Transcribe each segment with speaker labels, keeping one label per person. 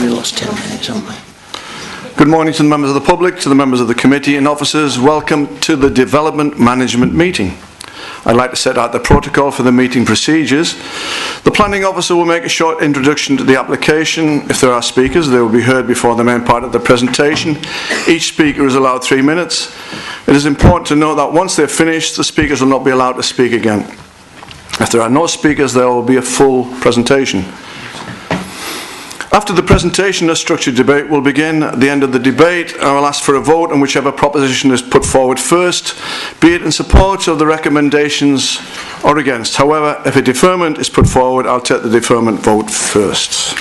Speaker 1: We lost 10 minutes, haven't we?
Speaker 2: Good morning to the members of the public, to the members of the committee and officers. Welcome to the Development Management meeting. I'd like to set out the protocol for the meeting procedures. The planning officer will make a short introduction to the application. If there are speakers, they will be heard before the main part of the presentation. Each speaker is allowed 3 minutes. It is important to note that once they're finished, the speakers will not be allowed to speak again. If there are no speakers, there will be a full presentation. After the presentation, a structured debate will begin. At the end of the debate, I will ask for a vote on whichever proposition is put forward first, be it in support of the recommendations or against. However, if a deferment is put forward, I'll take the deferment vote first.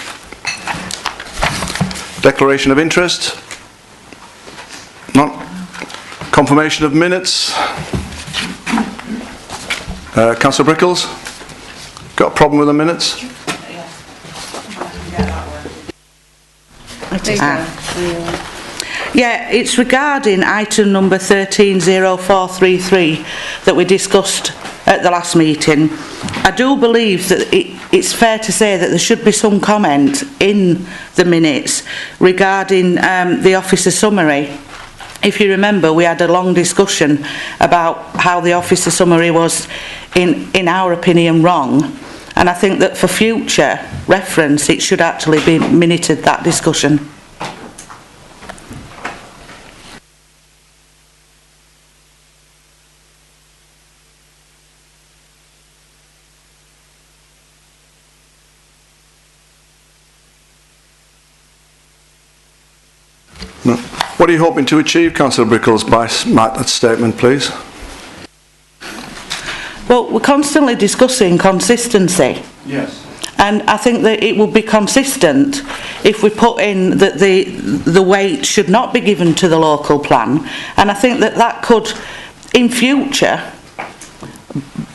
Speaker 2: Declaration of interest? None. Confirmation of minutes? Councillor Brickles? Got a problem with the minutes?
Speaker 3: Yeah, it's regarding item number 130433 that we discussed at the last meeting. I do believe that it's fair to say that there should be some comment in the minutes regarding the officer summary. If you remember, we had a long discussion about how the officer summary was, in our opinion, wrong. And I think that for future reference, it should actually be minuted, that discussion.
Speaker 2: No. What are you hoping to achieve, Councillor Brickles, by that statement, please? Well,
Speaker 3: we're constantly discussing consistency.
Speaker 2: Yes.
Speaker 3: And I think that it would be consistent if we put in that the weight should not be given to the local plan. And I think that that could, in future,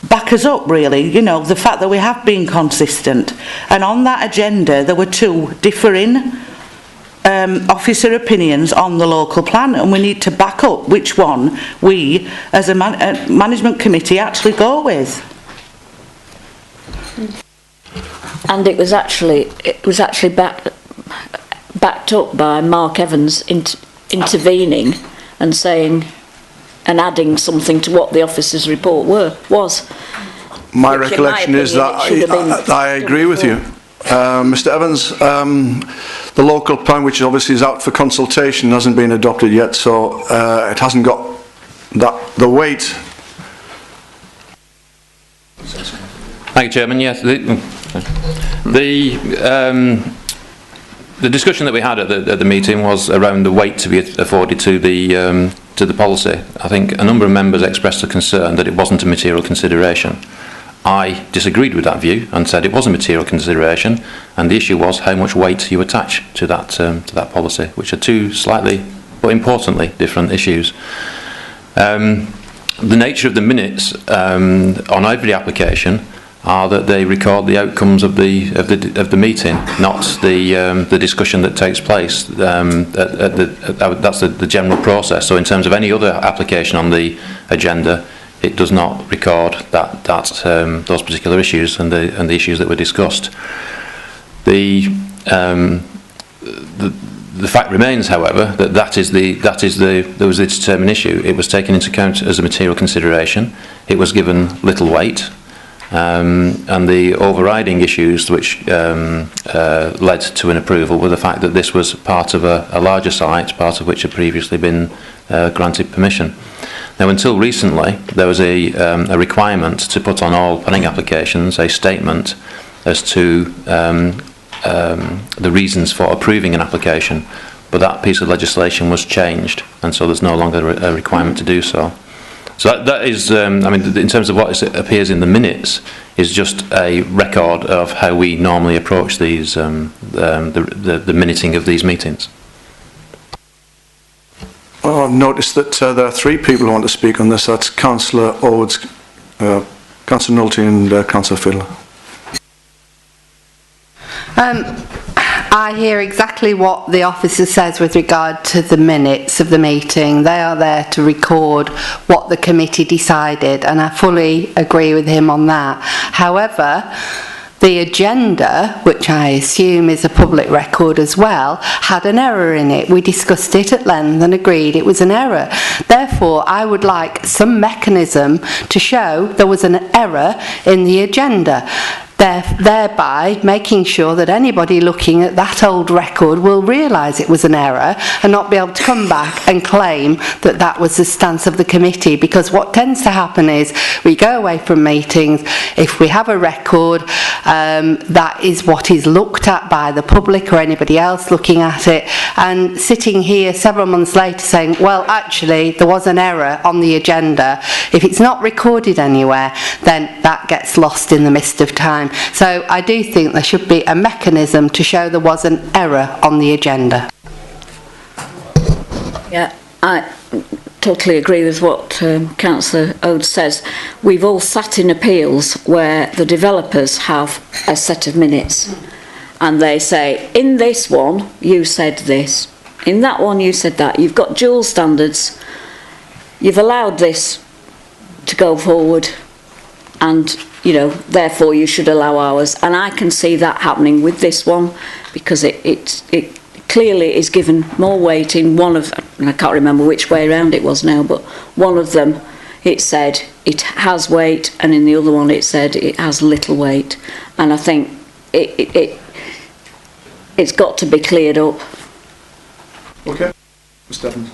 Speaker 3: back us up, really. You know, the fact that we have been consistent. And on that agenda, there were two differing officer opinions on the local plan, and we need to back up which one we as a management committee actually go with.
Speaker 4: And it was actually backed up by Mark Evans intervening and saying and adding something to what the officer's report was.
Speaker 2: My recollection is that I agree with you. Mr. Evans, the local plan, which obviously is out for consultation, hasn't been adopted yet, so it hasn't got the weight.
Speaker 5: Thank you, Chairman. Yes, the discussion that we had at the meeting was around the weight to be afforded to the policy. I think a number of members expressed a concern that it wasn't a material consideration. I disagreed with that view and said it was a material consideration, and the issue was how much weight you attach to that policy, which are two slightly but importantly different issues. The nature of the minutes on every application are that they record the outcomes of the meeting, not the discussion that takes place. That's the general process. So in terms of any other application on the agenda, it does not record those particular issues and the issues that were discussed. The fact remains, however, that there was a determined issue. It was taken into account as a material consideration. It was given little weight, and the overriding issues which led to an approval were the fact that this was part of a larger site, part of which had previously been granted permission. Now, until recently, there was a requirement to put on all planning applications a statement as to the reasons for approving an application, but that piece of legislation was changed, and so there's no longer a requirement to do so. So that is, I mean, in terms of what appears in the minutes, is just a record of how we normally approach these, the minuting of these meetings.
Speaker 2: Well, I've noticed that there are three people who want to speak on this. That's Councillor Oates, Councillor Nolte and Councillor Fiddler.
Speaker 6: I hear exactly what the officer says with regard to the minutes of the meeting. They are there to record what the committee decided, and I fully agree with him on that. However, The agenda, which I assume is a public record as well, had an error in it. We discussed it at length and agreed it was an error. Therefore, I would like some mechanism to show there was an error in the agenda, thereby making sure that anybody looking at that old record will realise it was an error and not be able to come back and claim that that was the stance of the committee. Because what tends to happen is we go away from meetings, if we have a record, that is what is looked at by the public or anybody else looking at it, and sitting here several months later saying, well, actually there was an error on the agenda. If it's not recorded anywhere, then that gets lost in the mist of time. So I do think there should be a mechanism to show there was an error on the agenda.
Speaker 4: Yeah, I totally agree with what Councillor Ode says. We've all sat in appeals where the developers have a set of minutes and they say, in this one you said this, in that one you said that. You've got dual standards, you've allowed this to go forward, and you know, therefore you should allow ours. And I can see that happening with this one, because it clearly is given more weight in one of, and I can't remember which way around it was now, but one of them it said it has weight, and in the other one it said it has little weight. And I think it's got to be cleared up.
Speaker 2: Okay. Mr. Evans.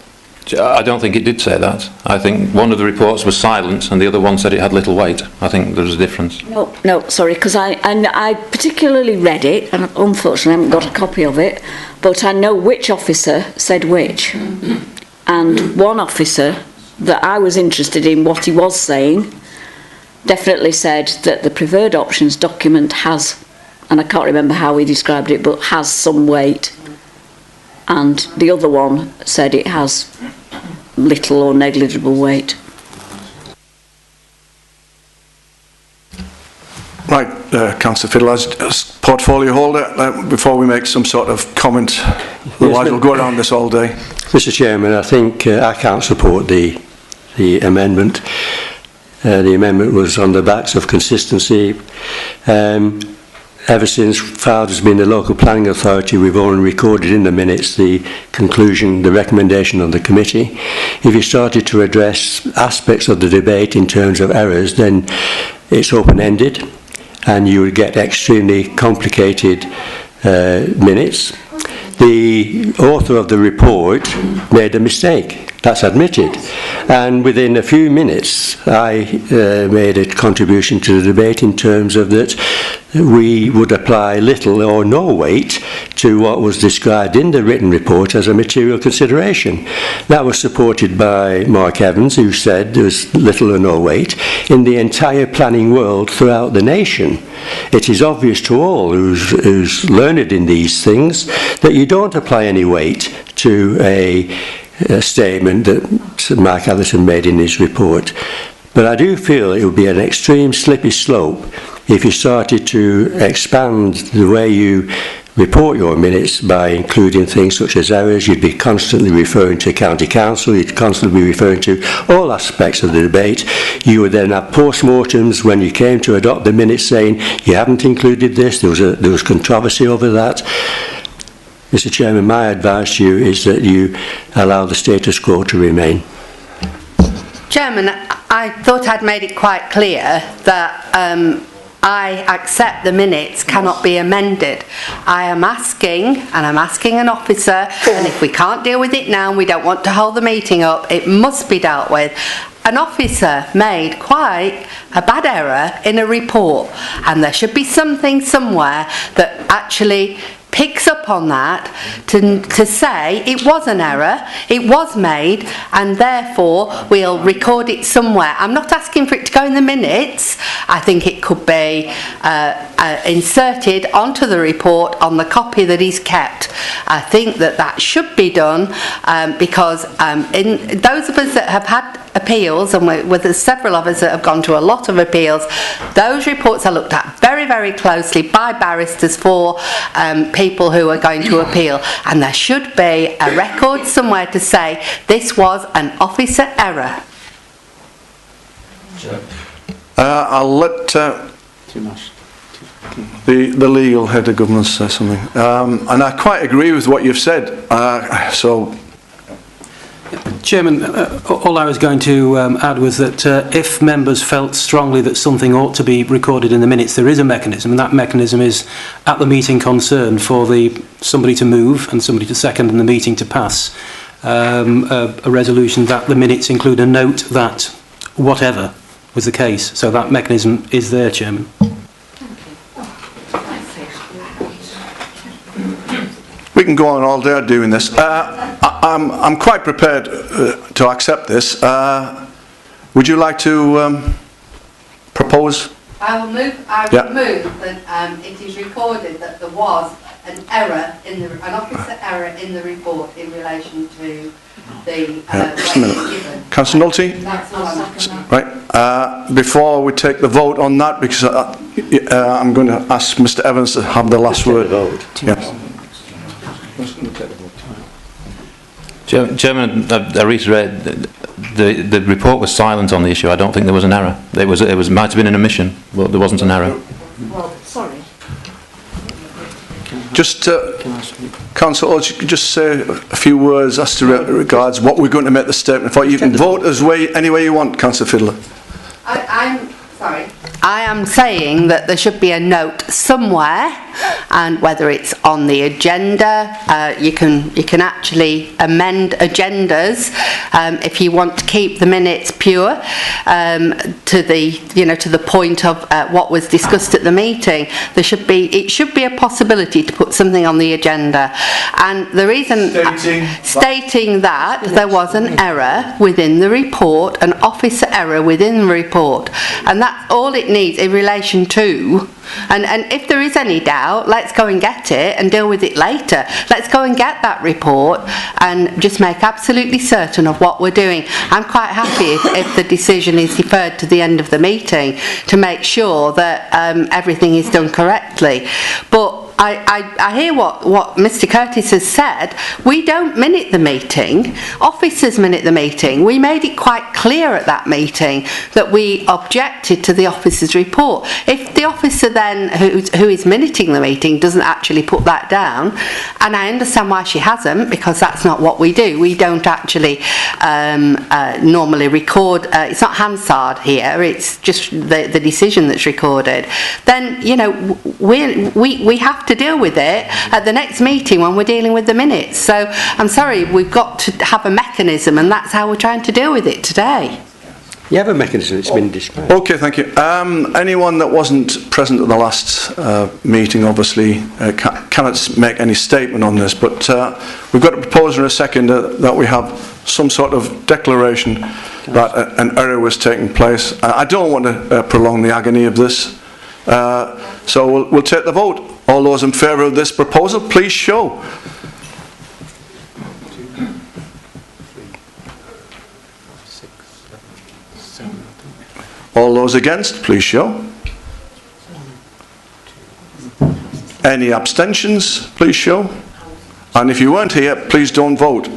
Speaker 5: I don't think it did say that. I think one of the reports was silent and the other one said it had little weight. I think there was a difference.
Speaker 4: No, sorry, because I particularly read it, and unfortunately I haven't got a copy of it, but I know which officer said which. And one officer that I was interested in what he was saying definitely said that the preferred options document has, and I can't remember how he described it, but has some weight. And the other one said it has little or negligible weight.
Speaker 2: Right, Councillor Fiddler, as portfolio holder, before we make some sort of comment, otherwise we'll go around this all day.
Speaker 1: Mr. Chairman, I think I can't support the amendment. The amendment was on the backs of consistency. Ever since Fylde has been the local planning authority, we've only recorded in the minutes the conclusion, the recommendation of the committee. If you started to address aspects of the debate in terms of errors, then it's open-ended and you would get extremely complicated minutes. The author of the report made a mistake. That's admitted. And within a few minutes, I made a contribution to the debate in terms of that we would apply little or no weight to what was described in the written report as a material consideration. That was supported by Mark Evans, who said there was little or no weight. In the entire planning world throughout the nation, it is obvious to all who's learned in these things that you don't apply any weight to a statement that Mark Atherton made in his report. But I do feel it would be an extreme slippery slope if you started to expand the way you report your minutes by including things such as errors. You'd be constantly referring to county council, you'd constantly be referring to all aspects of the debate. You would then have post-mortems when you came to adopt the minutes saying you haven't included this, there was controversy over that. Mr. Chairman, my advice to you is that you allow the status quo to remain.
Speaker 6: Chairman, I thought I'd made it quite clear that I accept the minutes cannot be amended. I am asking, and I'm asking an officer, and if we can't deal with it now and we don't want to hold the meeting up, it must be dealt with. An officer made quite a bad error in a report, and there should be something somewhere that actually picks up on that to say it was an error, it was made, and therefore we'll record it somewhere. I'm not asking for it to go in the minutes. I think it could be inserted onto the report on the copy that is kept. I think that should be done because in those of us that have had appeals, and there's several of us that have gone to a lot of appeals, those reports are looked at very, very closely by barristers for people who are going to appeal, and there should be a record somewhere to say this was an officer error.
Speaker 2: I'll let The legal head of government says something. And I quite agree with what you've said. So,
Speaker 7: Chairman, all I was going to add was that if members felt strongly that something ought to be recorded in the minutes, there is a mechanism, and that mechanism is at the meeting concerned for somebody to move and somebody to second and the meeting to pass a resolution that the minutes include a note that whatever was the case. So that mechanism is there, Chairman.
Speaker 2: we can go on all day doing this. I'm quite prepared to accept this. Would you like to propose?
Speaker 6: I will move. I will move that it is recorded that there was an error an officer error in the report in relation to the
Speaker 2: Just a minute.
Speaker 6: given.
Speaker 2: Councillor Nulty?
Speaker 6: That's all I'm asking.
Speaker 2: Right. Before we take the vote on that, because I'm going to ask Mr. Evans to have the last word. Yeah.
Speaker 5: Chairman, I reiterate, the report was silent on the issue. I don't think there was an error. It might have been an omission, but there wasn't an error.
Speaker 4: Well, sorry.
Speaker 2: Just, Councillor Hodge, you could just say a few words as to regards what we're going to make the statement for. You can vote any way you want, Councillor Fiddler.
Speaker 6: I'm sorry. I am saying that there should be a note somewhere, and whether it's on the agenda, you can actually amend agendas if you want to keep the minutes pure to the point of what was discussed at the meeting. It should be a possibility to put something on the agenda, and the reason stating that there was an error within the report, an officer error within the report, and that's all it needs in relation to. And if there is any doubt, let's go and get it and deal with it later. Let's go and get that report and just make absolutely certain of what we're doing. I'm quite happy if the decision is deferred to the end of the meeting to make sure that everything is done correctly. But I hear what Mr. Curtis has said. We don't minute the meeting. Officers minute the meeting. We made it quite clear at that meeting that we objected to the officer's report. If the officer then who is minuting the meeting doesn't actually put that down, and I understand why she hasn't, because that's not what we do. We don't actually normally record. It's not Hansard here. It's just the decision that's recorded. Then we have to deal with it at the next meeting when we're dealing with the minutes. So I'm sorry, we've got to have a mechanism, and that's how we're trying to deal with it today.
Speaker 1: You have a mechanism, it's been described.
Speaker 2: Okay, thank you. Anyone that wasn't present at the last meeting obviously cannot make any statement on this, but we've got a proposal in a second that we have some sort of declaration that an error was taking place. I don't want to prolong the agony of this, so we'll take the vote. All those in favour of this proposal, please show. All those against, please show. Any abstentions, please show. And if you weren't here, please don't vote.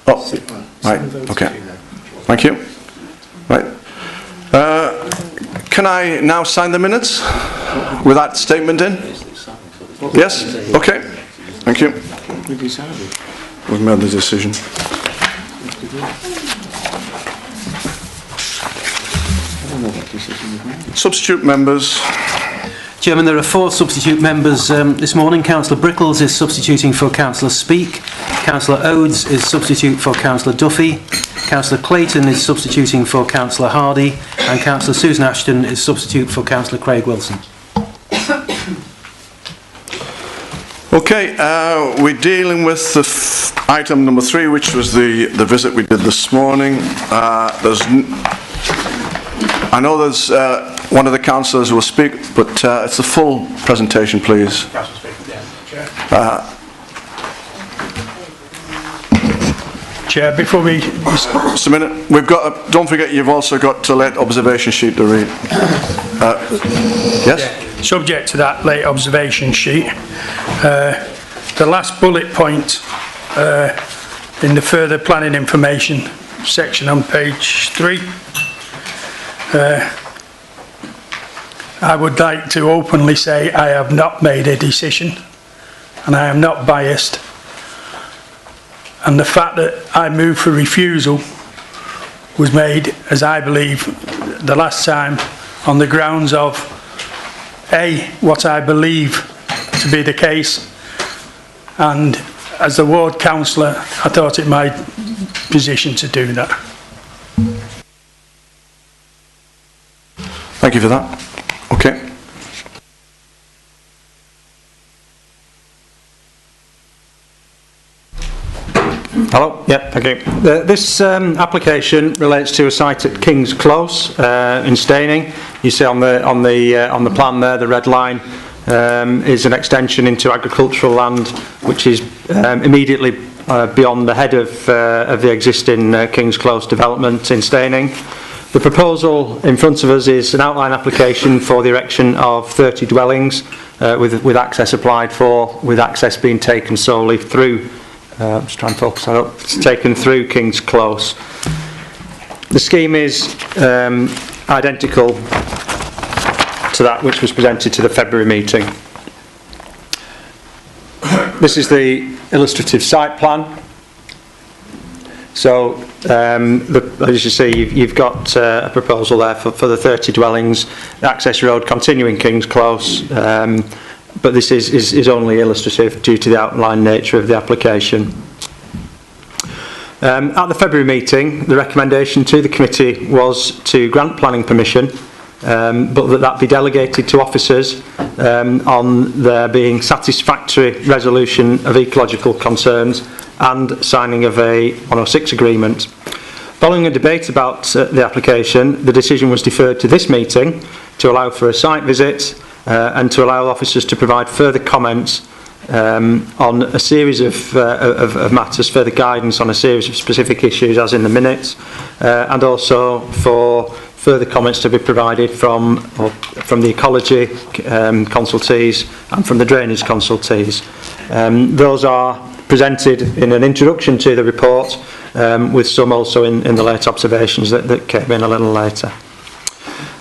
Speaker 2: Oh, right, okay. Thank you. Right. Can I now sign the minutes with that statement in? Yes? Okay. Thank you. We've made the decision. Substitute members.
Speaker 7: Chairman, there are 4 substitute members this morning. Councillor Brickles is substituting for Councillor Speak. Councillor Odes is substitute for Councillor Duffy. Councillor Clayton is substituting for Councillor Hardy. And Councillor Susan Ashton is substitute for Councillor Craig Wilson.
Speaker 2: Okay, we're dealing with item number 3, which was the visit we did this morning. I know there's one of the councillors who will speak, but it's a full presentation, please.
Speaker 8: Chair, before we...
Speaker 2: Just a minute. We've got. Don't forget, you've also got a late observation sheet to read. Yes?
Speaker 8: Yeah, subject to that late observation sheet, the last bullet point in the further planning information section on page 3, I would like to openly say I have not made a decision and I am not biased. And the fact that I moved for refusal was made, as I believe, the last time on the grounds of what I believe to be the case, and as the ward councillor I thought it my position to do that.
Speaker 2: Thank you for that. Okay.
Speaker 9: Hello. Yeah. Thank you. This application relates to a site at King's Close in Staining. You see on the plan there, the red line is an extension into agricultural land, which is immediately beyond the head of the existing King's Close development in Staining. The proposal in front of us is an outline application for the erection of 30 dwellings with access applied for, with access being taken solely through, just trying to focus that up, it's taken through King's Close. The scheme is identical to that which was presented to the February meeting. This is the illustrative site plan. So, as you see, you've got a proposal there for the 30 dwellings, access road continuing King's Close, but this is only illustrative due to the outline nature of the application. At the February meeting, the recommendation to the committee was to grant planning permission, but that be delegated to officers on there being satisfactory resolution of ecological concerns and signing of a 106 agreement. Following a debate about the application, the decision was deferred to this meeting to allow for a site visit and to allow officers to provide further comments on a series of matters, further guidance on a series of specific issues as in the minutes, and also for further comments to be provided from the ecology consultees and from the drainage consultees. Those are presented in an introduction to the report, with some also in the late observations that came in a little later.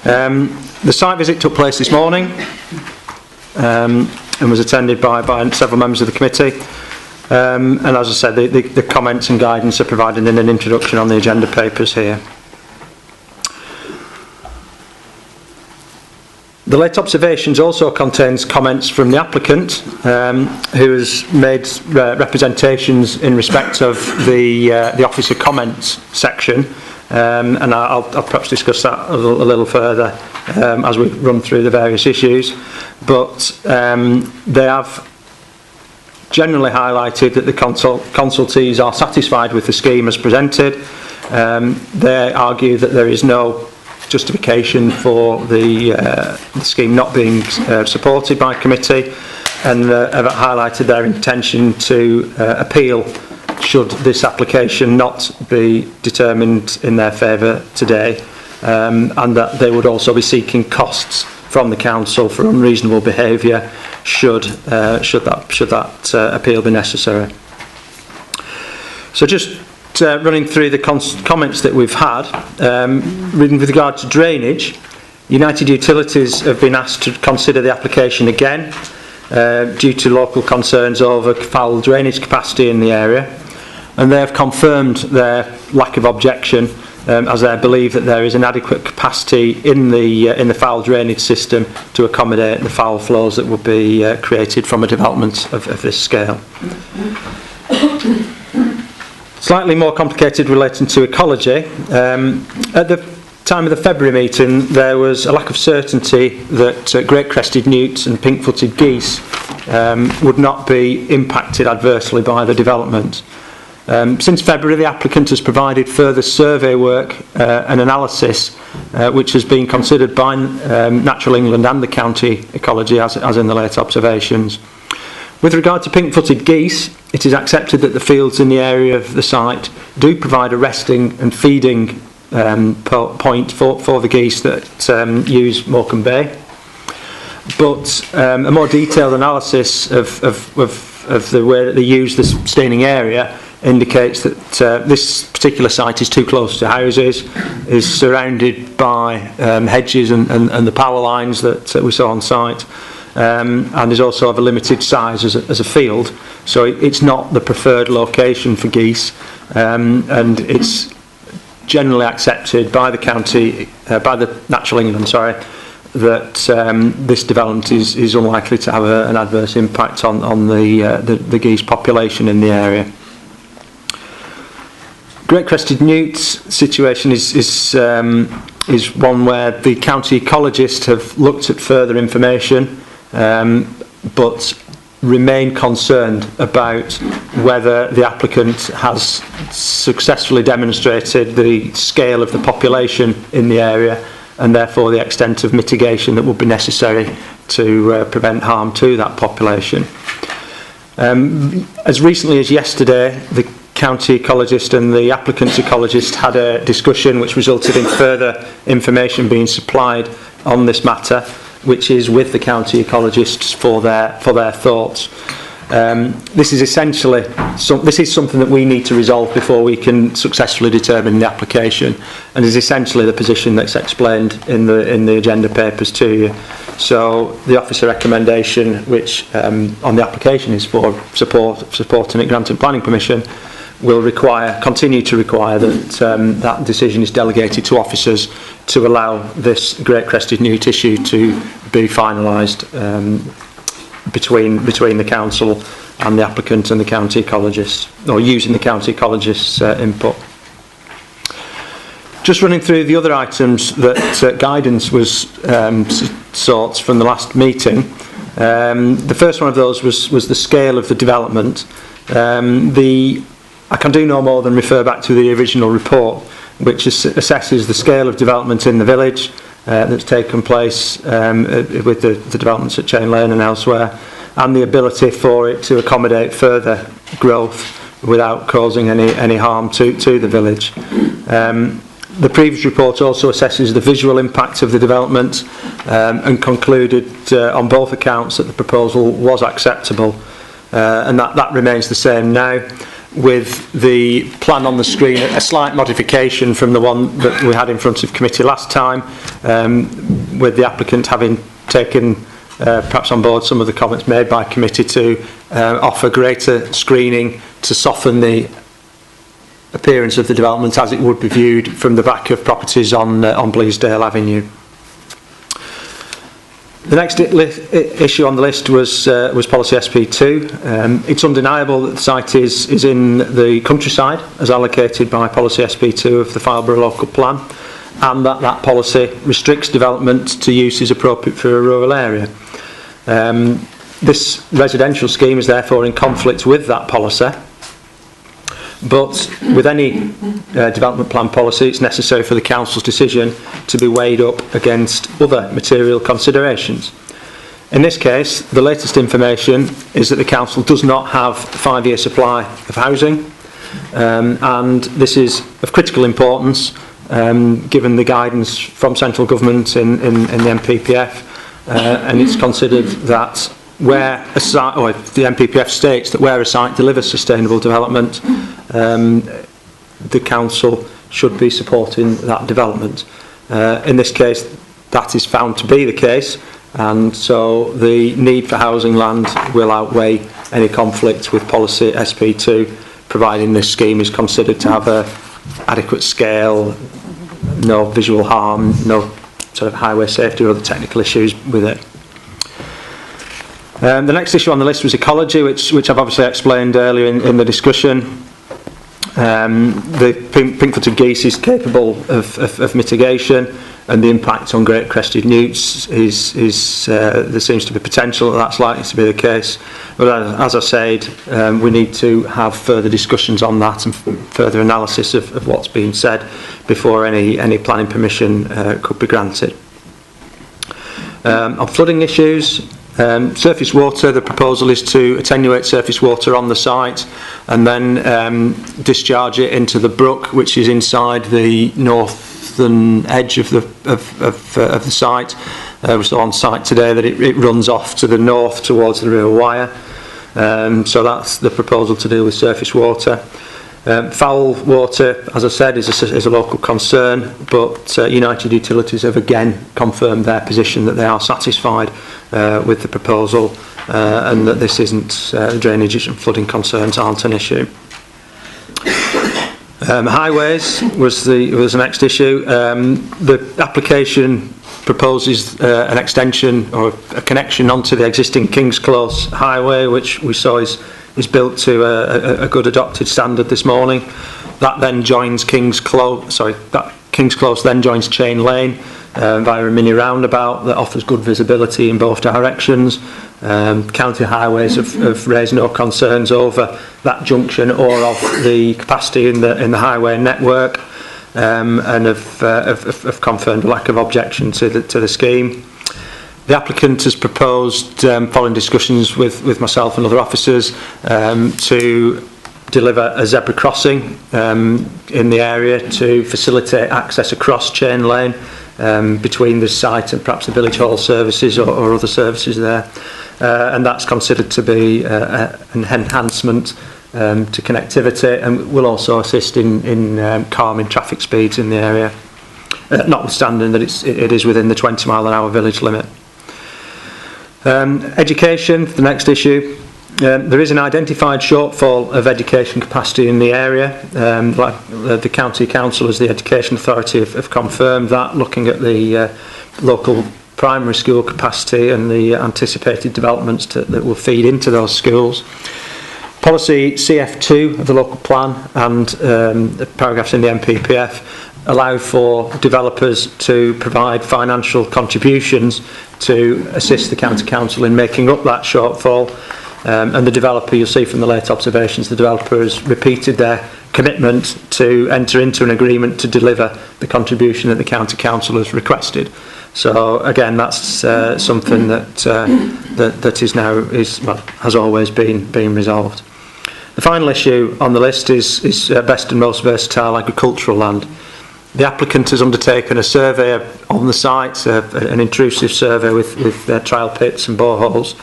Speaker 9: The site visit took place this morning and was attended by several members of the committee, and as I said, the comments and guidance are provided in an introduction on the agenda papers here. The late observations also contains comments from the applicant, who has made representations in respect of the officer comments section, and I'll perhaps discuss that a little further as we run through the various issues. But they have generally highlighted that the consultees are satisfied with the scheme as presented. They argue that there is no justification for the scheme not being supported by committee, and have highlighted their intention to appeal should this application not be determined in their favour today, and that they would also be seeking costs from the council for unreasonable behaviour should that appeal be necessary. So just running through the comments that we've had, with regard to drainage, United Utilities have been asked to consider the application again due to local concerns over foul drainage capacity in the area, and they have confirmed their lack of objection, as they believe that there is an adequate capacity in the foul drainage system to accommodate the foul flows that would be created from a development of this scale. Slightly more complicated relating to ecology. At the time of the February meeting, there was a lack of certainty that great-crested newts and pink-footed geese would not be impacted adversely by the development. Since February, the applicant has provided further survey work and analysis, which has been considered by Natural England and the county ecology, as in the late observations. With regard to pink-footed geese, it is accepted that the fields in the area of the site do provide a resting and feeding point for the geese that use Morecambe Bay. But a more detailed analysis of the way that they use the staining area indicates that this particular site is too close to houses, is surrounded by hedges and the power lines that we saw on site, and is also of a limited size as a field. So it's not the preferred location for geese, and it's generally accepted by the county, by the Natural England, that this development is unlikely to have an adverse impact on the geese population in the area. Great Crested Newt's situation is one where the county ecologists have looked at further information, but remain concerned about whether the applicant has successfully demonstrated the scale of the population in the area, and therefore the extent of mitigation that would be necessary to prevent harm to that population. As recently as yesterday, the county ecologist and the applicant's ecologist had a discussion which resulted in further information being supplied on this matter, which is with the county ecologists for their thoughts. This is essentially this is something that we need to resolve before we can successfully determine the application, and is essentially the position that's explained in the agenda papers to you. So the officer recommendation, which on the application is for supporting it granting planning permission, will continue to require that that decision is delegated to officers to allow this Great Crested Newt issue to be finalised between the council and the applicant and the county ecologist, or using the county ecologist's input. Just running through the other items that guidance was sought from the last meeting. The first one of those was the scale of the development. I can do no more than refer back to the original report, which assesses the scale of development in the village that's taken place with the developments at Chain Lane and elsewhere, and the ability for it to accommodate further growth without causing any harm to the village. The previous report also assesses the visual impact of the development and concluded on both accounts that the proposal was acceptable, and that remains the same now, with the plan on the screen a slight modification from the one that we had in front of committee last time, with the applicant having taken perhaps on board some of the comments made by committee to offer greater screening to soften the appearance of the development as it would be viewed from the back of properties on Bleasdale Avenue. The next issue on the list was policy SP2. It's undeniable that the site is in the countryside as allocated by policy SP2 of the Farlborough local plan, and that policy restricts development to uses appropriate for a rural area. This residential scheme is therefore in conflict with that policy, but with any development plan policy, it's necessary for the council's decision to be weighed up against other material considerations. In this case, the latest information is that the council does not have a 5-year supply of housing, and this is of critical importance given the guidance from central government in the NPPF, and it's considered that where a site, or the NPPF states that where a site delivers sustainable development, the council should be supporting that development. In this case, that is found to be the case, and so the need for housing land will outweigh any conflict with policy SP2, providing this scheme is considered to have a adequate scale, no visual harm, no sort of highway safety or other technical issues with it. The next issue on the list was ecology, which I've obviously explained earlier in the discussion. The pink-footed geese is capable of mitigation, and the impact on great crested newts is there seems to be potential that's likely to be the case. But as I said, we need to have further discussions on that and further analysis of what's been said before any planning permission could be granted. On flooding issues, surface water, the proposal is to attenuate surface water on the site and then discharge it into the brook, which is inside the northern edge of the site. We saw on site today that it runs off to the north towards the River Wyre. So that's the proposal to deal with surface water. Foul water, as I said, is a local concern, but United Utilities have again confirmed their position that they are satisfied with the proposal and that this isn't drainage and flooding concerns aren't an issue. Highways was the next issue. The application proposes an extension or a connection onto the existing King's Close highway, which we saw is built to a good adopted standard this morning. That then joins King's Close then joins Chain Lane via a mini roundabout that offers good visibility in both directions. County Highways have raised no concerns over that junction or of the capacity in the highway network, and have confirmed a lack of objection to the scheme. The applicant has proposed, following discussions with myself and other officers, to deliver a zebra crossing in the area to facilitate access across Chain Lane between the site and perhaps the village hall services or other services there. And that's considered to be an enhancement to connectivity, and will also assist in calming traffic speeds in the area, notwithstanding that it is within the 20-mile-an-hour village limit. Education, the next issue. There is an identified shortfall of education capacity in the area. The County Council as the Education Authority have confirmed that, looking at the local primary school capacity and the anticipated developments that will feed into those schools. Policy CF2 of the local plan and the paragraphs in the MPPF allow for developers to provide financial contributions to assist the County Council in making up that shortfall. And the developer, you'll see from the late observations, the developer has repeated their commitment to enter into an agreement to deliver the contribution that the County Council has requested. So again, that's something that is now has always been resolved. The final issue on the list is best and most versatile agricultural land. The applicant has undertaken a survey on the site, an intrusive survey with trial pits and boreholes,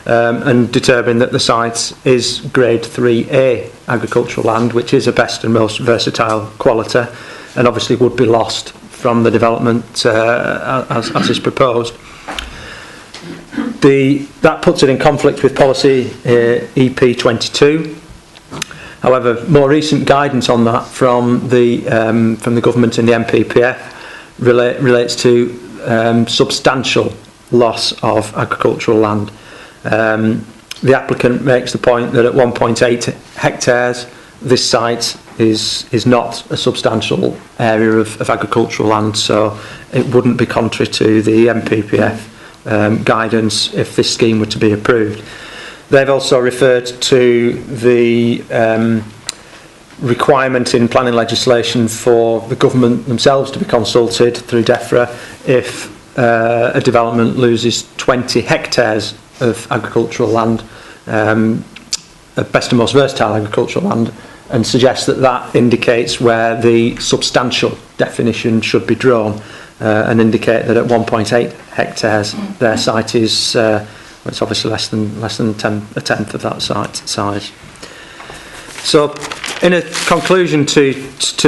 Speaker 9: and determined that the site is grade 3A agricultural land, which is a best and most versatile quality, and obviously would be lost from the development as is proposed. That puts it in conflict with policy EP 22. However, more recent guidance on that from the government in the MPPF relates to substantial loss of agricultural land. The applicant makes the point that at 1.8 hectares, this site is not a substantial area of agricultural land, so it wouldn't be contrary to the MPPF guidance if this scheme were to be approved. They've also referred to the requirement in planning legislation for the government themselves to be consulted through DEFRA if a development loses 20 hectares of agricultural land, best and most versatile agricultural land, and suggests that indicates where the substantial definition should be drawn, and indicate that at 1.8 hectares their site is it's obviously less than a tenth of that site size. So, in a conclusion to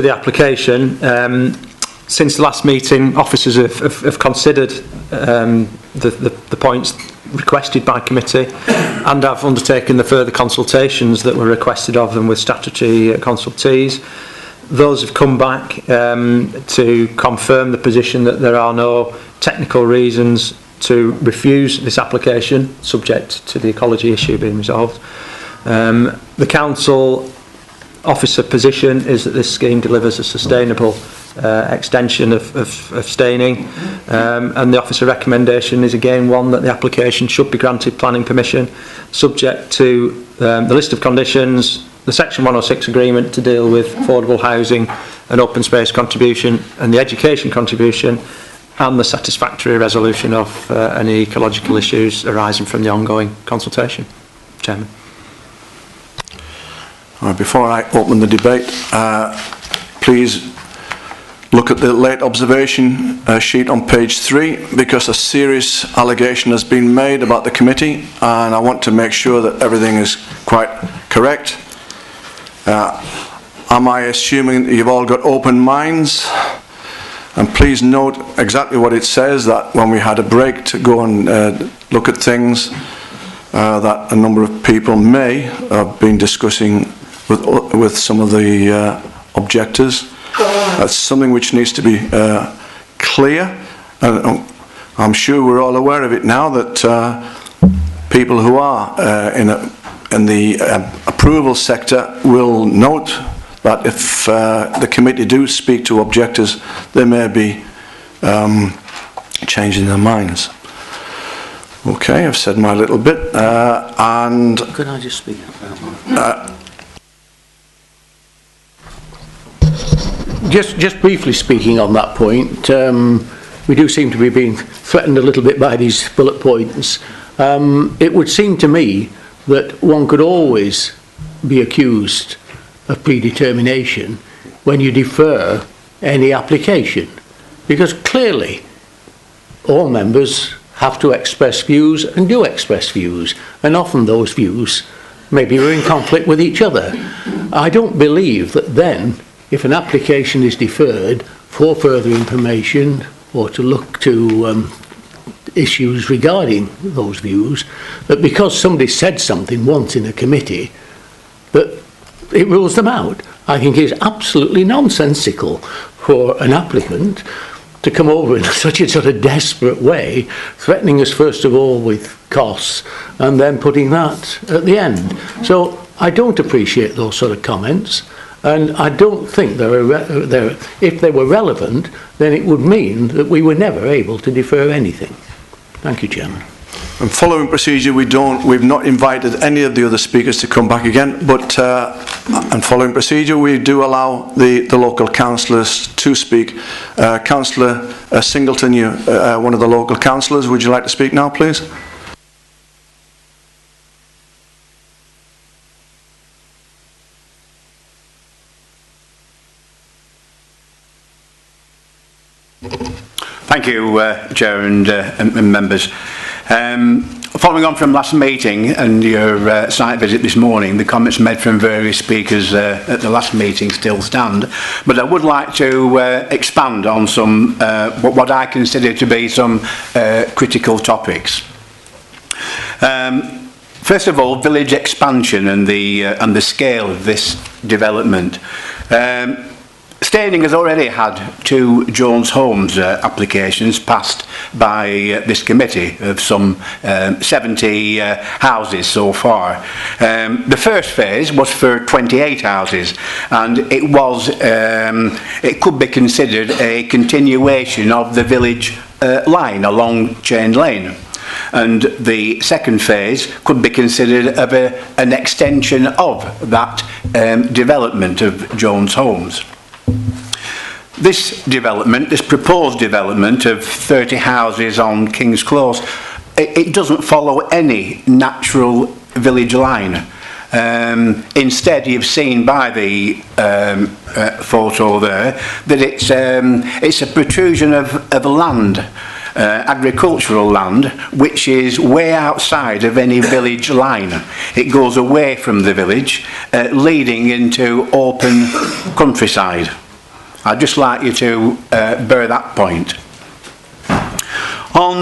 Speaker 9: the application, since the last meeting, officers have considered the points requested by committee, and have undertaken the further consultations that were requested of them with statutory consultees. Those have come back to confirm the position that there are no technical reasons to refuse this application, subject to the ecology issue being resolved. The council officer position is that this scheme delivers a sustainable extension of staining, and the officer recommendation is again one that the application should be granted planning permission, subject to the list of conditions, the Section 106 agreement to deal with affordable housing and open space contribution and the education contribution, and the satisfactory resolution of any ecological issues arising from the ongoing consultation. Chairman.
Speaker 2: Before I open the debate, please look at the late observation sheet on page 3, because a serious allegation has been made about the committee, and I want to make sure that everything is quite correct. am I assuming that you've all got open minds? And please note exactly what it says, that when we had a break to go and look at things, that a number of people may have been discussing with some of the objectors. That's something which needs to be clear. And I'm sure we're all aware of it now, that people who are in the approval sector will note that if the committee do speak to objectors, they may be changing their minds. Okay, I've said my little bit, and...
Speaker 7: Could I just speak?
Speaker 10: Just briefly speaking on that point, we do seem to be being threatened a little bit by these bullet points. It would seem to me that one could always be accused of predetermination when you defer any application, because clearly all members have to express views and do express views, and often those views maybe are in conflict with each other. I don't believe that then, if an application is deferred for further information or to look to issues regarding those views, that because somebody said something once in a committee, that it rules them out. I think it's absolutely nonsensical for an applicant to come over in such a sort of desperate way, threatening us first of all with costs and then putting that at the end. So I don't appreciate those sort of comments, and I don't think if they were relevant, then it would mean that we were never able to defer anything. Thank you, Chairman.
Speaker 2: And following procedure, we've not invited any of the other speakers to come back again, but and following procedure, we do allow the local councillors to speak. Councillor Singleton, you one of the local councillors, would you like to speak now, please?
Speaker 11: Thank you, Chair and members. Following on from last meeting and your site visit this morning, the comments made from various speakers at the last meeting still stand, but I would like to expand on some what I consider to be some critical topics. First of all, village expansion and the scale of this development. Staining has already had 2 Jones Homes applications passed by this committee of some 70 houses so far. The first phase was for 28 houses, and it could be considered a continuation of the village line along Chain Lane. And the second phase could be considered of an extension of that development of Jones Homes. This proposed development of 30 houses on King's Close, it doesn't follow any natural village line. Instead, you've seen by the photo there that it's a protrusion of land, agricultural land, which is way outside of any village line. It goes away from the village, leading into open countryside. I'd just like you to bear that point. On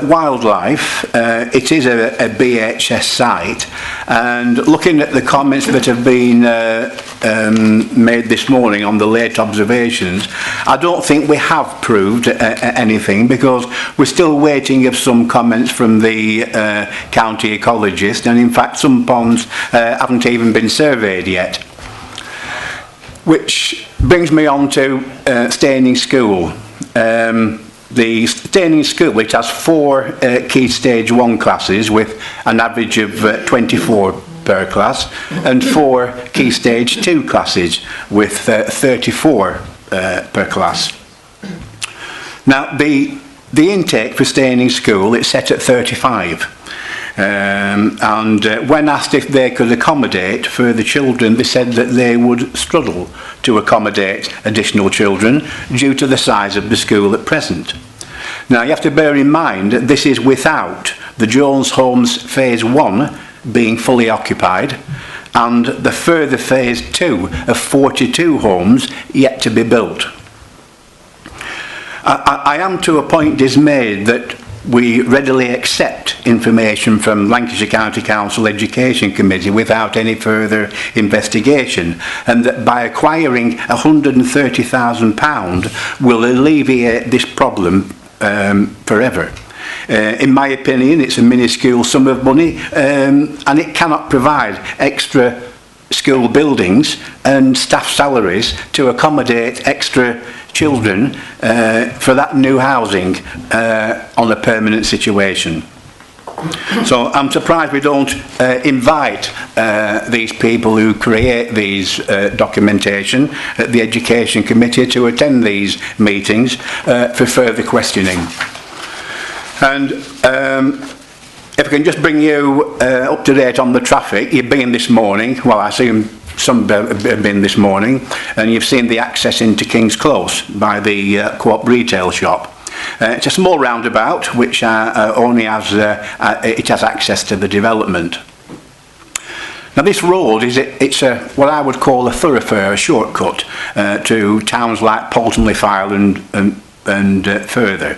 Speaker 11: wildlife, it is a BHS site, and looking at the comments that have been made this morning on the late observations, I don't think we have proved anything, because we're still waiting of some comments from the county ecologist, and in fact some ponds haven't even been surveyed yet. Which brings me on to Staining School. The Staining School, it has 4 Key Stage 1 classes with an average of 24 per class, and 4 Key Stage 2 classes with 34 per class. Now, the intake for Staining School, it's set at 35. And when asked if they could accommodate further children, they said that they would struggle to accommodate additional children due to the size of the school at present. Now, you have to bear in mind that this is without the Jones Homes Phase 1 being fully occupied, and the further phase 2 of 42 homes yet to be built. I am to a point dismayed that we readily accept information from Lancashire County Council Education Committee without any further investigation, and that by acquiring £130,000 will alleviate this problem forever. In my opinion, it's a minuscule sum of money, and it cannot provide extra school buildings and staff salaries to accommodate extra children for that new housing on a permanent situation. So I'm surprised we don't invite these people who create these documentation at the Education Committee to attend these meetings for further questioning. And if I can just bring you up to date on the traffic, you've been this morning, well I assume some have been this morning, and you've seen the access into King's Close by the Co-op retail shop. It's a small roundabout which only has access to the development. Now this road it's what I would call a thoroughfare, a shortcut to towns like Polton-le-File and further.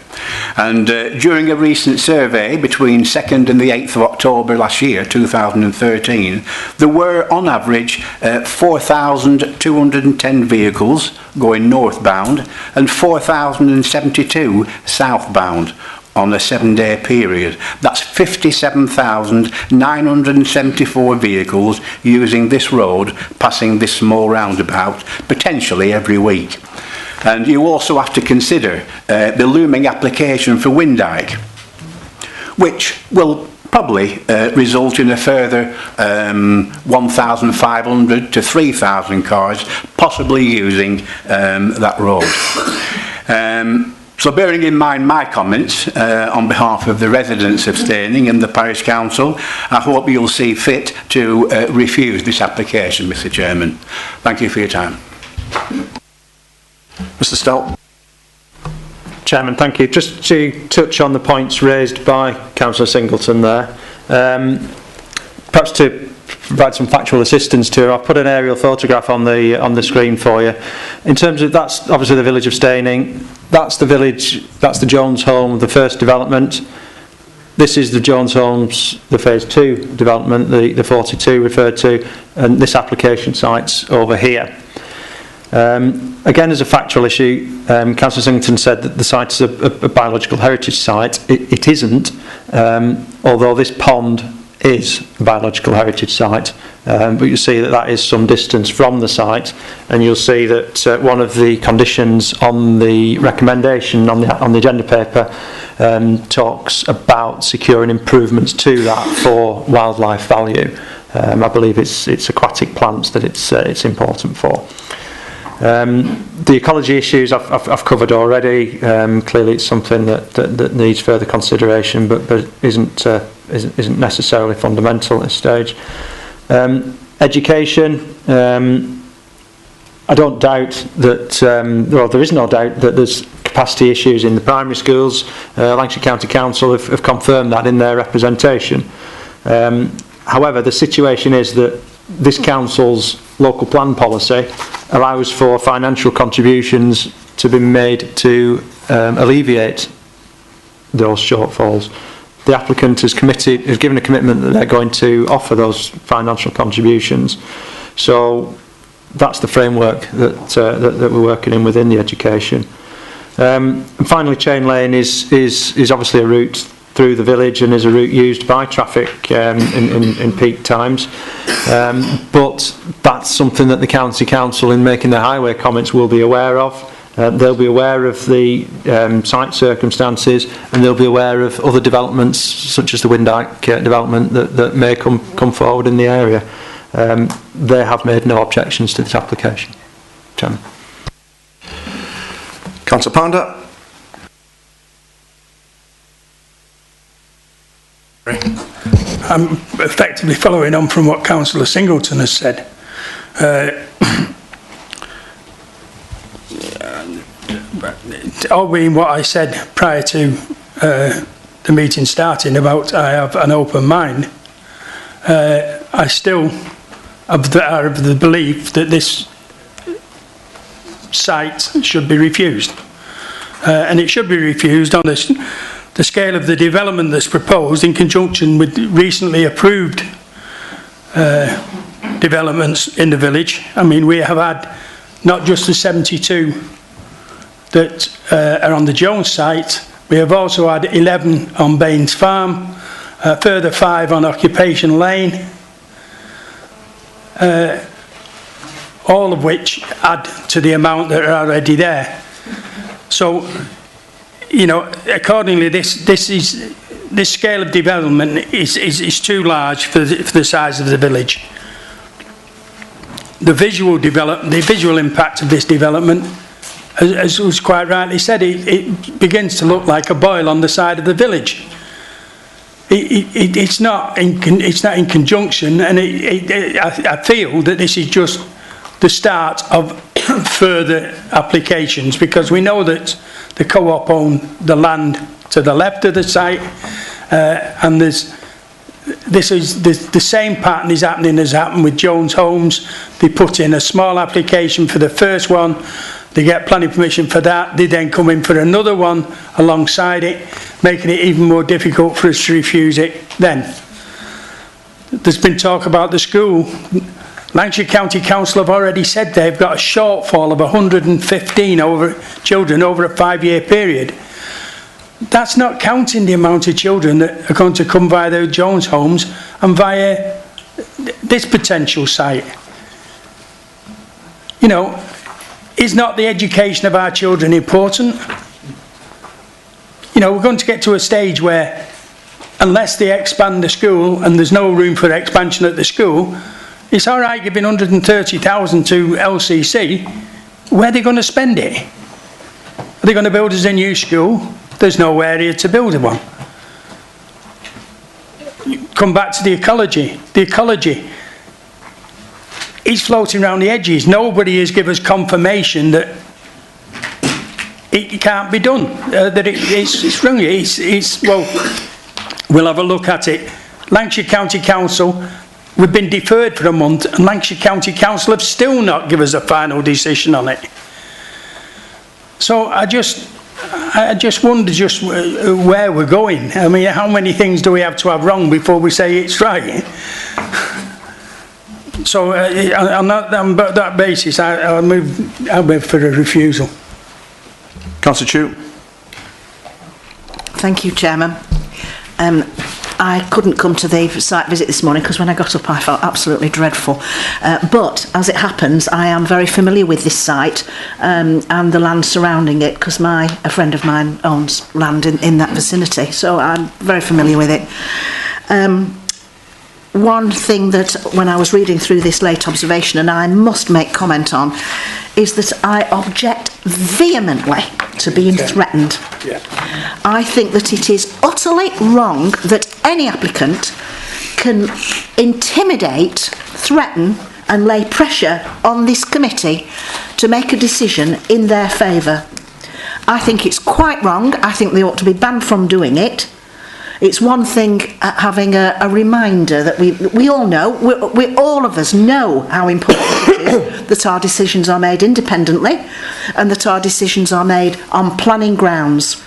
Speaker 11: And during a recent survey between 2nd and the 8th of October last year, 2013, there were on average 4,210 vehicles going northbound and 4,072 southbound on a 7-day period. That's 57,974 vehicles using this road, passing this small roundabout, potentially every week. And you also have to consider the looming application for Windyke, which will probably result in a further 1,500 to 3,000 cars possibly using that road. So bearing in mind my comments on behalf of the residents of Staining and the Parish Council, I hope you'll see fit to refuse this application, Mr. Chairman. Thank you for your time.
Speaker 2: Mr. Stout.
Speaker 9: Chairman, thank you. Just to touch on the points raised by Councillor Singleton there, perhaps to provide some factual assistance to her, I've put an aerial photograph on the screen for you. In terms of, that's obviously the village of Staining, that's the village, that's the Jones Home, the first development. This is the Jones Homes, the phase 2 development, the 42 referred to, and this application site's over here. Again, as a factual issue, Councillor Singleton said that the site is a biological heritage site. It isn't, although this pond is a biological heritage site, but you see that is some distance from the site, and you'll see that one of the conditions on the recommendation on the agenda paper talks about securing improvements to that for wildlife value. I believe it's aquatic plants that it's important for. The ecology issues I've covered already. Clearly, it's something that needs further consideration, but isn't necessarily fundamental at this stage. Education. I don't doubt that. Well, there is no doubt that there's capacity issues in the primary schools. Lancashire County Council have confirmed that in their representation. However, the situation is that this council's local plan policy allows for financial contributions to be made to alleviate those shortfalls. The applicant has given a commitment that they're going to offer those financial contributions. So that's the framework that we're working in within the education. And finally, Chain Lane is obviously a route through the village and is a route used by traffic in peak times, but that's something that the County Council, in making their highway comments, will be aware of. They'll be aware of the site circumstances, and they'll be aware of other developments such as the Windyke development that may come forward in the area. They have made no objections to this application. Chairman.
Speaker 2: Councillor Pounder.
Speaker 8: I'm effectively following on from what Councillor Singleton has said. All being what I said prior to the meeting starting about I have an open mind, I still are of the belief that this site should be refused. And it should be refused on the scale of the development that's proposed in conjunction with recently approved developments in the village. I mean, we have had not just the 72 that are on the Jones site, we have also had 11 on Baines Farm, a further 5 on Occupation Lane, all of which add to the amount that are already there. So, you know, accordingly, this scale of development is too large for the size of the village. The visual impact of this development, as was quite rightly said, it begins to look like a boil on the side of the village. It's not in conjunction, and I feel that this is just the start of further applications, because we know that the co-op own the land to the left of the site, and the same pattern is happening as happened with Jones Homes. They put in a small application for the first one, they get planning permission for that, they then come in for another one alongside it, making it even more difficult for us to refuse it then. There's been talk about the school. Lancashire County Council have already said they've got a shortfall of 115 children over a 5-year period. That's not counting the amount of children that are going to come via the Jones Homes and via this potential site. You know, is not the education of our children important? You know, we're going to get to a stage where, unless they expand the school and there's no room for expansion at the school, it's all right giving 130,000 to LCC. Where are they going to spend it? Are they going to build us a new school? There's no area to build one. Come back to the ecology. The ecology is floating around the edges. Nobody has given us confirmation that it can't be done. That it's wrong. Well, we'll have a look at it. Lancashire County Council, we've been deferred for a month, and Lancashire County Council have still not given us a final decision on it. So I just wonder just where we're going. I mean, how many things do we have to have wrong before we say it's right? So on that basis, I'll move for a refusal.
Speaker 2: Councillor Chu.
Speaker 12: Thank you, Chairman. I couldn't come to the site visit this morning because when I got up I felt absolutely dreadful. But as it happens, I am very familiar with this site and the land surrounding it, because a friend of mine owns land in that vicinity, so I'm very familiar with it. One thing that when I was reading through this late observation, and I must make comment on, is that I object vehemently to being threatened.
Speaker 8: Yeah.
Speaker 12: I think that it is utterly wrong that any applicant can intimidate, threaten and lay pressure on this committee to make a decision in their favour. I think it's quite wrong. I think they ought to be banned from doing it. It's one thing having a reminder that we all know, we all of us know how important it is that our decisions are made independently and that our decisions are made on planning grounds.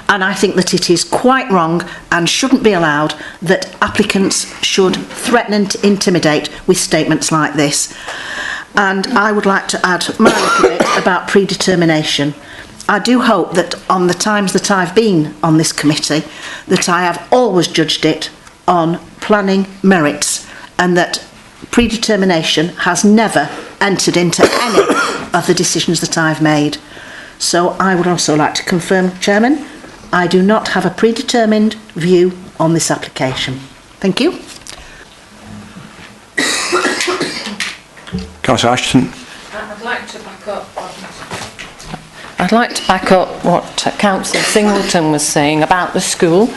Speaker 12: And I think that it is quite wrong and shouldn't be allowed that applicants should threaten and intimidate with statements like this. And I would like to add my little bit about predetermination. I do hope that on the times that I've been on this committee, that I have always judged it on planning merits, and that predetermination has never entered into any of the decisions that I've made. So I would also like to confirm, Chairman, I do not have a predetermined view on this application. Thank you.
Speaker 2: Councillor Ashton.
Speaker 13: I'd like to back up what Councillor Singleton was saying about the school,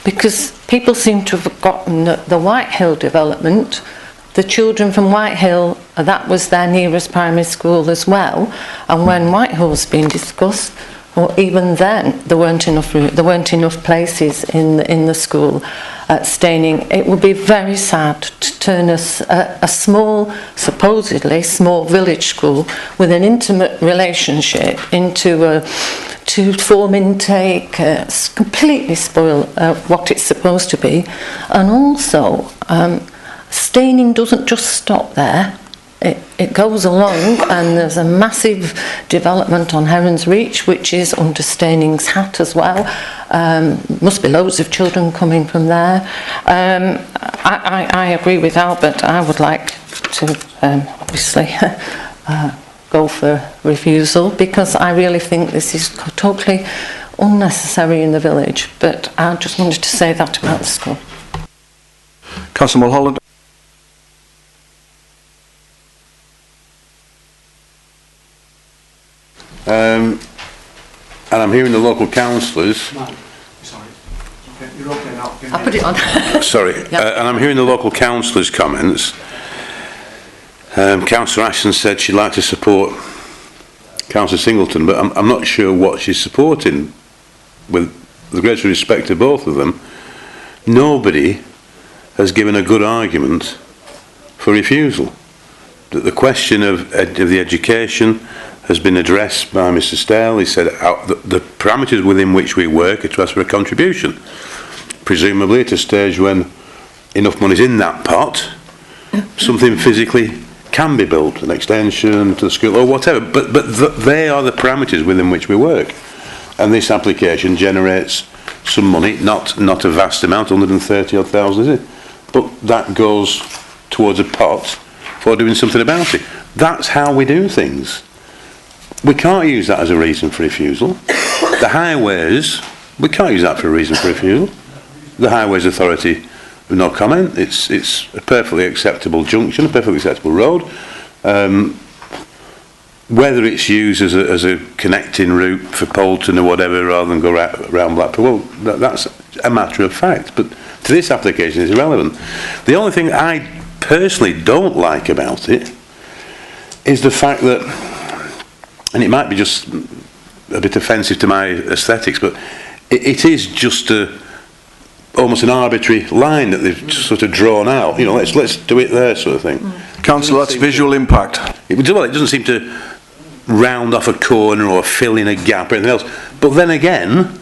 Speaker 13: because people seem to have forgotten that the Whitehill development, the children from Whitehill, that was their nearest primary school as well. And when Whitehill's been discussed, or even then there weren't enough places in the school at Staining. It would be very sad to turn a small, supposedly small village school with an intimate relationship into a two-form intake, completely spoil what it's supposed to be. And also, Staining doesn't just stop there. It goes along, and there's a massive development on Heron's Reach, which is under Staining's hat as well. Must be loads of children coming from there. I agree with Albert. I would like to obviously go for refusal, because I really think this is totally unnecessary in the village. But I just wanted to say that about the school.
Speaker 2: Councillor Mulholland.
Speaker 14: And I'm hearing the local councillors.
Speaker 13: I'll put it on.
Speaker 14: Sorry, and I'm hearing the local councillors' comments. Councillor Ashton said she'd like to support Councillor Singleton, but I'm not sure what she's supporting. With the greatest respect to both of them, nobody has given a good argument for refusal. That the question of the education has been addressed by Mr Stale. He said the parameters within which we work are to ask for a contribution, presumably at a stage when enough money's in that pot, something physically can be built, an extension to the school or whatever, but they are the parameters within which we work. And this application generates some money, not a vast amount, 130,000, is it? But that goes towards a pot for doing something about it. That's how we do things. We can't use that as a reason for refusal. The highways, we can't use that for a reason for refusal. The Highways Authority, no comment. It's a perfectly acceptable junction, a perfectly acceptable road. Whether it's used as a connecting route for Poulton or whatever, rather than go around Blackpool, well, that's a matter of fact. But to this application, it's irrelevant. The only thing I personally don't like about it is the fact that, and it might be just a bit offensive to my aesthetics, but it is just almost an arbitrary line that they've sort of drawn out. You know, let's do it there, sort of thing.
Speaker 2: Councillor, that's visual impact.
Speaker 14: It doesn't seem to round off a corner or fill in a gap or anything else. But then again,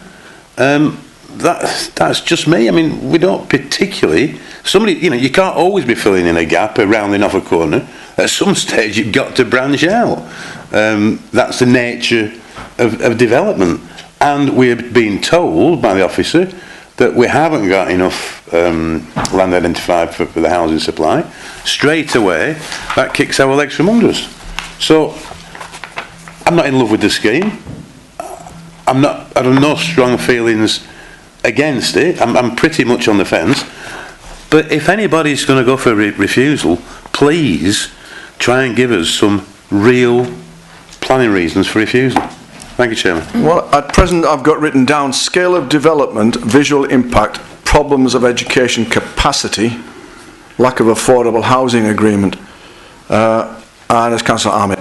Speaker 14: that's just me. I mean, we don't particularly. You can't always be filling in a gap or rounding off a corner. At some stage, you've got to branch out. That's the nature of development. And we're being told by the officer that we haven't got enough land identified for the housing supply. Straight away, that kicks our legs from under us. So, I'm not in love with the scheme. I have no strong feelings against it. I'm pretty much on the fence. But if anybody's going to go for a refusal, please try and give us some real planning reasons for refusal. Thank you, Chairman.
Speaker 2: Well, at present I've got written down scale of development, visual impact, problems of education capacity, lack of affordable housing agreement. And as Councillor Ahmed.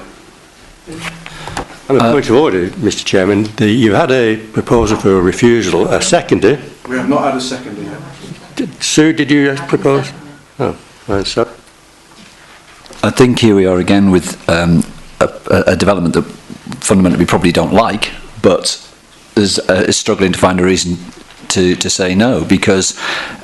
Speaker 1: On a point of order, Mr Chairman, you had a proposal for a refusal, a seconder.
Speaker 2: We have not had a seconder yet.
Speaker 1: Sue, did you propose? Oh, right, so.
Speaker 15: I think here we are again with a development that fundamentally we probably don't like, but is struggling to find a reason to say no, because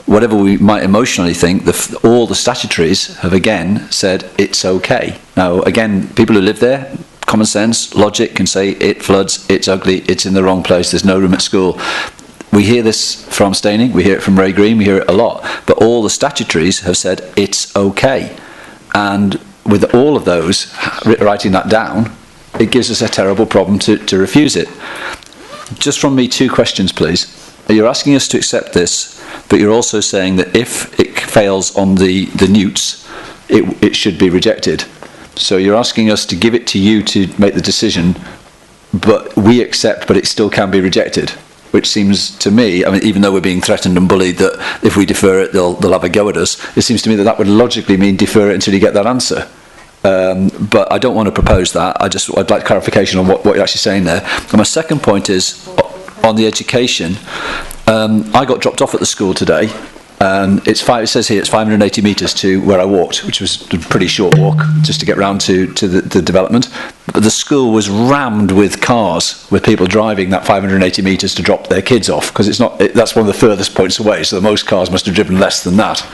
Speaker 15: whatever we might emotionally think, all the statutories have again said it's okay. Now, again, people who live there, common sense, logic can say it floods, it's ugly, it's in the wrong place, there's no room at school. We hear this from Staining, we hear it from Ray Green, we hear it a lot, but all the statutories have said it's okay. And with all of those, writing that down, it gives us a terrible problem to refuse it. Just from me, 2 questions, please. You're asking us to accept this, but you're also saying that if it fails on the newts, it should be rejected. So you're asking us to give it to you to make the decision, but we accept, but it still can be rejected, which seems to me, I mean, even though we're being threatened and bullied that if we defer it, they'll have a go at us, it seems to me that would logically mean defer it until you get that answer. But I don't want to propose that. I'd like clarification on what you're actually saying there. And my second point is on the education. I got dropped off at the school today. It says here it's 580 metres to where I walked, which was a pretty short walk just to get round to the development. But the school was rammed with cars, with people driving that 580 metres to drop their kids off, because that's one of the furthest points away, so most cars must have driven less than that.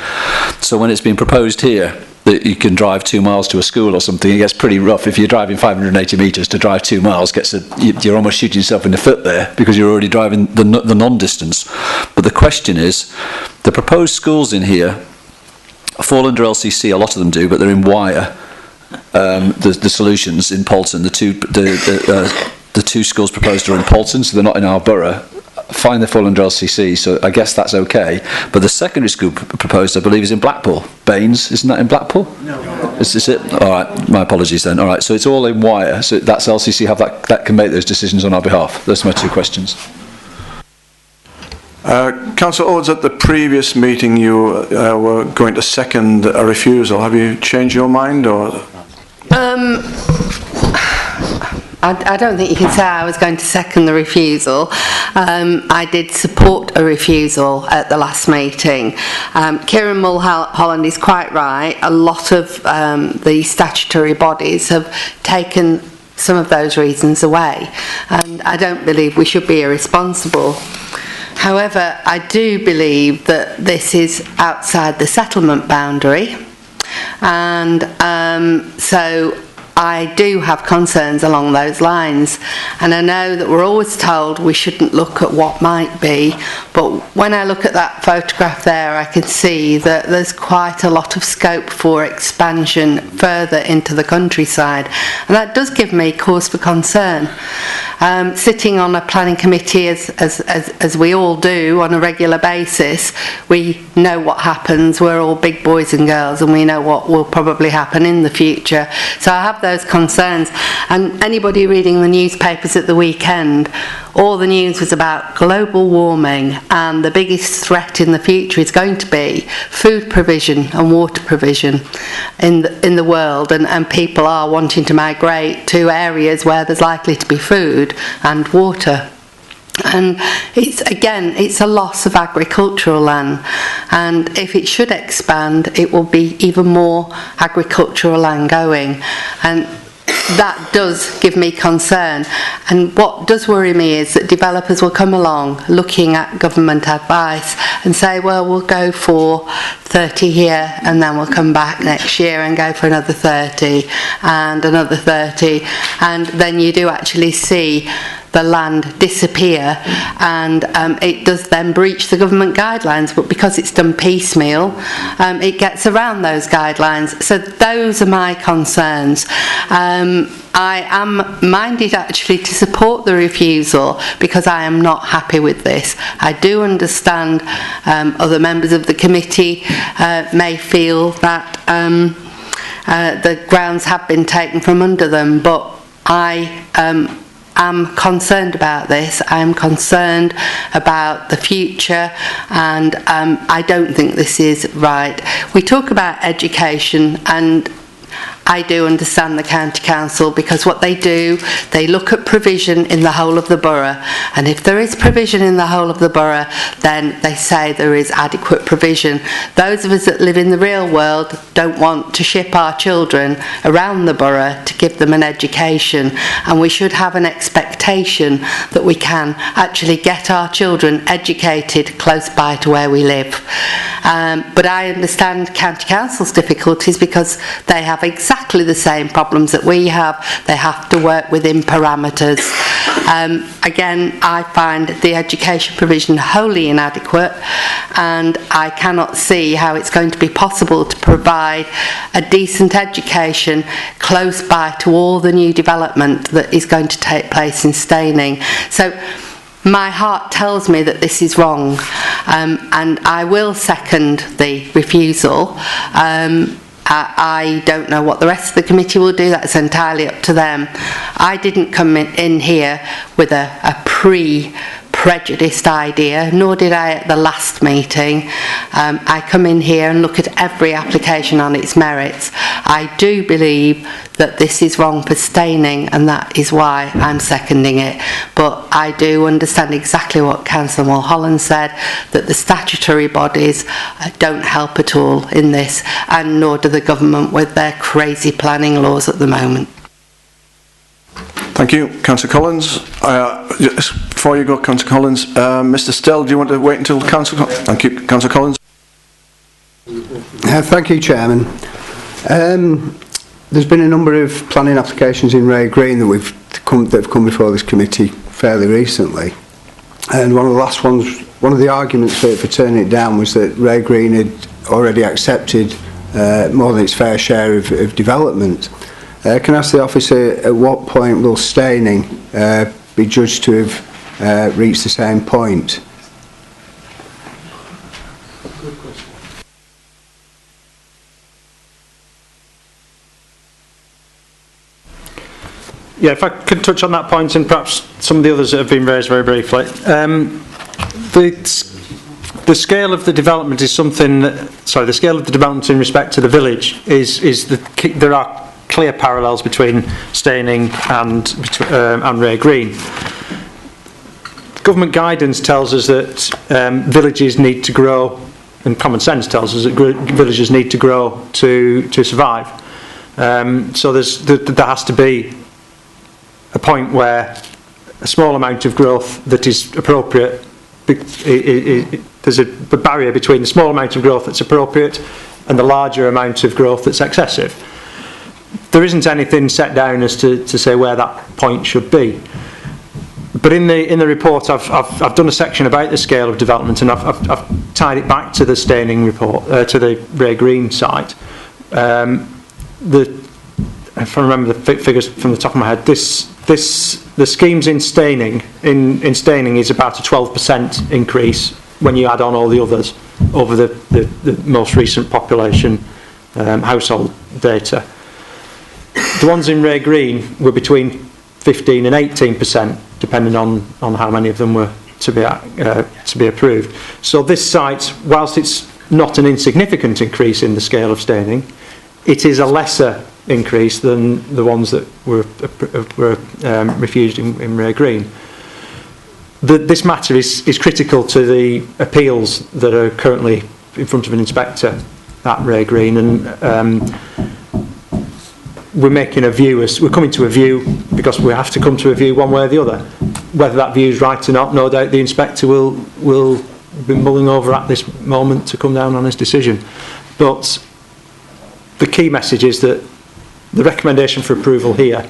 Speaker 15: So when it's been proposed here that you can drive 2 miles to a school or something, it gets pretty rough. If you're driving 580 metres to drive 2 miles, you're almost shooting yourself in the foot there, because you're already driving the non-distance. But the question is, the proposed schools in here fall under LCC, a lot of them do, but they're in Wyre. The solutions in Polton, the two schools proposed are in Polton, so they're not in our borough. Fine, they fall under LCC, so I guess that's okay. But the secondary school proposed, I believe, is in Blackpool. Baines, isn't that in Blackpool? No. Is this it? All right, my apologies then. All right, so it's all in Wyre, so that's LCC that can make those decisions on our behalf. Those are my two questions.
Speaker 2: Councillor Oates, at the previous meeting you were going to second a refusal. Have you changed your mind, or...?
Speaker 6: I don't think you can say I was going to second the refusal. I did support a refusal at the last meeting. Kieran Mulholland is quite right. A lot of the statutory bodies have taken some of those reasons away, and I don't believe we should be irresponsible. However, I do believe that this is outside the settlement boundary, and so I do have concerns along those lines, and I know that we're always told we shouldn't look at what might be, but when I look at that photograph there, I can see that there's quite a lot of scope for expansion further into the countryside, and that does give me cause for concern. Sitting on a planning committee, as we all do on a regular basis, we know what happens. We're all big boys and girls, and we know what will probably happen in the future. So I have those concerns. And anybody reading the newspapers at the weekend, all the news was about global warming, and the biggest threat in the future is going to be food provision and water provision in the world, and people are wanting to migrate to areas where there's likely to be food and water. And it's a loss of agricultural land, and if it should expand, it will be even more agricultural land going, and that does give me concern. And what does worry me is that developers will come along looking at government advice and say, well, we'll go for 30 here, and then we'll come back next year and go for another 30 and another 30, and then you do actually see the land disappear, and it does then breach the government guidelines, but because it's done piecemeal, it gets around those guidelines. So those are my concerns. I am minded actually to support the refusal because I am not happy with this. I do understand other members of the committee may feel that the grounds have been taken from under them, but I am concerned about this. I'm concerned about the future, and I don't think this is right. We talk about education, and I do understand the County Council, because what they do, they look at provision in the whole of the borough, and if there is provision in the whole of the borough, then they say there is adequate provision. Those of us that live in the real world don't want to ship our children around the borough to give them an education, and we should have an expectation that we can actually get our children educated close by to where we live. But I understand County Council's difficulties because they have exactly the same problems that we have. They have to work within parameters. Again, I find the education provision wholly inadequate, and I cannot see how it's going to be possible to provide a decent education close by to all the new development that is going to take place in Steyning. So my heart tells me that this is wrong, and I will second the refusal. I don't know what the rest of the committee will do. That's entirely up to them. I didn't come in here with a pre prejudiced idea, nor did I at the last meeting. I come in here and look at every application on its merits. I do believe that this is wrong for Staining, and that is why I'm seconding it. But I do understand exactly what Councillor Mulholland said, that the statutory bodies don't help at all in this, and nor do the government with their crazy planning laws at the moment.
Speaker 2: Thank you, Councillor Collins. Just before you go, Councillor Collins, Mr. Stell, do you want to wait until Councillor? Thank you, Councillor Collins.
Speaker 16: Thank you, Chairman. There's been a number of planning applications in Ray Green that have come before this committee fairly recently, and one of the last ones, one of the arguments for turning it down was that Ray Green had already accepted more than its fair share of development. Can I ask the officer, at what point will Staining be judged to have reached the same point?
Speaker 7: Good question. Yeah, if I could touch on that point, and perhaps some of the others that have been raised very briefly. The scale of the development is something that, the scale of the development in respect to the village there are clear parallels between Staining and Ray Green. Government guidance tells us that villages need to grow, and common sense tells us that villages need to grow to survive. So there has to be a point where a small amount of growth that is appropriate, there's a barrier between the small amount of growth that's appropriate and the larger amount of growth that's excessive. There isn't anything set down as to say where that point should be. But in the report, I've done a section about the scale of development, and I've tied it back to the Staining report, to the Ray Green site. If I remember the figures from the top of my head, the schemes in Staining is about a 12% increase when you add on all the others over the most recent population household data. The ones in Ray Green were between 15 and 18%, depending on how many of them were to be approved. So this site, whilst it's not an insignificant increase in the scale of Staining, it is a lesser increase than the ones that were refused in Ray Green. This matter is critical to the appeals that are currently in front of an inspector at Ray Green, and we're making a view, we're coming to a view because we have to come to a view one way or the other. Whether that view is right or not, no doubt the inspector will be mulling over at this moment to come down on his decision. But the key message is that the recommendation for approval here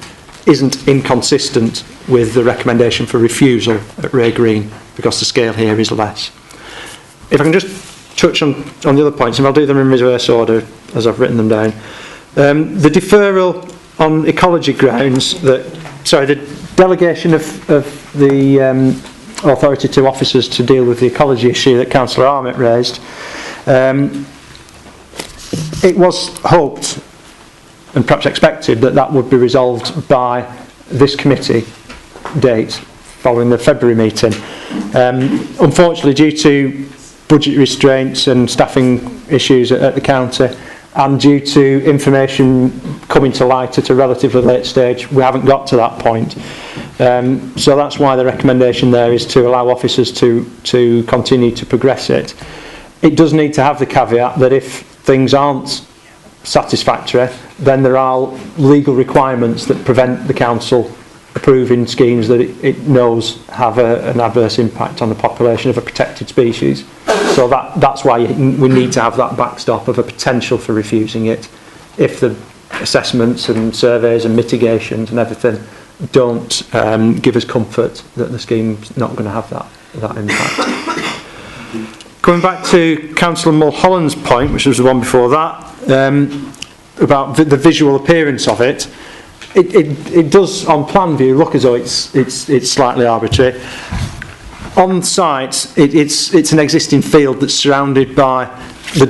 Speaker 7: isn't inconsistent with the recommendation for refusal at Ray Green, because the scale here is less. If I can just touch on the other points, and I'll do them in reverse order as I've written them down. The deferral on ecology grounds, the delegation of the authority to officers to deal with the ecology issue that Councillor Armitt raised, it was hoped and perhaps expected that would be resolved by this committee date following the February meeting. Unfortunately, due to budget restraints and staffing issues at the county, and due to information coming to light at a relatively late stage, we haven't got to that point. So that's why the recommendation there is to allow officers to continue to progress it. It does need to have the caveat that if things aren't satisfactory, then there are legal requirements that prevent the council approving schemes that it knows have an adverse impact on the population of a protected species. So that's why we need to have that backstop of a potential for refusing it if the assessments and surveys and mitigations and everything don't give us comfort that the scheme's not going to have that impact. Going back to Councillor Mulholland's point, which was the one before that, about the visual appearance of it, it does, on plan view, look as though it's slightly arbitrary. On site, it's an existing field that's surrounded by the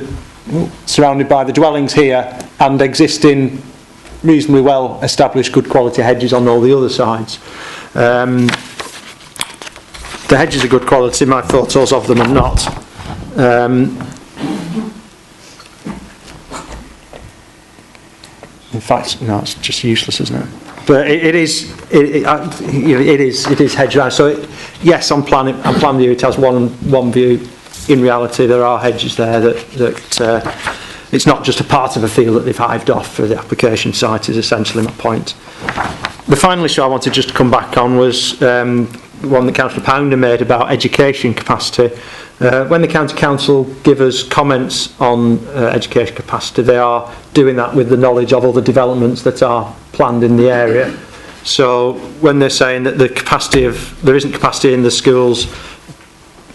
Speaker 7: dwellings here and existing reasonably well established good quality hedges on all the other sides.
Speaker 9: the hedges are good quality. My photos of them are not. In fact, no, it's just useless, isn't it? But it is hedge round. So yes, on plan view it has one view. In reality, there are hedges there that it's not just a part of a field that they've hived off for the application site. Is essentially my point. The final issue I wanted just to come back on was one that Councillor Pounder made about education capacity. When the County Council give us comments on education capacity, they are doing that with the knowledge of other developments that are planned in the area. So when they're saying that there isn't capacity in the schools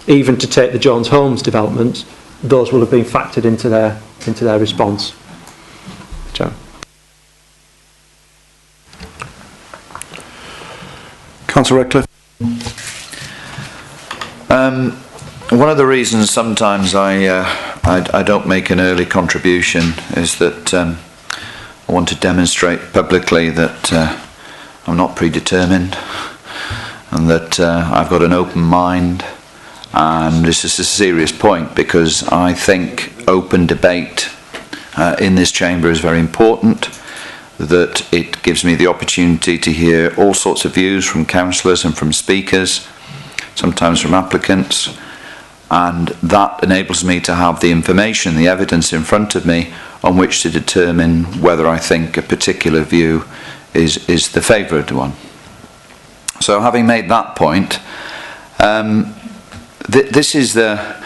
Speaker 9: even to take the Jones Holmes development, those will have been factored into their response. Joe.
Speaker 2: Councillor Redcliffe.
Speaker 15: One of the reasons sometimes I don't make an early contribution is that I want to demonstrate publicly that I'm not predetermined and that I've got an open mind, and this is a serious point because I think open debate in this chamber is very important, that it gives me the opportunity to hear all sorts of views from councillors and from speakers, sometimes from applicants, and that enables me to have the information, the evidence in front of me on which to determine whether I think a particular view is the favoured one. So having made that point, this is the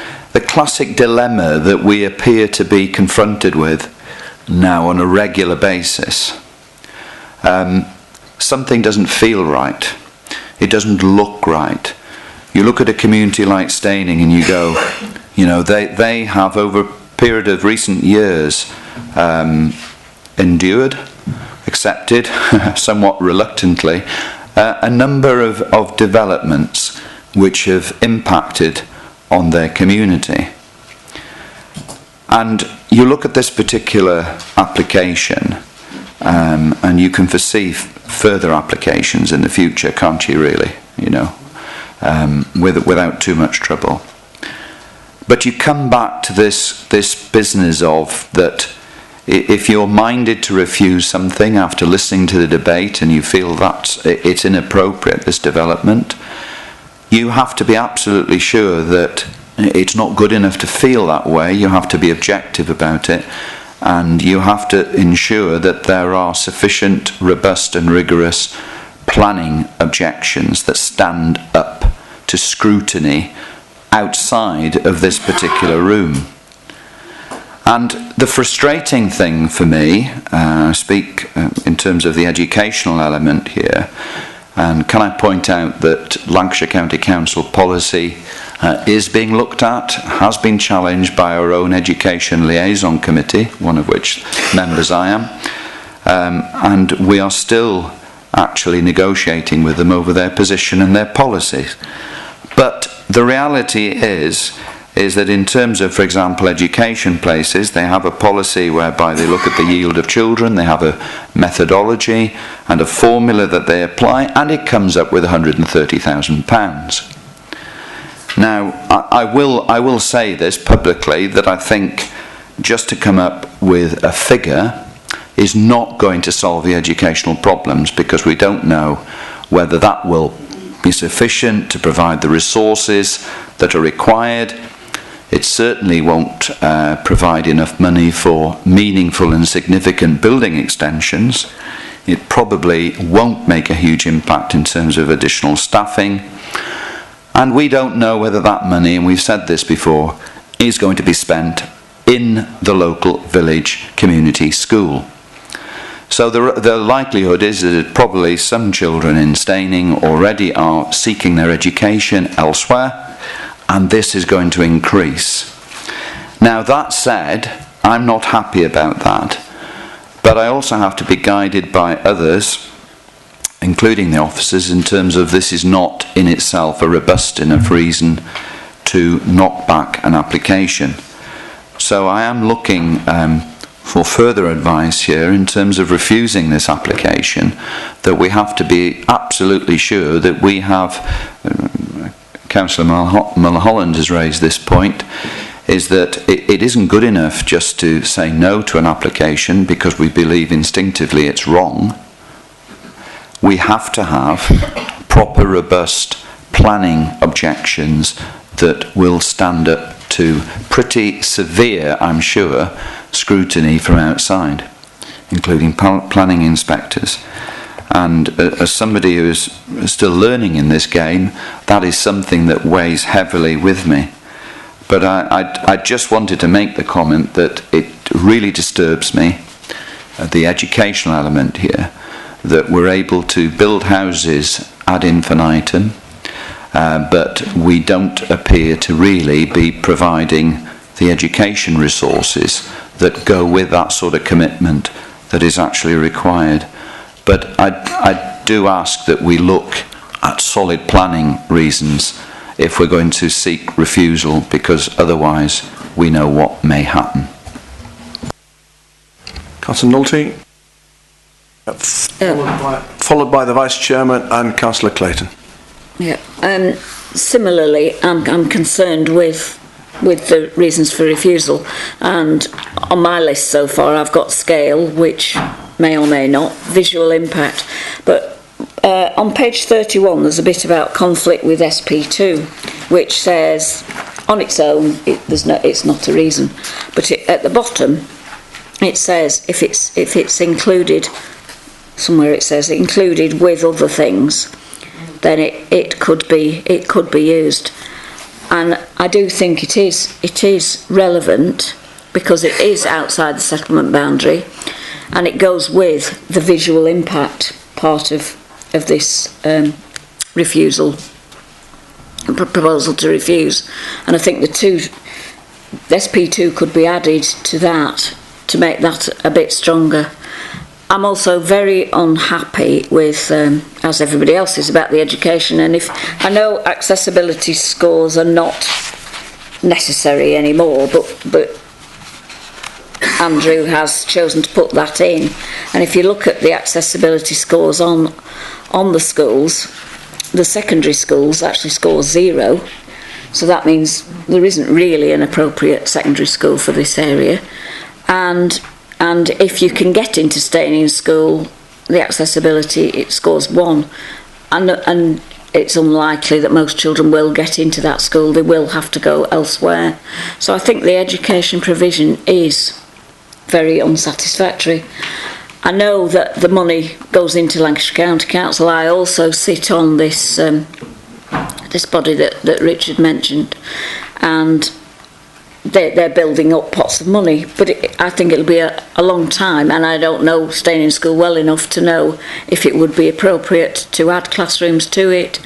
Speaker 15: classic dilemma that we appear to be confronted with now on a regular basis. Something doesn't feel right. It doesn't look right. You look at a community like Staining and you go, they have over a period of recent years endured, accepted, somewhat reluctantly, a number of developments which have impacted on their community. And you look at this particular application and you can foresee further applications in the future, can't you really, without too much trouble. But you come back to this business of that if you're minded to refuse something after listening to the debate and you feel that it's inappropriate, this development, you have to be absolutely sure that it's not good enough to feel that way. You have to be objective about it, and you have to ensure that there are sufficient, robust and rigorous planning objections that stand up to scrutiny outside of this particular room. And the frustrating thing for me, I speak in terms of the educational element here, and can I point out that Lancashire County Council policy is being looked at, has been challenged by our own Education Liaison Committee, one of which members I am, and we are still actually negotiating with them over their position and their policies. But the reality is that in terms of, for example, education places, they have a policy whereby they look at the yield of children, they have a methodology and a formula that they apply, and it comes up with £130,000. Now, I will say this publicly, that I think just to come up with a figure is not going to solve the educational problems, because we don't know whether that will be sufficient to provide the resources that are required. It certainly won't provide enough money for meaningful and significant building extensions. It probably won't make a huge impact in terms of additional staffing. And we don't know whether that money, and we've said this before, is going to be spent in the local village community school. So the likelihood is that probably some children in Staining already are seeking their education elsewhere, and this is going to increase. Now, that said, I'm not happy about that, but I also have to be guided by others, including the officers, in terms of this is not in itself a robust enough reason to knock back an application. So I am looking for further advice here in terms of refusing this application, that we have to be absolutely sure that we have Councillor Mulholland has raised this point, is that it isn't good enough just to say no to an application because we believe instinctively it's wrong. We have to have proper, robust planning objections that will stand up to pretty severe, I'm sure, scrutiny from outside, including planning inspectors. And as somebody who is still learning in this game, that is something that weighs heavily with me. But I just wanted to make the comment that it really disturbs me, the educational element here, that we're able to build houses ad infinitum, but we don't appear to really be providing the education resources that go with that sort of commitment that is actually required. But I do ask that we look at solid planning reasons if we're going to seek refusal, because otherwise we know what may happen.
Speaker 2: Councillor Nulty, followed by the Vice Chairman and Councillor Clayton.
Speaker 4: Yeah. Similarly, I'm concerned with the reasons for refusal, and on my list so far I've got scale, which may or may not, visual impact, but on page 31 there's a bit about conflict with SP2, which says on its own it's not a reason, but at the bottom it says if it's included somewhere, it says included with other things, then it could be used. And I do think it is relevant because it is outside the settlement boundary, and it goes with the visual impact part of this proposal to refuse. And I think the SP2 could be added to that to make that a bit stronger. I'm also very unhappy with, as everybody else is, about the education. And if I know accessibility scores are not necessary anymore, but Andrew has chosen to put that in. And if you look at the accessibility scores on the schools, the secondary schools actually score 0. So that means there isn't really an appropriate secondary school for this area. And if you can get into Steyning School, the accessibility, it scores 1. And it's unlikely that most children will get into that school. They will have to go elsewhere. So I think the education provision is very unsatisfactory. I know that the money goes into Lancashire County Council. I also sit on this this body that Richard mentioned, and they're building up pots of money, but I think it'll be a long time, and I don't know Steyning School well enough to know if it would be appropriate to add classrooms to it,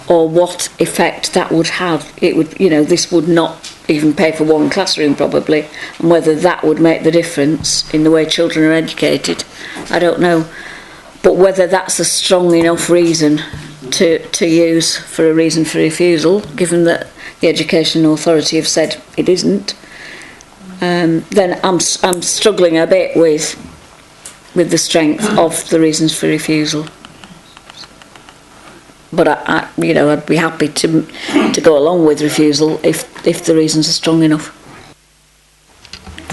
Speaker 4: or what effect that would have. It would, this would not even pay for one classroom probably, and whether that would make the difference in the way children are educated, I don't know. But whether that's a strong enough reason to use for a reason for refusal, given that the Education Authority have said it isn't, then I'm struggling a bit with the strength of the reasons for refusal. But I'd be happy to go along with refusal if the reasons are strong enough.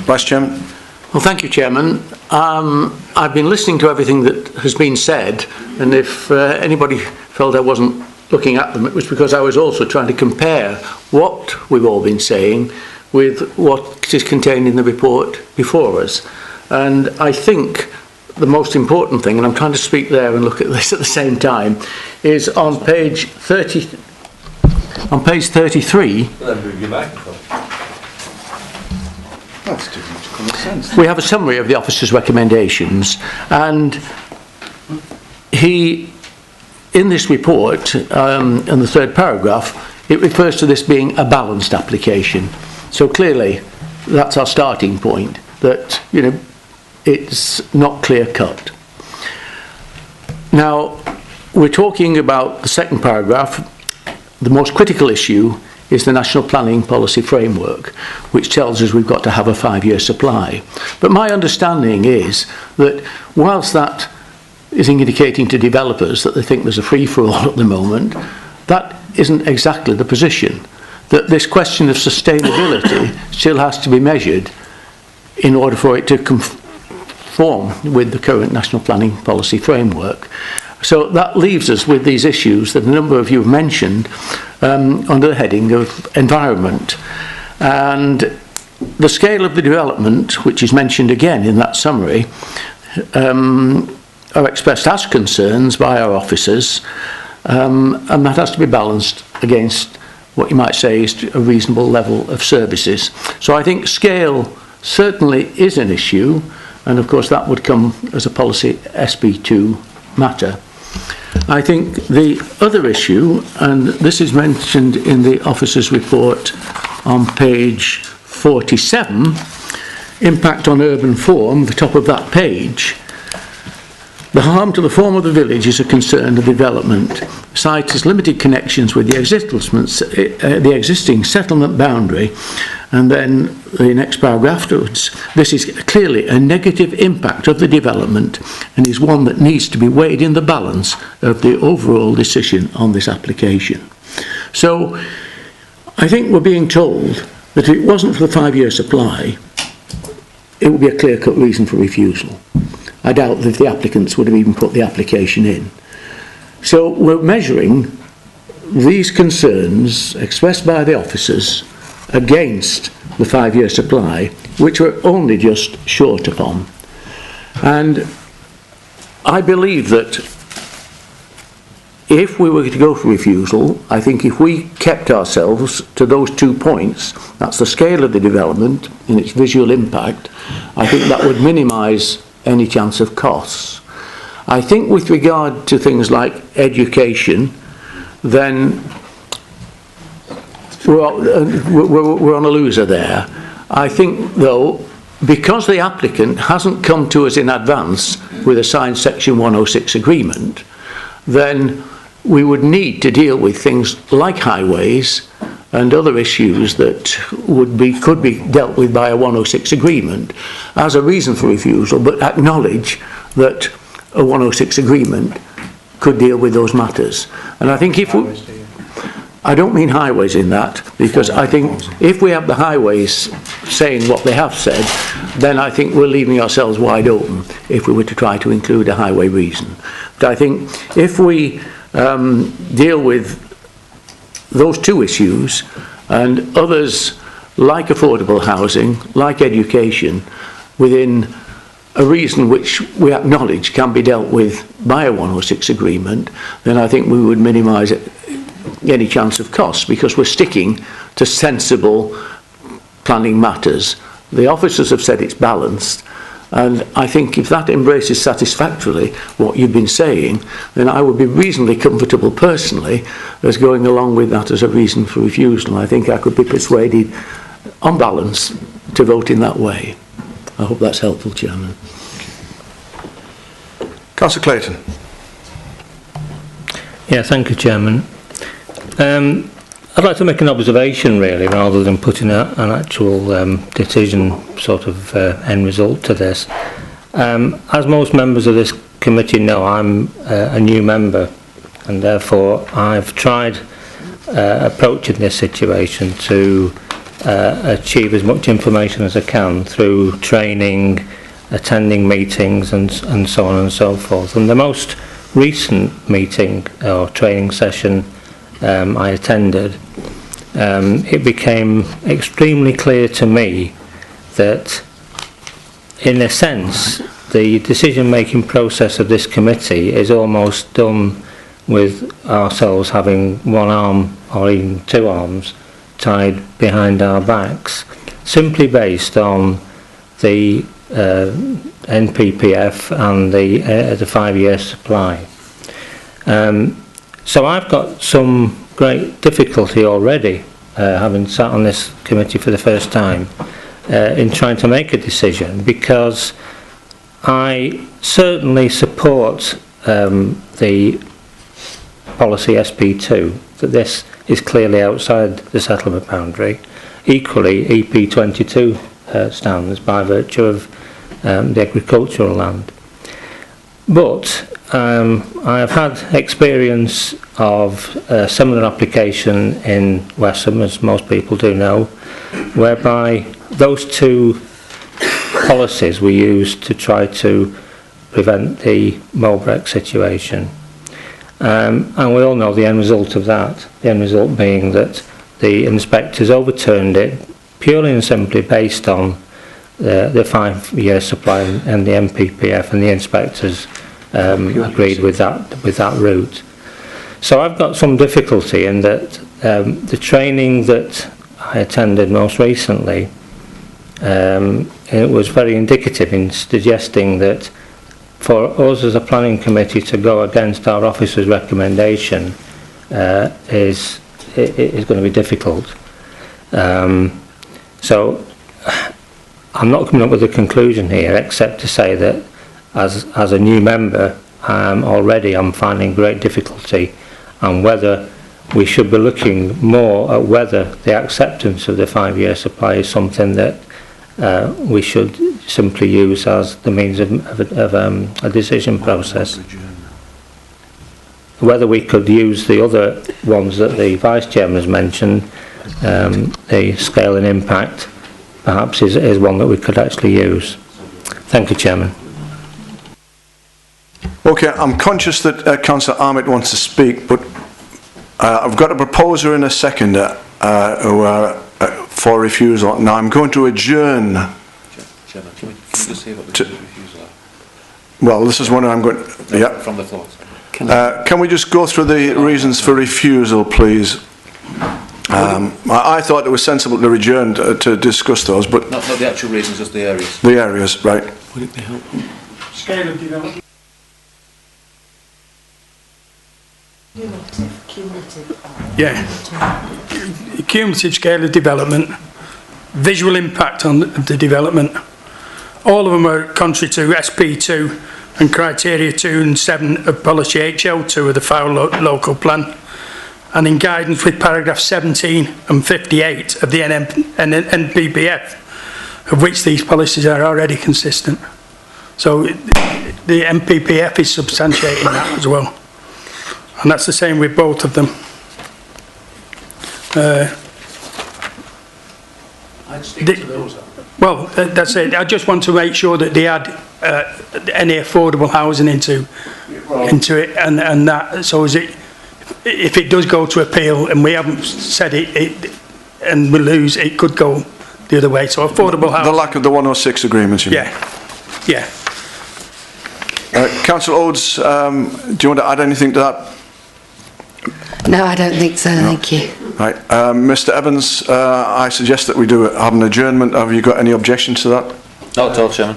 Speaker 2: Vice Chairman.
Speaker 10: Well, thank you, Chairman. I've been listening to everything that has been said, and if anybody felt I wasn't looking at them, it was because I was also trying to compare what we've all been saying with what is contained in the report before us. And I think the most important thing, and I'm trying to speak there and look at this at the same time, is on page 30. On page 33. We have a summary of the officer's recommendations, and in this report, in the third paragraph, it refers to this being a balanced application. So clearly, that's our starting point, that, it's not clear-cut. Now, we're talking about the second paragraph. The most critical issue is the National Planning Policy Framework, which tells us we've got to have a 5-year supply. But my understanding is that whilst that is indicating to developers that they think there's a free-for-all at the moment, that isn't exactly the position. That this question of sustainability still has to be measured in order for it to conform with the current national planning policy framework. So that leaves us with these issues that a number of you have mentioned under the heading of environment. And the scale of the development, which is mentioned again in that summary, are expressed as concerns by our officers, and that has to be balanced against what you might say is a reasonable level of services. So I think scale certainly is an issue, and of course that would come as a policy SB2 matter. I think the other issue, and this is mentioned in the officers' report on page 47, impact on urban form, the top of that page. The harm to the form of the village is a concern of development. Site has limited connections with the existing settlement boundary, and then the next paragraph afterwards. This is clearly a negative impact of the development and is one that needs to be weighed in the balance of the overall decision on this application. So I think we're being told that if it wasn't for the 5-year supply, it would be a clear-cut reason for refusal. I doubt that the applicants would have even put the application in. So we're measuring these concerns expressed by the officers against the 5-year supply, which we're only just short upon. And I believe that if we were to go for refusal, I think if we kept ourselves to those 2 points, that's the scale of the development and its visual impact, I think that would minimise any chance of costs. I think with regard to things like education, then we're on a loser there. I think, though, because the applicant hasn't come to us in advance with a signed Section 106 agreement, then we would need to deal with things like highways and other issues that could be dealt with by a 106 agreement as a reason for refusal, but acknowledge that a 106 agreement could deal with those matters. And I think if we... I don't mean highways in that, because I think if we have the highways saying what they have said, then I think we're leaving ourselves wide open if we were to try to include a highway reason. But I think if we deal with those 2 issues and others like affordable housing, like education, within a reason which we acknowledge can be dealt with by a 106 agreement, then I think we would minimise any chance of costs, because we're sticking to sensible planning matters. The officers have said it's balanced, and I think if that embraces satisfactorily what you've been saying, then I would be reasonably comfortable personally as going along with that as a reason for refusal. I think I could be persuaded on balance to vote in that way. I hope that's helpful, Chairman.
Speaker 2: Councillor Clayton.
Speaker 17: Yeah, thank you, Chairman. I'd like to make an observation, really, rather than putting an actual decision sort of end result to this. As most members of this committee know, I'm a new member, and therefore I've tried approaching this situation to achieve as much information as I can through training, attending meetings and so on and so forth. And the most recent meeting or training session I attended, it became extremely clear to me that, in a sense, the decision-making process of this committee is almost done with ourselves having one arm or even 2 arms tied behind our backs, simply based on the NPPF and the 5-year supply. So I've got some great difficulty already, having sat on this committee for the first time, in trying to make a decision, because I certainly support the policy SP2, that this is clearly outside the settlement boundary. Equally, EP22 stands by virtue of the agricultural land. But I have had experience of a similar application in Westham, as most people do know, whereby those two policies were used to try to prevent the Mowbray situation. And we all know the end result of that, the end result being that the inspectors overturned it purely and simply based on the 5-year supply and the MPPF, and the inspectors agreed with that route. So I've got some difficulty in that the training that I attended most recently, it was very indicative in suggesting that for us as a planning committee to go against our officer's recommendation is going to be difficult. So I'm not coming up with a conclusion here, except to say that as a new member, already I'm finding great difficulty on whether we should be looking more at whether the acceptance of the 5-year supply is something that we should simply use as the means of a decision process. Whether we could use the other ones that the Vice Chairman has mentioned, the scale and impact, perhaps is one that we could actually use. Thank you, Chairman.
Speaker 2: Okay, I'm conscious that Councillor Ahmed wants to speak, but I've got a proposer and a seconder who are for refusal. Now I'm going to adjourn.
Speaker 5: Chairman, can we just see what the refusal are?
Speaker 2: Well, this is one I'm going. Yeah.
Speaker 5: From the floor.
Speaker 2: Can we just go through the reasons for refusal, please? I thought it was sensible to adjourn to discuss those, but
Speaker 5: not the actual reasons, just the areas.
Speaker 2: The areas, right?
Speaker 5: Would it be helpful?
Speaker 8: Scale of development. Yeah. Cumulative scale of development, visual impact on the development. All of them are contrary to SP2 and criteria 2 and 7 of policy HL2 of the Fowle local plan, and in guidance with paragraph 17 and 58 of the NPPF, of which these policies are already consistent. So the NPPF is substantiating that as well. And that's the same with both of them.
Speaker 11: I'd stick to those.
Speaker 8: Well, that's it. I just want to make sure that they add any affordable housing into it, and that. So is it? If it does go to appeal, and we haven't said it, and we lose, it could go the other way. So affordable housing.
Speaker 2: The lack of the 106 agreements.
Speaker 8: Yeah. Yeah.
Speaker 2: Councillor Odes, do you want to add anything to that?
Speaker 6: No, I don't think so, thank you.
Speaker 2: Right, Mr Evans, I suggest that we do have an adjournment. Have you got any objections to that?
Speaker 5: Not at all, Chairman.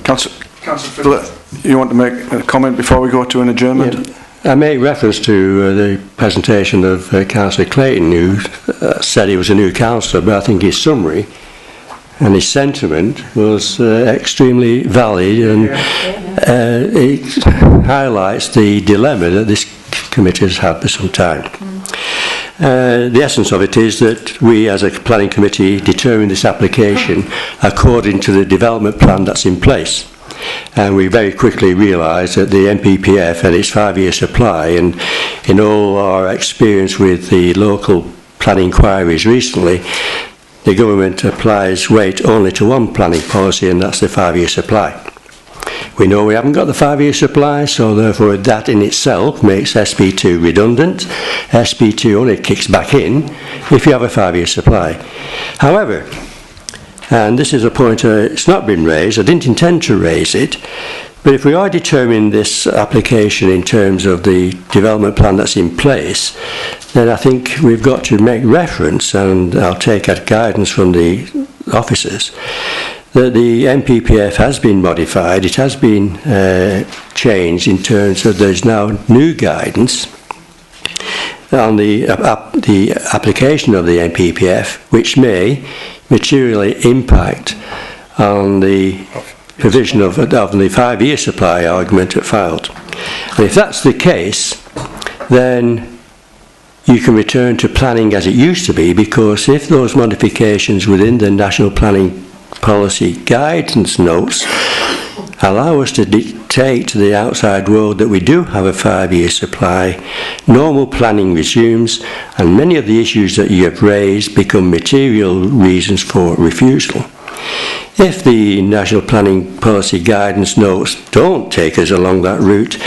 Speaker 2: Councillor Fiddler, you want to make a comment before we go to an adjournment?
Speaker 1: Yeah. I make reference to the presentation of Councillor Clayton, who said he was a new councillor, but I think his summary and his sentiment was extremely valid, and it highlights the dilemma that this committee has had for some time. The essence of it is that we as a planning committee determine this application according to the development plan that's in place. And we very quickly realised that the NPPF and its 5-year supply, and in all our experience with the local planning inquiries recently, the government applies weight only to one planning policy, and that's the 5-year supply. We know we haven't got the 5-year supply, so therefore that in itself makes SP2 redundant. SP2 only kicks back in if you have a 5-year supply. However, and this is a point it's not been raised, I didn't intend to raise it, but if we are determining this application in terms of the development plan that's in place, then I think we've got to make reference, and I'll take a guidance from the officers, that the NPPF has been modified, it has been changed in terms of there's now new guidance on the application of the NPPF, which may materially impact on the provision of the 5-year supply argument at Fylde. And if that's the case, then you can return to planning as it used to be, because if those modifications within the national planning policy guidance notes allow us to dictate to the outside world that we do have a 5-year supply, normal planning resumes, and many of the issues that you have raised become material reasons for refusal. If the National Planning Policy Guidance Notes don't take us along that route,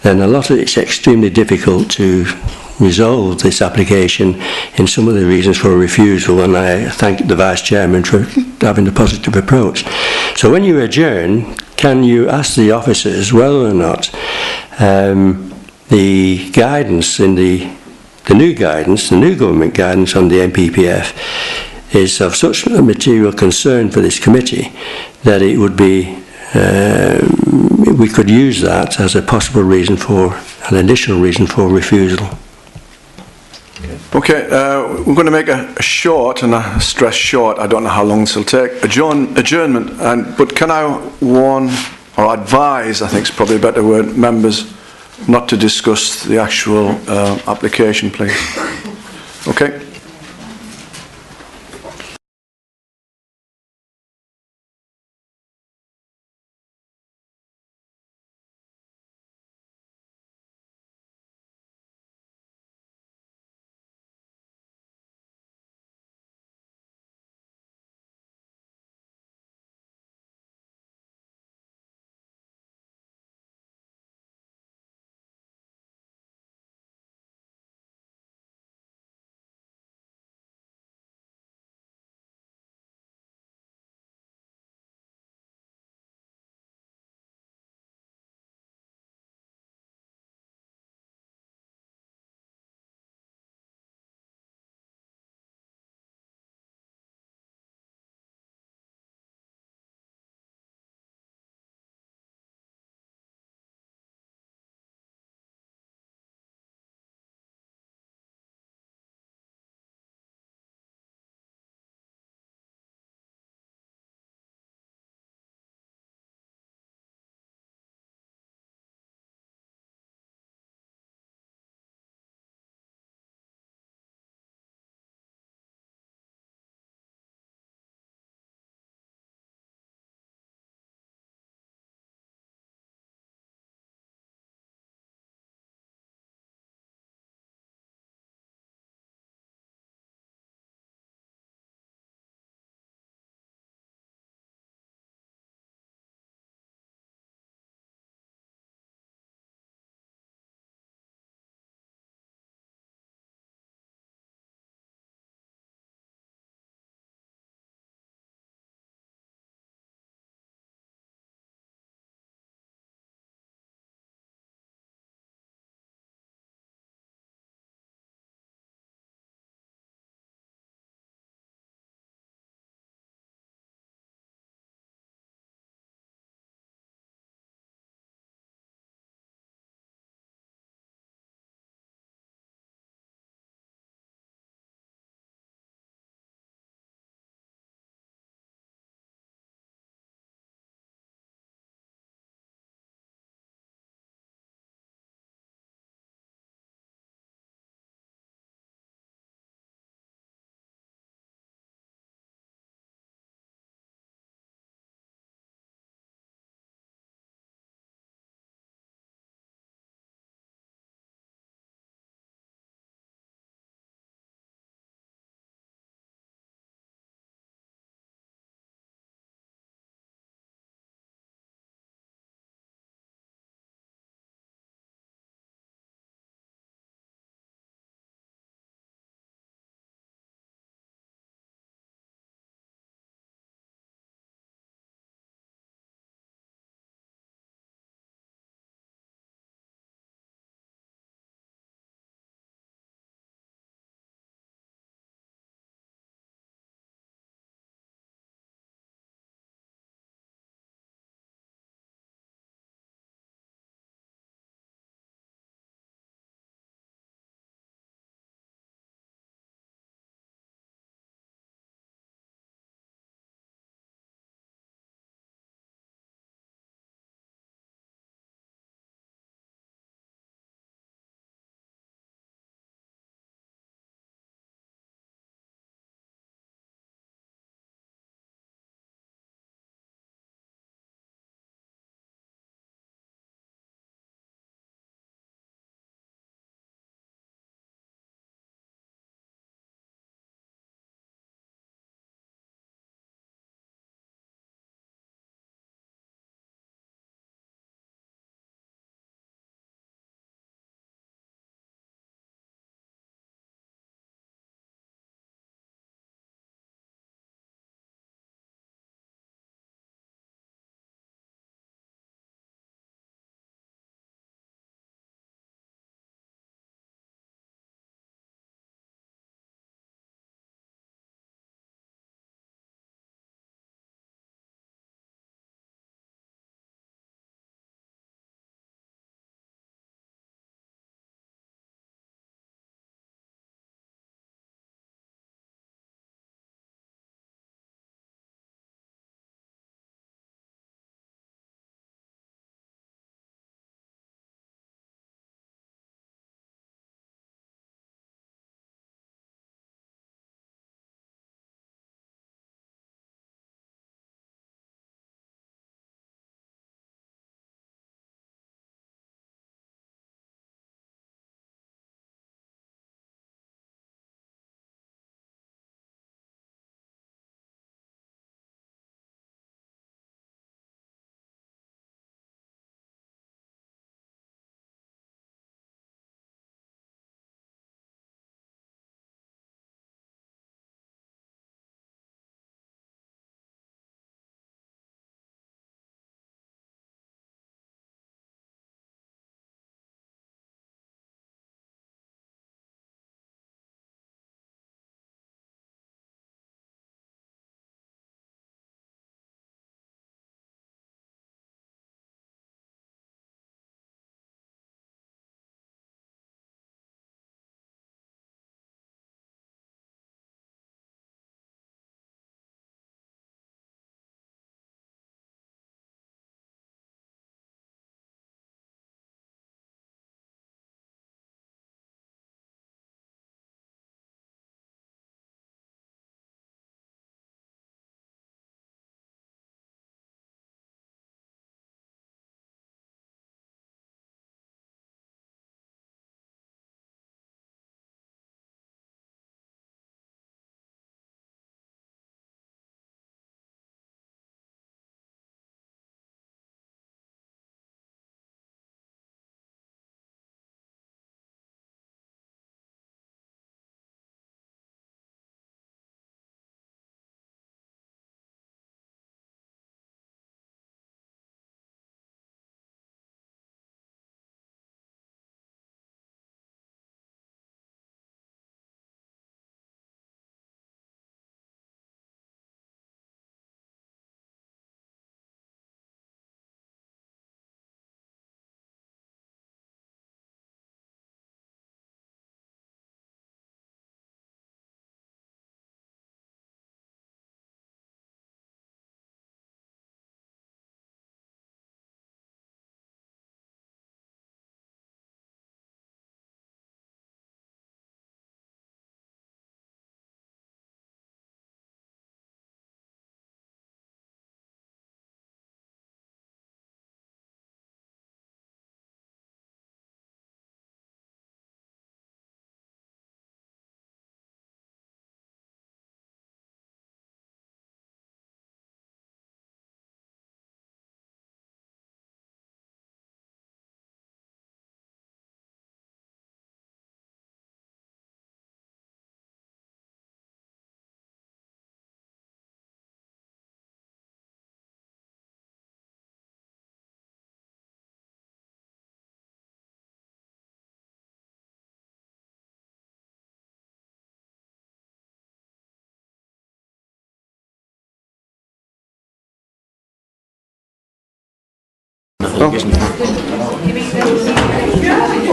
Speaker 1: then it's extremely difficult to resolve this application in some of the reasons for refusal, and I thank the Vice Chairman for having a positive approach. So when you adjourn, can you ask the officers whether or not the guidance in the new guidance, the new government guidance on the NPPF is of such a material concern for this committee that it would be we could use that as a possible reason for an additional reason for refusal.
Speaker 2: Okay, we're going to make a short, and I stress short, I don't know how long this will take, adjournment, but can I warn or advise, I think it's probably a better word, members not to discuss the actual application, please. Okay.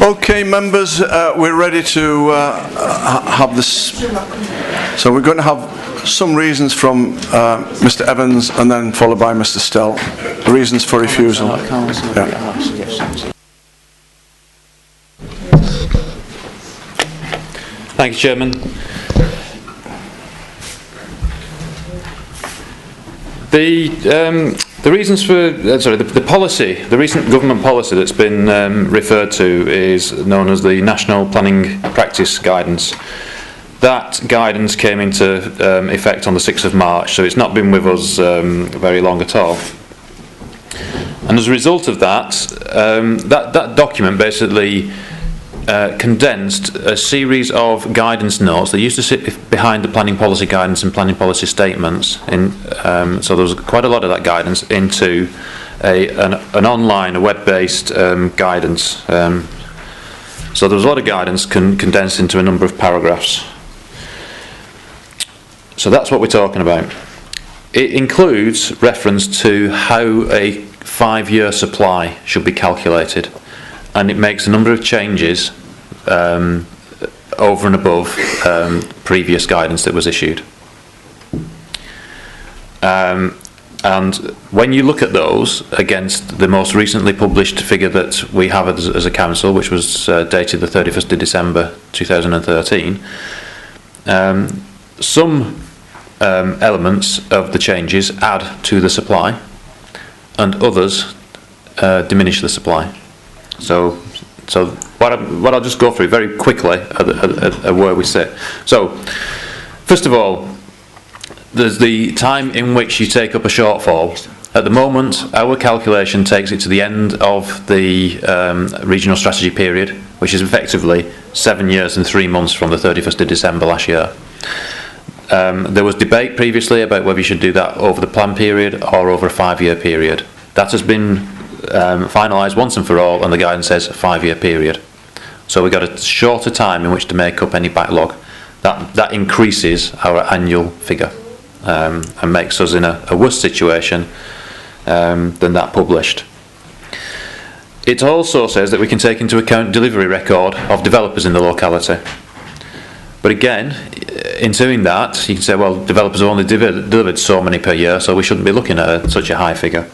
Speaker 2: Okay, members, we're ready to have this. So we're going to have some reasons from Mr. Evans and then followed by Mr. Stell. Reasons for refusal. Yeah.
Speaker 5: Thank you, Chairman. The reasons for the policy, the recent government policy that's been referred to is known as the National Planning Practice Guidance. That guidance came into effect on the 6th of March, so it's not been with us very long at all. And as a result of that, that document basically condensed a series of guidance notes that used to sit behind the planning policy guidance and planning policy statements. So there was quite a lot of that guidance into an online, a web-based guidance. So there was a lot of guidance condensed into a number of paragraphs. So that's what we're talking about. It includes reference to how a 5-year supply should be calculated, and it makes a number of changes over and above previous guidance that was issued. And when you look at those against the most recently published figure that we have as a council, which was dated the 31st of December 2013, some elements of the changes add to the supply and others diminish the supply. So what I'll just go through very quickly at where we sit. So first of all, there's the time in which you take up a shortfall. At the moment, our calculation takes it to the end of the regional strategy period, which is effectively 7 years and 3 months from the 31st of December last year. There was debate previously about whether you should do that over the plan period or over a 5-year period. That has been finalised once and for all, and the guidance says a 5-year period. So we've got a shorter time in which to make up any backlog. That increases our annual figure and makes us in a worse situation than that published. It also says that we can take into account delivery record of developers in the locality. But again, in doing that, you can say, well, developers have only delivered so many per year, so we shouldn't be looking at such a high figure.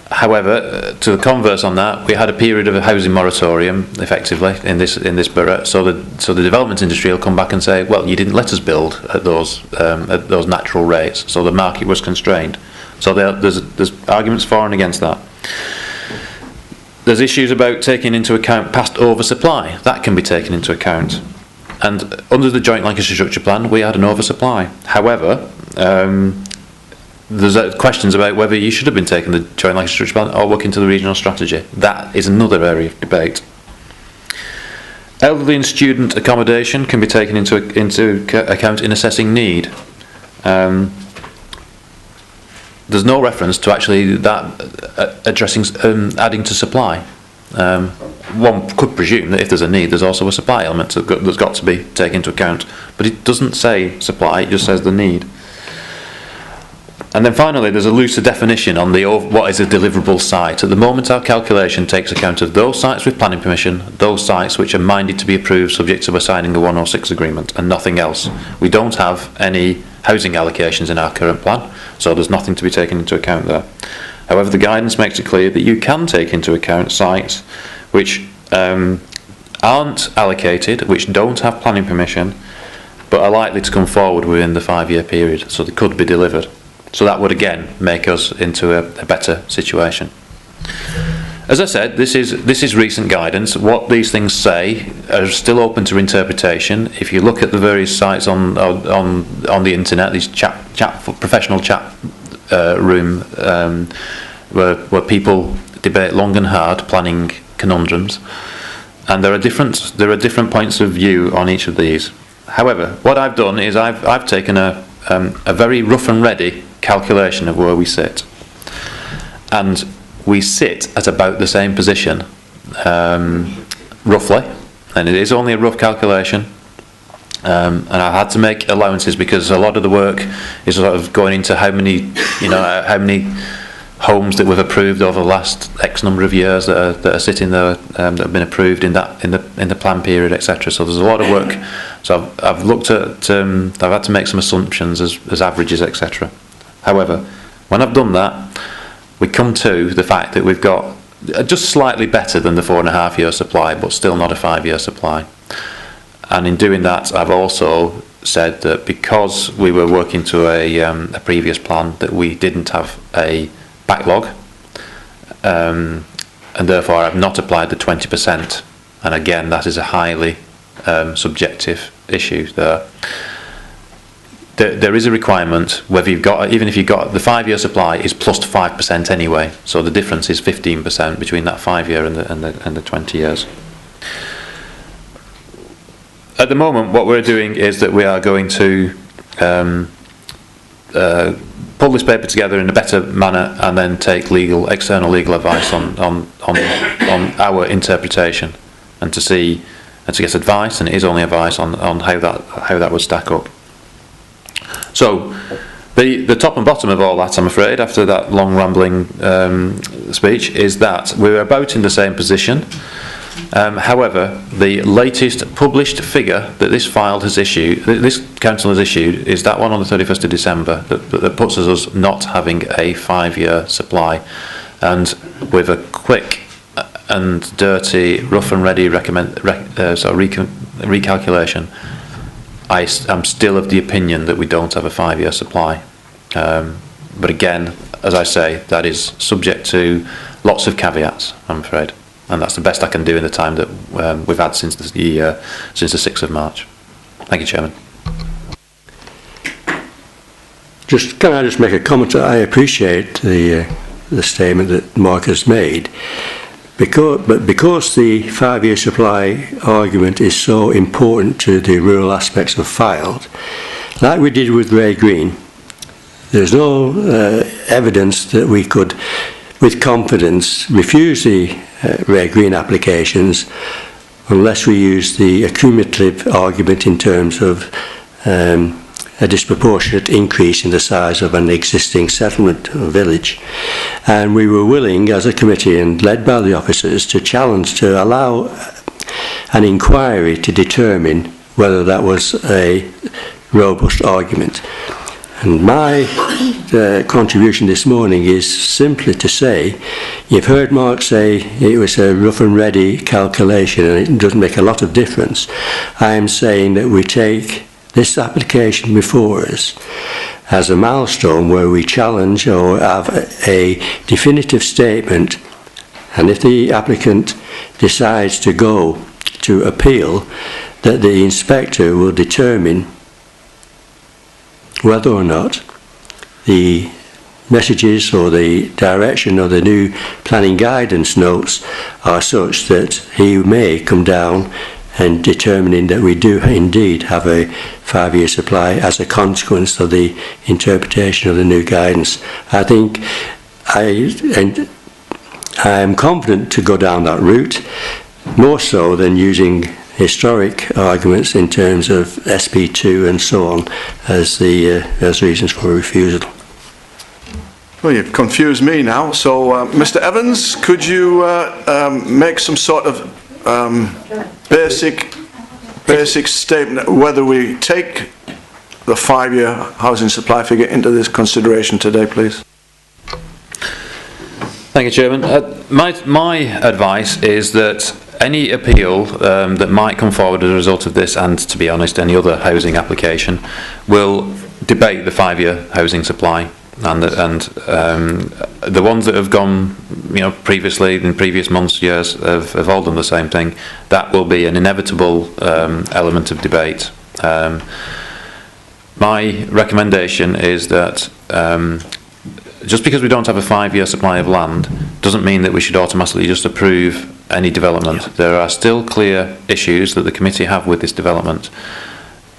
Speaker 5: However, to the converse on that, we had a period of a housing moratorium, effectively, in this borough. So the development industry will come back and say, well, you didn't let us build at those natural rates, so the market was constrained. So there's arguments for and against that. There's issues about taking into account past oversupply. That can be taken into account. And under the Joint Lancashire Structure Plan, we had an oversupply. However, there's questions about whether you should have been taking the Joint Lancashire Structure Plan or working to the regional strategy. That is another area of debate. Elderly and student accommodation can be taken into account in assessing need. There's no reference to actually that addressing adding to supply. One could presume that if there's a need, there's also a supply element that's got to be taken into account. But it doesn't say supply, it just says the need. And then finally, there's a looser definition on what is a deliverable site. At the moment, our calculation takes account of those sites with planning permission, those sites which are minded to be approved subject to signing the 106 agreement, and nothing else. We don't have any housing allocations in our current plan, so there's nothing to be taken into account there. However, the guidance makes it clear that you can take into account sites which aren't allocated, which don't have planning permission, but are likely to come forward within the 5-year period, so they could be delivered. So that would again make us into a better situation. As I said, this is recent guidance. What these things say are still open to interpretation. If you look at the various sites on the internet, these professional chat room where people debate long and hard planning conundrums, and there are different points of view on each of these. However, what I've done is I've taken a very rough and ready calculation of where we sit, and we sit at about the same position, roughly, and it is only a rough calculation, and I had to make allowances because a lot of the work is sort of going into how many homes that we've approved over the last X number of years that are sitting there, that have been approved in the plan period, etc. So there's a lot of work. So I've looked at, I've had to make some assumptions as averages, etc. However, when I've done that, we come to the fact that we've got just slightly better than the 4.5-year supply, but still not a 5-year supply. And in doing that, I've also said that because we were working to a previous plan, that we didn't have a backlog, and therefore I've not applied the 20%. And again, that is a highly subjective issue there. There is a requirement, whether you've got, even if you've got the 5-year supply is plus 5% anyway, so the difference is 15% between that 5-year and the 20 years. At the moment, what we're doing is that we are going to pull this paper together in a better manner and then take external legal advice on our interpretation, and to get advice, and it is only advice on how that would stack up. So the top and bottom of all that, I'm afraid, after that long rambling speech, is that we're about in the same position. However, the latest published figure that this council has issued is that one on the 31st of December that puts us not having a 5-year supply, and with a quick and dirty, rough and ready recalculation, I'm still of the opinion that we don't have a 5-year supply. But again, as I say, that is subject to lots of caveats, I'm afraid. And that's the best I can do in the time that we've had since the 6th of March. Thank you, Chairman.
Speaker 1: Can I just make a comment? I appreciate the statement that Mark has made, because the 5-year supply argument is so important to the rural aspects of Fylde, like we did with Ray Green, there's no evidence that we could, with confidence, refuse the Ray Green applications unless we use the accumulative argument in terms of a disproportionate increase in the size of an existing settlement or village. And we were willing, as a committee and led by the officers, to allow an inquiry to determine whether that was a robust argument. And my contribution this morning is simply to say, you've heard Mark say it was a rough and ready calculation and it doesn't make a lot of difference. I am saying that we take this application before us as a milestone where we challenge or have a definitive statement, and if the applicant decides to go to appeal, that the inspector will determine whether or not the messages or the direction or the new planning guidance notes are such that he may come down and determining that we do indeed have a 5-year supply as a consequence of the interpretation of the new guidance. I think I am confident to go down that route, more so than using historic arguments in terms of SP2 and so on as reasons for refusal.
Speaker 2: Well, you've confused me now. So, Mr. Evans, could you make some sort of basic statement whether we take the 5-year housing supply figure into this consideration today, please?
Speaker 5: Thank you, Chairman. My advice is that any appeal that might come forward as a result of this, and to be honest, any other housing application, will debate the 5-year housing supply, and the ones that have gone, previously in previous months, years, have all done the same thing. That will be an inevitable element of debate. My recommendation is that just because we don't have a 5-year supply of land doesn't mean that we should automatically just approve any development. Yeah. There are still clear issues that the committee have with this development,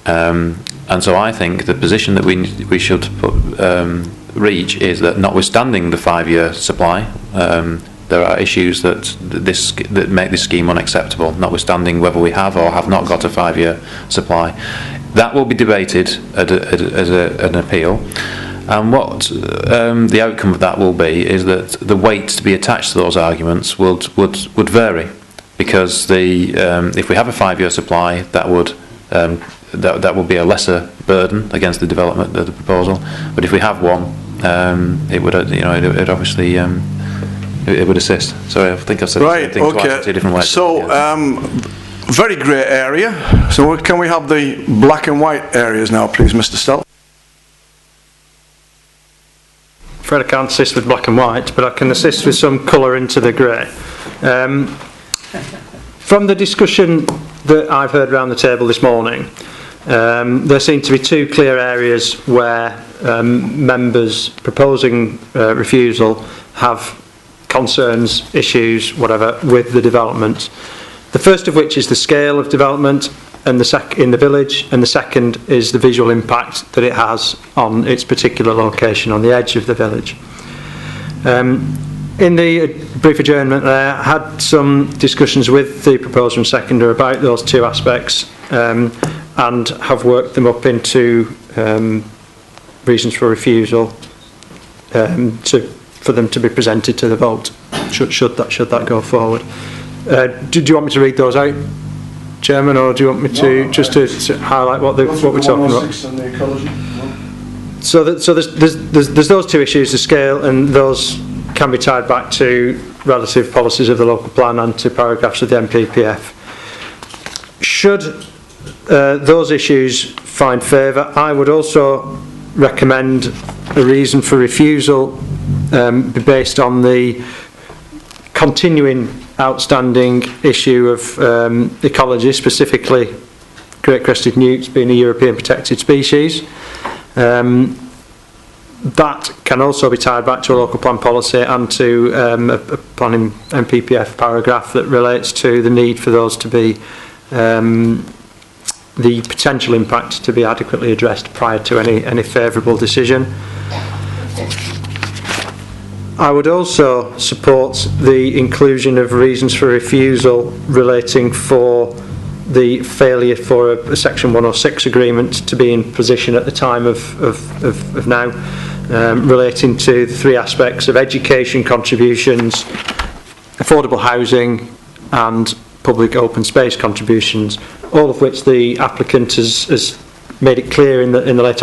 Speaker 5: and so I think the position that we should reach is that, notwithstanding the 5-year supply, there are issues that make this scheme unacceptable, notwithstanding whether we have or have not got a 5-year supply. That will be debated as an appeal. And what the outcome of that will be is that the weight to be attached to those arguments would vary, because if we have a 5-year supply, that would be a lesser burden against the development of the proposal. But if we have one, it would it obviously it would assist. Sorry, I think I've said the same thing twice in 2 different ways.
Speaker 2: So very grey area. So can we have the black and white areas now, please, Mr. Stell?
Speaker 9: I'm afraid I can't assist with black and white, but I can assist with some colour into the grey. From the discussion that I've heard around the table this morning, there seem to be 2 clear areas where members proposing refusal have concerns, issues, whatever, with the development. The first of which is the scale of development and in the village, and the second is the visual impact that it has on its particular location on the edge of the village. In the brief adjournment there, I had some discussions with the proposer and seconder about those 2 aspects, and have worked them up into reasons for refusal for them to be presented to the vote, should that go forward. Do you want me to read those out, Chairman, or do you want me to to highlight what we're talking about? So there's those 2 issues, the scale, and those can be tied back to relative policies of the local plan and to paragraphs of the NPPF. Should those issues find favour, I would also recommend a reason for refusal be based on the continuing outstanding issue of ecology, specifically great crested newts being a European protected species. That can also be tied back to a local plan policy and to a planning NPPF paragraph that relates to the need for those to be the potential impact to be adequately addressed prior to any favourable decision. I would also support the inclusion of reasons for refusal relating for the failure for a Section 106 agreement to be in position at the time of now, relating to the 3 aspects of education contributions, affordable housing and public open space contributions, all of which the applicant has made it clear in the late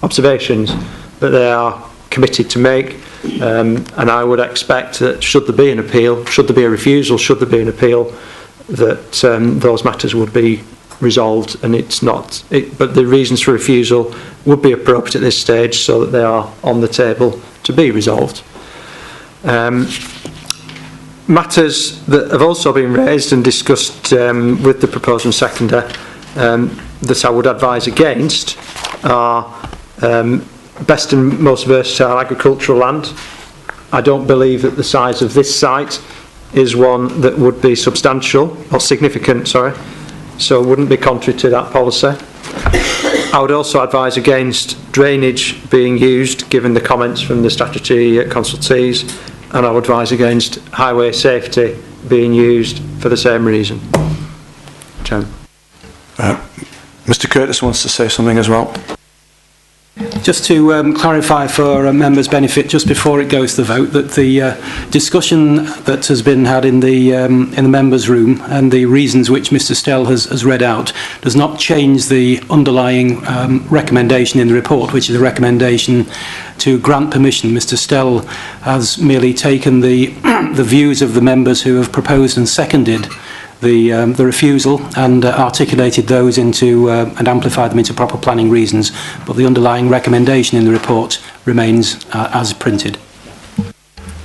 Speaker 9: observations that they are committed to make, and I would expect that should there be an appeal, should there be a refusal, should there be an appeal, that those matters would be resolved, and but the reasons for refusal would be appropriate at this stage so that they are on the table to be resolved. Matters that have also been raised and discussed with the proposer and seconder that I would advise against are best and most versatile agricultural land. I don't believe that the size of this site is one that would be substantial or significant, so wouldn't be contrary to that policy. I would also advise against drainage being used, given the comments from the statutory consultees, and I would advise against highway safety being used for the same reason. Chairman.
Speaker 2: Mr. Curtis wants to say something as well.
Speaker 7: Just to clarify for members' benefit, just before it goes to the vote, that the discussion that has been had in the members' room and the reasons which Mr. Stell has read out does not change the underlying recommendation in the report, which is a recommendation to grant permission. Mr. Stell has merely taken the the views of the members who have proposed and seconded the refusal and articulated those into and amplified them into proper planning reasons, but the underlying recommendation in the report remains as printed.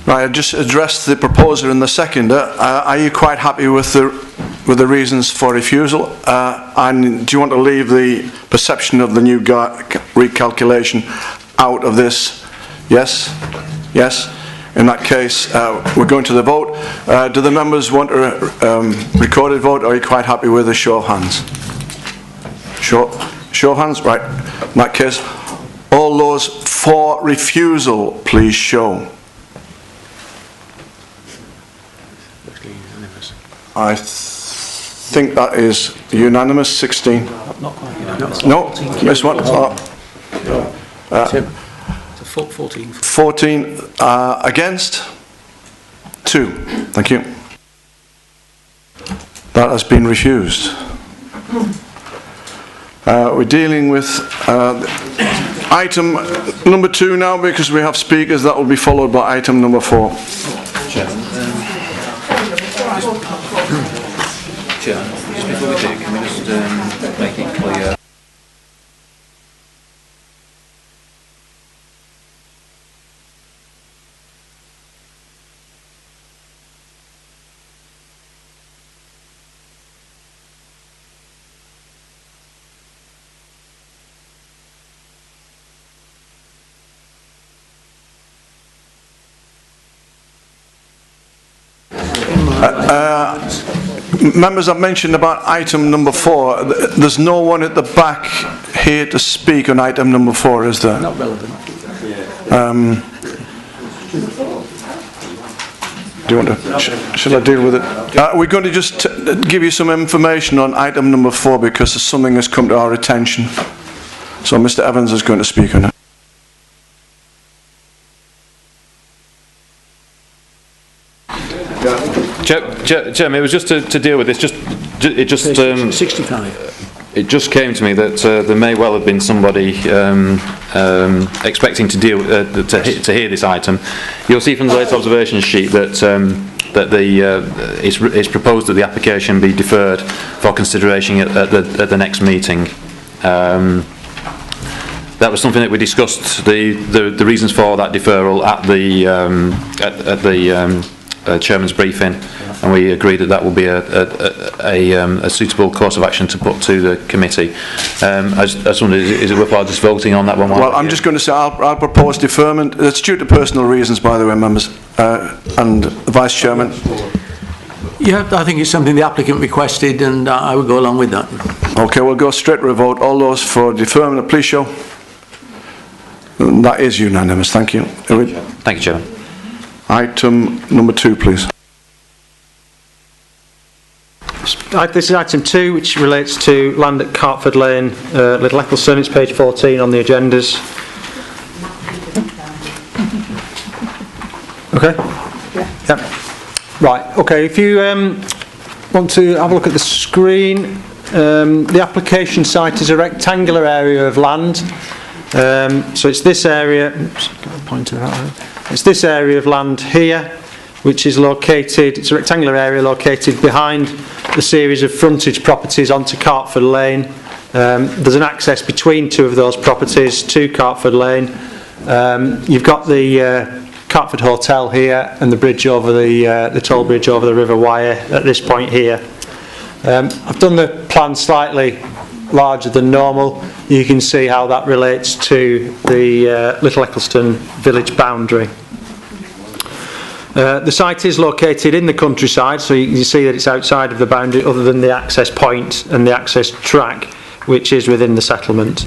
Speaker 2: Right, I've just addressed the proposer and the seconder. Are you quite happy with the reasons for refusal? And do you want to leave the perception of the new recalculation out of this? Yes? Yes? In that case, we're going to the vote. Do the members want a recorded vote, or are you quite happy with a show of hands? Show of hands? Right. In that case, all those for refusal, please show. I think that is unanimous, 16.
Speaker 7: Not quite unanimous.
Speaker 2: No, this one.
Speaker 7: 14.
Speaker 2: 14 against? 2. Thank you. That has been refused. We're dealing with item number 2 now, because we have speakers. That will be followed by item number 4.
Speaker 5: Chairman, just before we do, can we just make it clear?
Speaker 2: Members, I've mentioned about item number 4. There's no one at the back here to speak on item number 4, is there?
Speaker 10: Not relevant.
Speaker 2: Do you want to? Shall I deal with it? We're going to just give you some information on item number 4, because something has come to our attention. So Mr. Evans is going to speak on it.
Speaker 5: Chairman, it was just to deal with this.
Speaker 10: 65.
Speaker 5: It just came to me that there may well have been somebody expecting to deal to hear this item. You'll see from the late observation sheet that it's proposed that the application be deferred for consideration at the next meeting. That was something that we discussed the reasons for that deferral at the chairman's briefing, and we agreed that would be a suitable course of action to put to the committee. I just wondered, is it worthwhile just voting on that one?
Speaker 2: Well, I'm just going to say I'll propose deferment. It's due to personal reasons, by the way, members, and the Vice Chairman.
Speaker 10: Yeah, I think it's something the applicant requested, and I would go along with that.
Speaker 2: Okay, we'll go straight to a vote. All those for deferment, please show. That is unanimous. Thank you.
Speaker 5: Thank you, Chairman.
Speaker 2: Item number 2, please.
Speaker 9: This is item 2, which relates to land at Cartford Lane, Little Eccleston. It's page 14 on the agendas. Okay? Yeah. Right, okay, if you want to have a look at the screen, the application site is a rectangular area of land. So it's this area, oops, get the pointer out. It's this area of land here, which is located, it's a rectangular area located behind the series of frontage properties onto Cartford Lane. There's an access between 2 of those properties to Cartford Lane. You've got the Cartford Hotel here and the bridge over the toll bridge over the River Wyre at this point here. I've done the plan slightly larger than normal. You can see how that relates to the Little Eccleston village boundary. The site is located in the countryside, so you see that it's outside of the boundary other than the access point and the access track, which is within the settlement.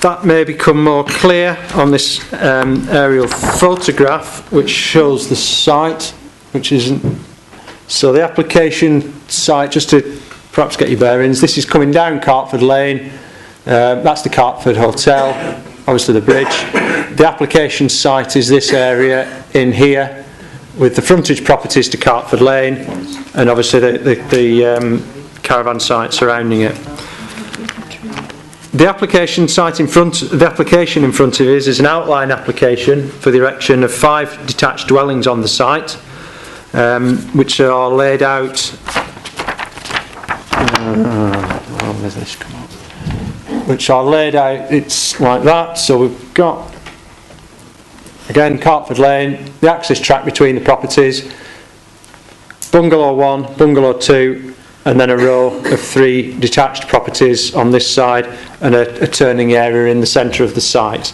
Speaker 9: That may become more clear on this aerial photograph, which shows the site, which isn't. So the application site, just to perhaps get your bearings, this is coming down Cartford Lane. That's the Cartford Hotel, obviously the bridge. The application site is this area in here, with the frontage properties to Cartford Lane, and obviously the caravan site surrounding it. The application site in front, the application in front of us is an outline application for the erection of 5 detached dwellings on the site, which are laid out. Where's this come up? Which are laid out. It's like that. So we've got again Cartford Lane, the access track between the properties, bungalow 1, bungalow 2. And then a row of 3 detached properties on this side, and a turning area in the centre of the site.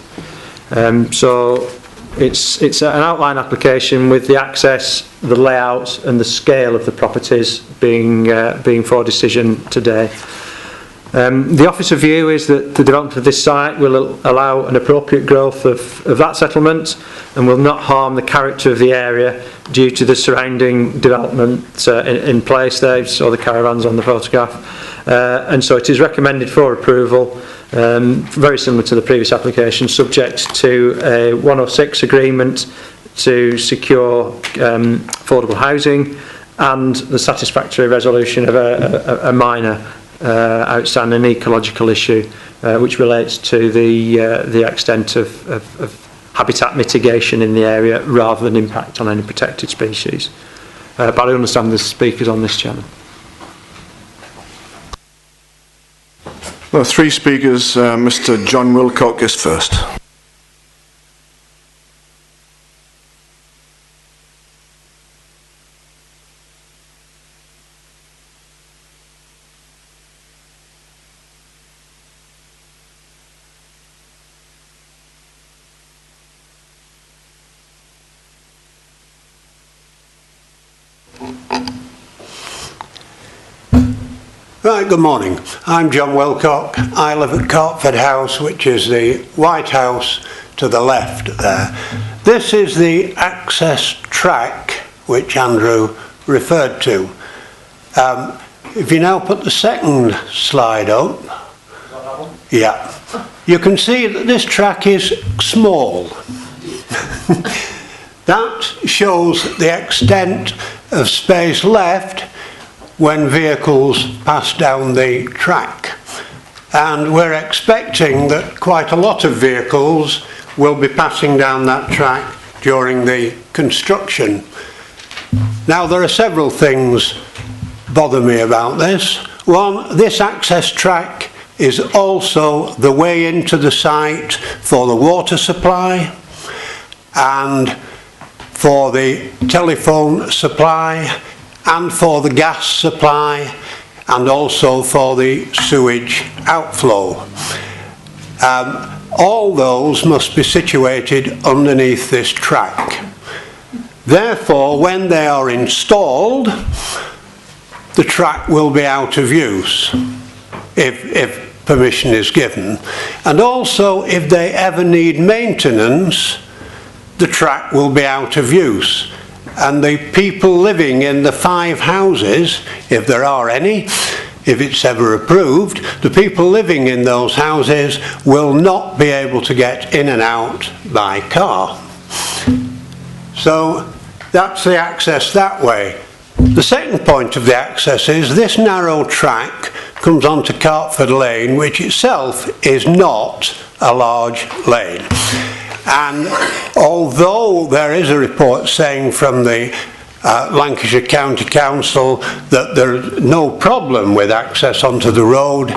Speaker 9: So it's an outline application with the access, the layout, and the scale of the properties being for decision today. The officer view is that the development of this site will allow an appropriate growth of that settlement and will not harm the character of the area due to the surrounding development in place there. You saw the caravans on the photograph. And so it is recommended for approval, very similar to the previous application, subject to a 106 agreement to secure affordable housing and the satisfactory resolution of a minor outstanding ecological issue which relates to the extent of habitat mitigation in the area rather than impact on any protected species. But I understand the speakers on this, Chairman.
Speaker 2: There are three speakers. Mr. John Wilcock is first.
Speaker 18: Right, good morning. I'm John Wilcock. I live at Cartford House, which is the White House to the left there. This is the access track which Andrew referred to. If you now put the second slide up, yeah, you can see that this track is small. That shows the extent of space left when vehicles pass down the track, and we're expecting that quite a lot of vehicles will be passing down that track during the construction. Now, there are several things bother me about this. One, this access track is also the way into the site for the water supply and for the telephone supply and for the gas supply and also for the sewage outflow. All those must be situated underneath this track. Therefore, when they are installed, the track will be out of use if permission is given. And also, if they ever need maintenance, the track will be out of use. And the people living in the 5 houses, if there are any, if it's ever approved, the people living in those houses will not be able to get in and out by car. So that's the access that way. The second point of the access is this narrow track comes onto Cartford Lane, which itself is not a large lane. And although there is a report saying from the Lancashire County Council that there's no problem with access onto the road,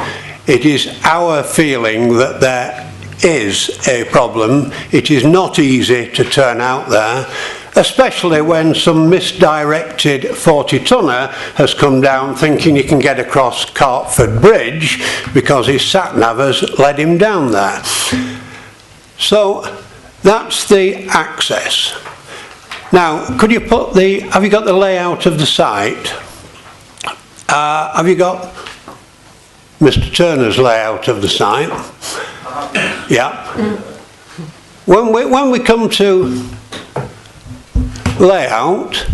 Speaker 18: it is our feeling that there is a problem. It is not easy to turn out there, especially when some misdirected 40-tonner has come down thinking he can get across Cartford Bridge because his sat-nav has led him down there. So that's the access. Now, could you put the, have you got the layout of the site? Have you got Mr. Turner's layout of the site? Yeah. When we come to layout,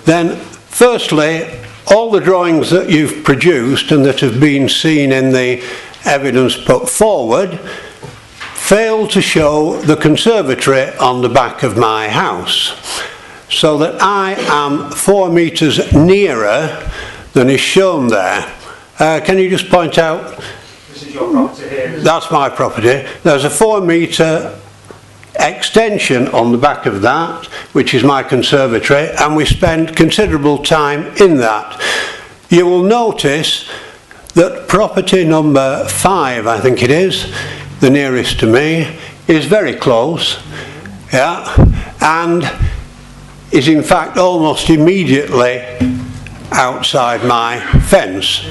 Speaker 18: then firstly, all the drawings that you've produced and that have been seen in the evidence put forward fail to show the conservatory on the back of my house, so that I am 4 metres nearer than is shown there. Can you just point out?
Speaker 9: This is your property here.
Speaker 18: That's my property. There's a 4 metre extension on the back of that, which is my conservatory, and we spend considerable time in that. You will notice that property number 5, I think it is, the nearest to me, is very close, yeah, and is in fact almost immediately outside my fence.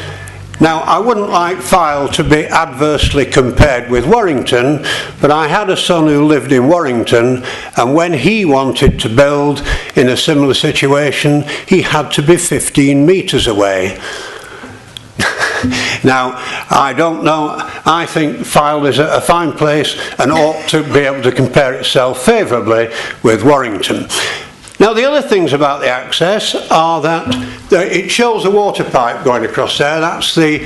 Speaker 18: Now, I wouldn't like Fyle to be adversely compared with Warrington, but I had a son who lived in Warrington, and when he wanted to build in a similar situation, he had to be 15 metres away. Now, I don't know, I think Fylde is a fine place and ought to be able to compare itself favourably with Warrington. Now, the other things about the access are that it shows a water pipe going across there. That's the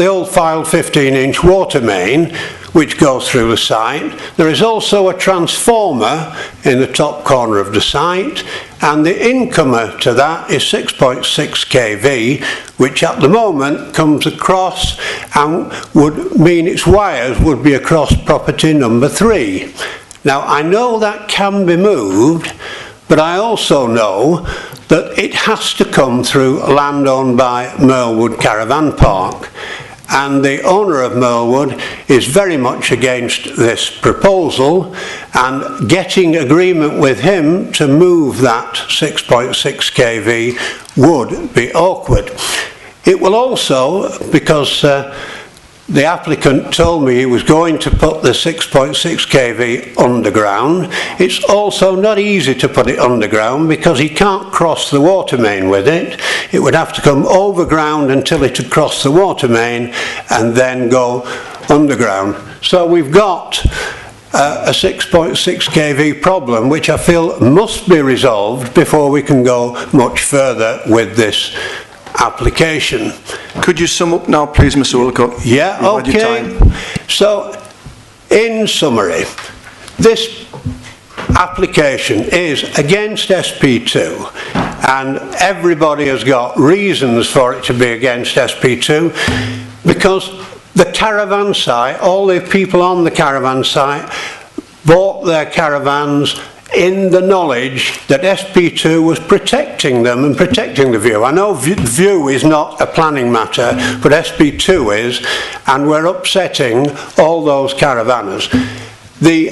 Speaker 18: old Fylde 15-inch water main, which goes through the site. There is also a transformer in the top corner of the site, and the incomer to that is 6.6 kV, which at the moment comes across and would mean its wires would be across property number 3. Now, I know that can be moved, but I also know that it has to come through land owned by Merlewood Caravan Park, and the owner of Merlewood is very much against this proposal, and getting agreement with him to move that 6.6 kV would be awkward. It will also, because the applicant told me he was going to put the 6.6 kV underground. It's also not easy to put it underground because he can't cross the water main with it. It would have to come overground until it had crossed the water main and then go underground. So we've got a 6.6 kV problem, which I feel must be resolved before we can go much further with this application.
Speaker 2: Could you sum up now, please, Mr. Wilcock?
Speaker 18: Yeah, okay. So, in summary, this application is against SP2, and everybody has got reasons for it to be against SP2, because the caravan site, all the people on the caravan site bought their caravans in the knowledge that SP2 was protecting them and protecting the view. I know view is not a planning matter, but SP2 is, and we're upsetting all those caravanners. The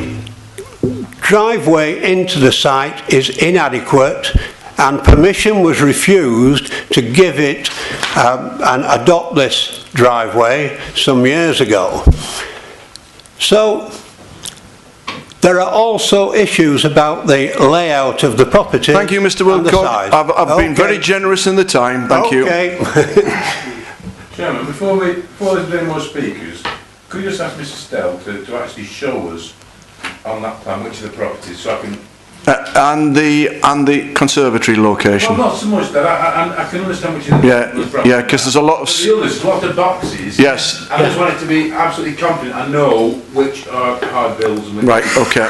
Speaker 18: driveway into the site is inadequate, and permission was refused to give it and adopt this driveway some years ago. So there are also issues about the layout of the property.
Speaker 2: Thank you, Mr. Wilcock. I've been very generous in the time. Thank you.
Speaker 14: Chairman, before there's any more speakers, could you just ask Mr. Stell to actually show us on that plan which of the properties, so I can...
Speaker 2: and the conservatory location.
Speaker 14: Well, not so much that. I can understand which of the properties.
Speaker 2: Yeah, because there's a lot of...
Speaker 14: There's a lot of boxes.
Speaker 2: Yes.
Speaker 14: I just want it to be absolutely confident. I know which are hard bills and which...
Speaker 2: Right, okay.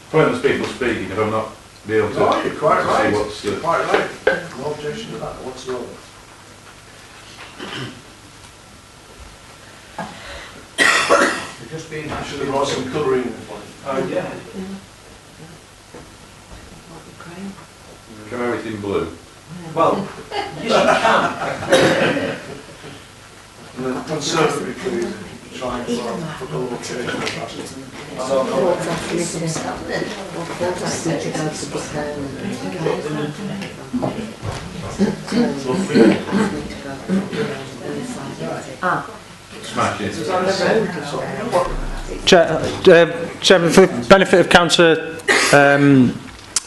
Speaker 14: Pointless people speaking if I'm not be able to,
Speaker 19: no, you're quite right.
Speaker 14: See what's
Speaker 19: quite right. No objection to that whatsoever. You're just being actually brought some colouring in the front. Yeah.
Speaker 14: Can everything blue?
Speaker 19: Well, yes you can. The conservatory, please. Trying for the location
Speaker 9: Chairman, for the benefit of Councillor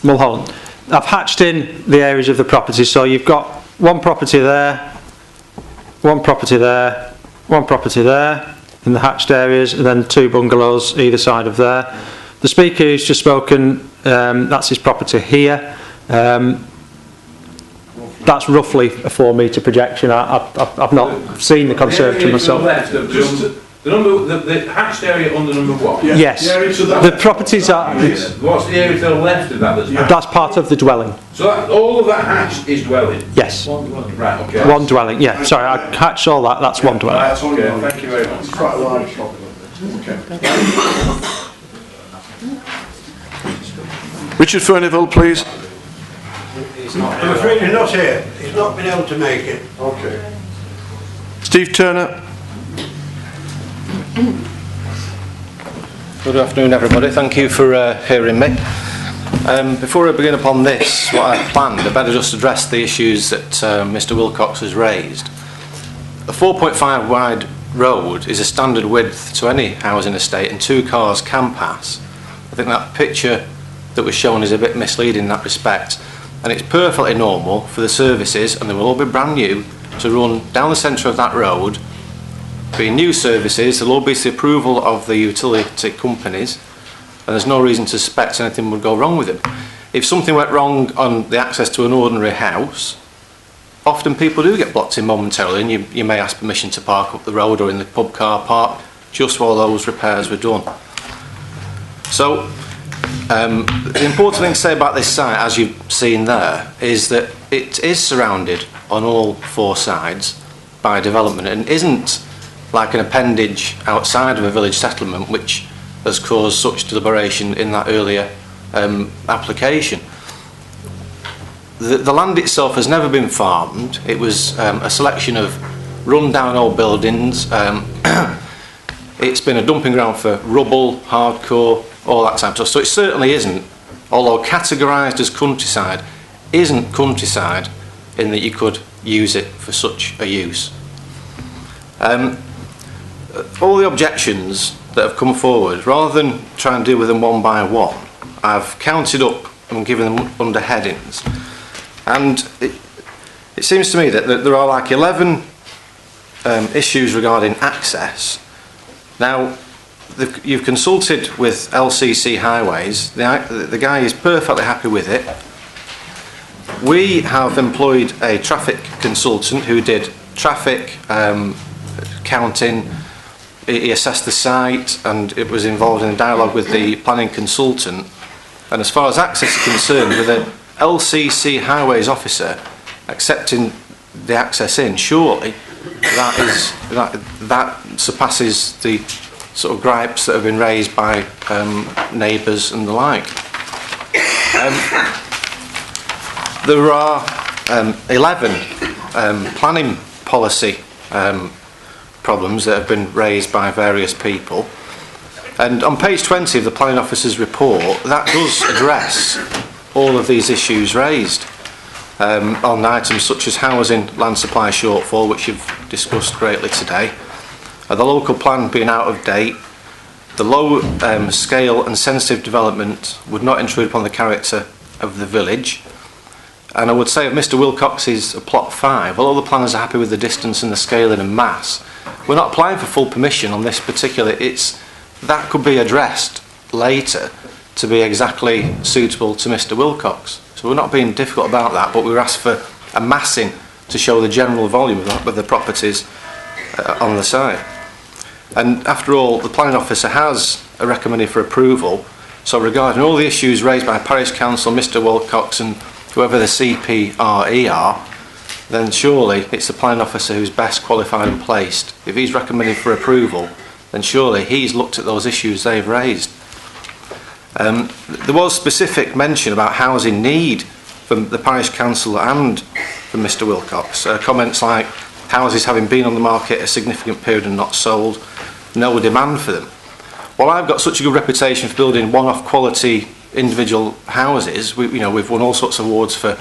Speaker 9: Mulholland, I've hatched in the areas of the property, so you've got one property there, one property there, one property there in the hatched areas, and then 2 bungalows either side of there. The speaker who's just spoken, that's his property here. That's roughly a 4-metre projection. I've not seen the conservatory myself.
Speaker 14: The hatched area under number 1?
Speaker 9: Yes. The properties are...
Speaker 14: What's the area to the left of that?
Speaker 9: That's part of the dwelling.
Speaker 14: So all of that hatched is dwelling?
Speaker 9: Yes.
Speaker 14: Right, okay.
Speaker 9: One dwelling, yeah. Sorry, I hatched all that. That's one dwelling.
Speaker 14: That's okay, thank you very much.
Speaker 19: It's quite a large property.
Speaker 2: Richard Furnivall, please.
Speaker 18: I'm afraid he's not here. He's not been able to make it.
Speaker 2: Okay. Steve Turner.
Speaker 20: Good afternoon, everybody. Thank you for hearing me. Before I begin upon this, what I planned, I better just address the issues that Mr. Wilcox has raised. A 4.5 wide road is a standard width to any housing estate and 2 cars can pass. I think that picture that was shown is a bit misleading in that respect, and it's perfectly normal for the services, and they will all be brand new, to run down the centre of that road, being new services. There'll all be the approval of the utility companies, and there's no reason to suspect anything would go wrong with them. If something went wrong on the access to an ordinary house, often people do get blocked in momentarily, and you may ask permission to park up the road or in the pub car park just while those repairs were done. So the important thing to say about this site, as you've seen there, is that it is surrounded on all 4 sides by development and isn't like an appendage outside of a village settlement which has caused such deliberation in that earlier application. The land itself has never been farmed. It was a selection of run-down old buildings. It's been a dumping ground for rubble, hardcore, all that type of stuff. So it certainly isn't, although categorised as countryside, isn't countryside in that you could use it for such a use. All the objections that have come forward, rather than try and deal with them one by one, I've counted up and given them under headings. And it seems to me that there are like 11 issues regarding access. Now, you've consulted with LCC Highways. The guy is perfectly happy with it. We have employed a traffic consultant who did traffic counting. He assessed the site and it was involved in a dialogue with the planning consultant. And as far as access is concerned, with an LCC Highways officer accepting the access in, surely that surpasses the sort of gripes that have been raised by neighbours and the like. There are 11 planning policy problems that have been raised by various people, and on page 20 of the planning officer's report that does address all of these issues raised on items such as housing land supply shortfall, which you've discussed greatly today, the local plan being out of date, the low scale and sensitive development would not intrude upon the character of the village. And I would say of Mr Wilcox's plot 5, although the planners are happy with the distance and the scaling and mass, we're not applying for full permission on this particular. That could be addressed later to be exactly suitable to Mr Wilcox. So we're not being difficult about that, but we were asked for a massing to show the general volume of the properties on the site. And after all, the planning officer has a recommendation for approval. So regarding all the issues raised by Parish Council, Mr Wilcox and whoever the CPRE are, then surely it's the planning officer who's best qualified and placed. If he's recommending for approval, then surely he's looked at those issues they've raised. There was specific mention about housing need from the Parish Council and from Mr Wilcox. Comments like houses having been on the market a significant period and not sold, no demand for them. Well, I've got such a good reputation for building one-off quality individual houses. We've won all sorts of awards for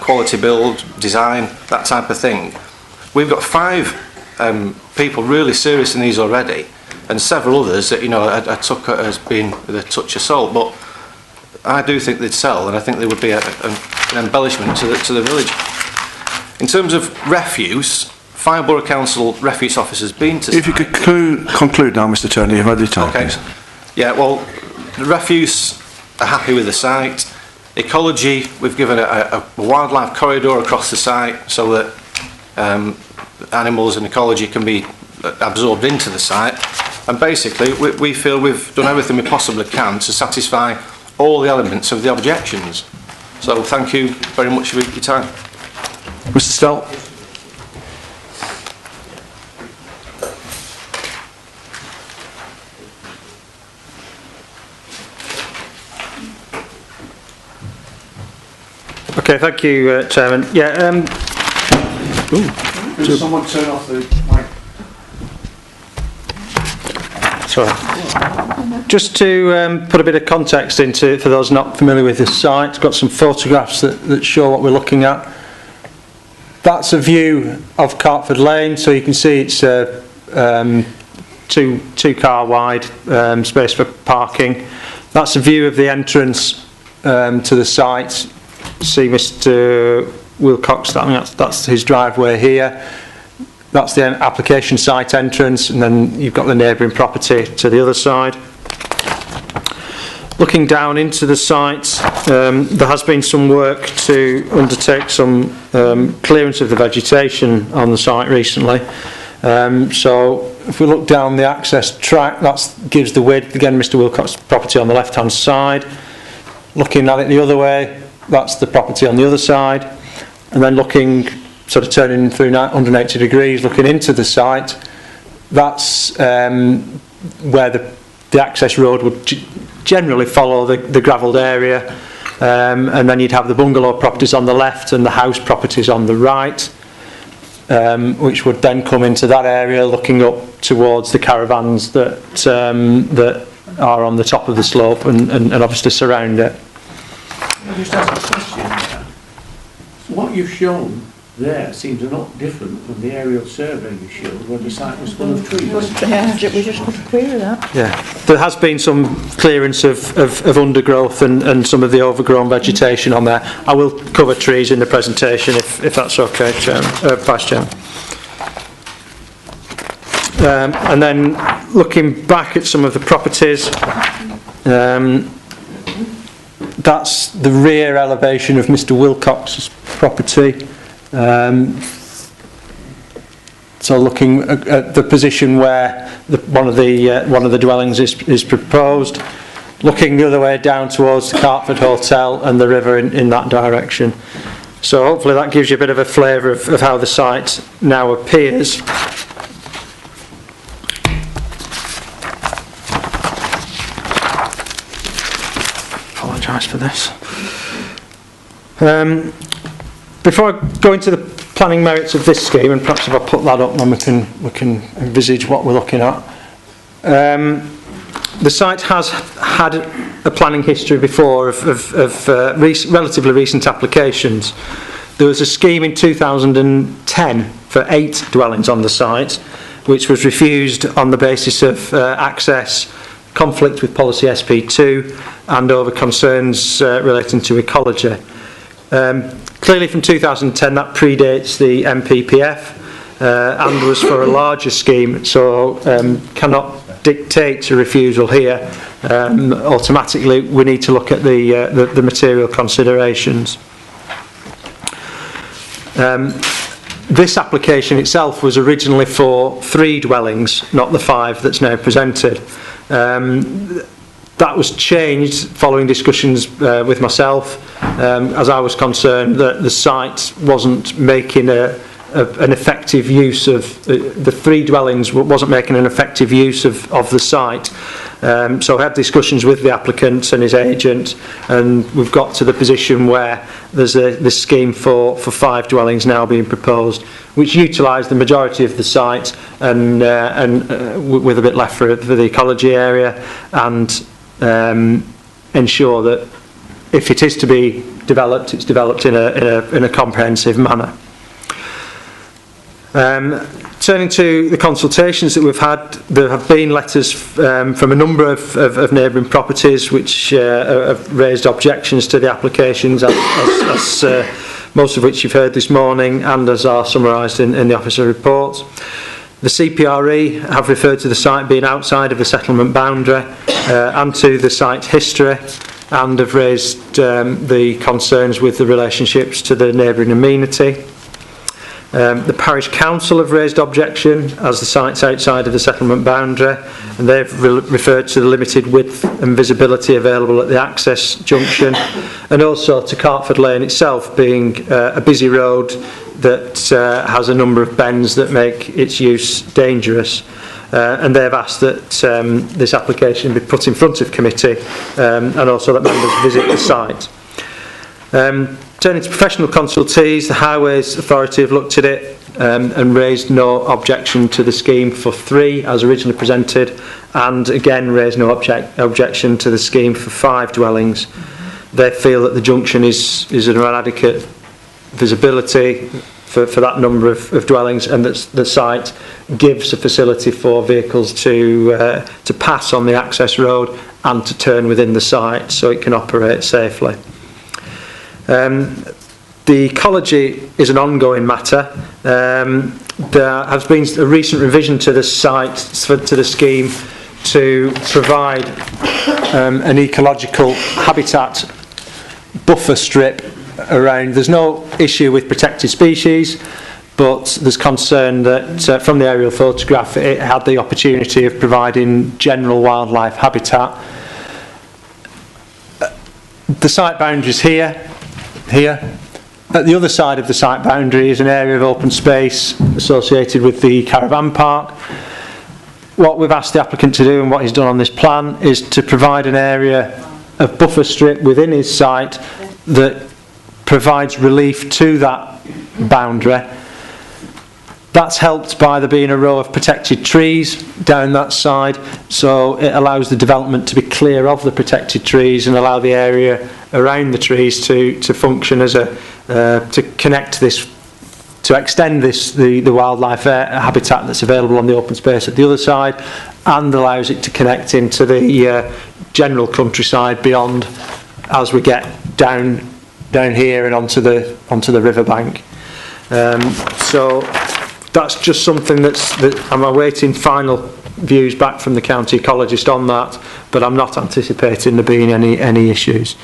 Speaker 20: quality build, design, that type of thing. We've got 5 people really serious in these already, and several others that I took as being with a touch of salt. But I do think they'd sell, and I think they would be an embellishment to the village. In terms of refuse, 5 Borough Council refuse officers been to.
Speaker 2: If you could conclude now, Mr. Turner, you've had your time.
Speaker 20: Okay.
Speaker 2: Please.
Speaker 20: Yeah. Well, the refuse are happy with the site. Ecology, we've given a wildlife corridor across the site so that animals and ecology can be absorbed into the site. And basically, we feel we've done everything we possibly can to satisfy all the elements of the objections. So thank you very much for your time.
Speaker 2: Mr. Stell.
Speaker 9: Okay, thank you, Chairman. Yeah.
Speaker 19: Could someone turn off the mic?
Speaker 9: Sorry. Just to put a bit of context into for those not familiar with this site, got some photographs that show what we're looking at. That's a view of Cartford Lane, so you can see it's a two car wide space for parking. That's a view of the entrance to the site. See Mr Wilcox, that's his driveway here. That's the application site entrance, and then you've got the neighbouring property to the other side. Looking down into the site, there has been some work to undertake some clearance of the vegetation on the site recently. So if we look down the access track, that gives the width. Again, Mr Wilcox's property on the left hand side. Looking at it the other way, that's the property on the other side. And then looking, sort of turning through 180 degrees, looking into the site, that's where the access road would generally follow the gravelled area, and then you'd have the bungalow properties on the left and the house properties on the right, which would then come into that area looking up towards the caravans that that are on the top of the slope and obviously surround it.
Speaker 10: Can I just ask a question? What you've shown there seems a lot different from the aerial survey you showed when the site was full of trees.
Speaker 13: Yeah, we just got to query that.
Speaker 9: Yeah, there has been some clearance of undergrowth and some of the overgrown vegetation on there. I will cover trees in the presentation if that's okay, Vice Chairman. And then looking back at some of the properties, that's the rear elevation of Mr Wilcox's property. So looking at the position where one of the dwellings is proposed, looking the other way down towards the Cartford Hotel and the river in that direction. So hopefully that gives you a bit of a flavour of how the site now appears. Apologise for this. Before I go into the planning merits of this scheme, and perhaps if I put that up, then we can envisage what we're looking at. The site has had a planning history before of relatively recent applications. There was a scheme in 2010 for 8 dwellings on the site, which was refused on the basis of access, conflict with policy SP2, and over concerns relating to ecology. Clearly from 2010 that predates the MPPF and was for a larger scheme, so cannot dictate a refusal here. Automatically we need to look at the material considerations. This application itself was originally for 3 dwellings, not the 5 that's now presented. That was changed following discussions with myself, as I was concerned that the site wasn't making an effective use of the 3 dwellings, wasn't making an effective use of the site. So I had discussions with the applicant and his agent, and we've got to the position where there's this scheme for 5 dwellings now being proposed, which utilise the majority of the site and with a bit left for the ecology area, and ensure that if it is to be developed, it's developed in a comprehensive manner. Turning to the consultations that we've had, there have been letters from a number of neighbouring properties which have raised objections to the applications, as most of which you've heard this morning and as are summarised in the officer report. The CPRE have referred to the site being outside of the settlement boundary and to the site history, and have raised the concerns with the relationships to the neighbouring amenity. The parish council have raised objection as the site's outside of the settlement boundary, and they've referred to the limited width and visibility available at the access junction, and also to Cartford Lane itself being a busy road that has a number of bends that make its use dangerous. And they've asked that this application be put in front of committee and also that members visit the site. Turning to professional consultees, the Highways Authority have looked at it and raised no objection to the scheme for 3 as originally presented, and again raised no objection to the scheme for 5 dwellings. They feel that the junction is an inadequate visibility, for that number of dwellings, and that the site gives a facility for vehicles to pass on the access road and to turn within the site so it can operate safely. The ecology is an ongoing matter. There has been a recent revision to the site, to the scheme, to provide an ecological habitat buffer strip around. There's no issue with protected species, but there's concern that from the aerial photograph it had the opportunity of providing general wildlife habitat. The site boundaries here. At the other side of the site boundary is an area of open space associated with the caravan park. What we've asked the applicant to do, and what he's done on this plan, is to provide an area of buffer strip within his site that provides relief to that boundary. That's helped by there being a row of protected trees down that side, so it allows the development to be clear of the protected trees and allow the area around the trees to function as a to connect this, to extend this the wildlife habitat that's available on the open space at the other side, and allows it to connect into the general countryside beyond, as we get down here and onto the riverbank. So that's just something that I'm awaiting final views back from the county ecologist on that, but I'm not anticipating there being any issues.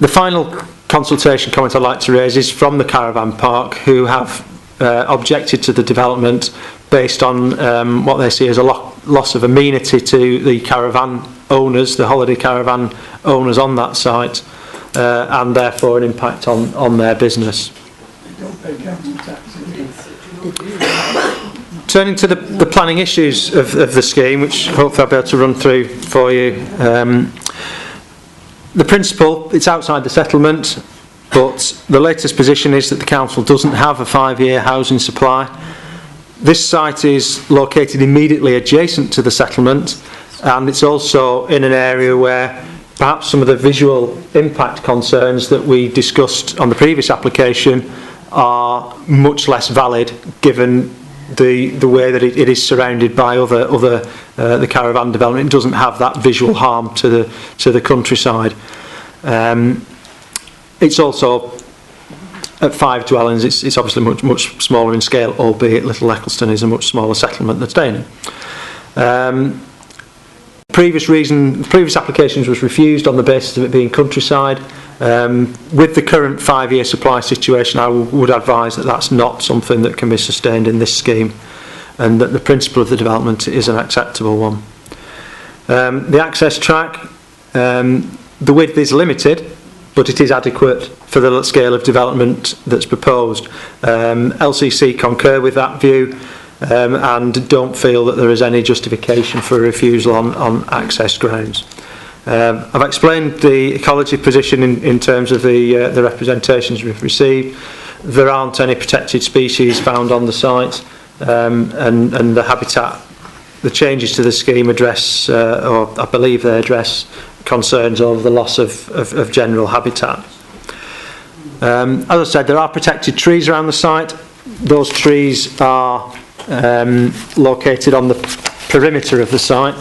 Speaker 9: The final consultation comment I'd like to raise is from the caravan park, who have objected to the development based on what they see as a loss of amenity to the caravan owners, the holiday caravan owners on that site, and therefore an impact on their business. Turning to the planning issues of the scheme, which hopefully I'll be able to run through for you. The principle, it's outside the settlement, but the latest position is that the council doesn't have a 5-year housing supply. This site is located immediately adjacent to the settlement, and it's also in an area where perhaps some of the visual impact concerns that we discussed on the previous application are much less valid, given the way that it is surrounded by the caravan development. It doesn't have that visual harm to the countryside. It's also at 5 dwellings. It's obviously much smaller in scale, albeit Little Eccleston is a much smaller settlement than Steyning. Previous applications was refused on the basis of it being countryside. With the current 5-year supply situation, I would advise that that's not something that can be sustained in this scheme, and that the principle of the development is an acceptable one. The access track, the width is limited, but it is adequate for the scale of development that's proposed. LCC concur with that view, and don't feel that there is any justification for a refusal on access grounds. I've explained the ecology position in terms of the representations we've received. There aren't any protected species found on the site, and the habitat, the changes to the scheme address, or I believe they address, concerns over the loss of general habitat. As I said, there are protected trees around the site. Those trees are located on the perimeter of the site.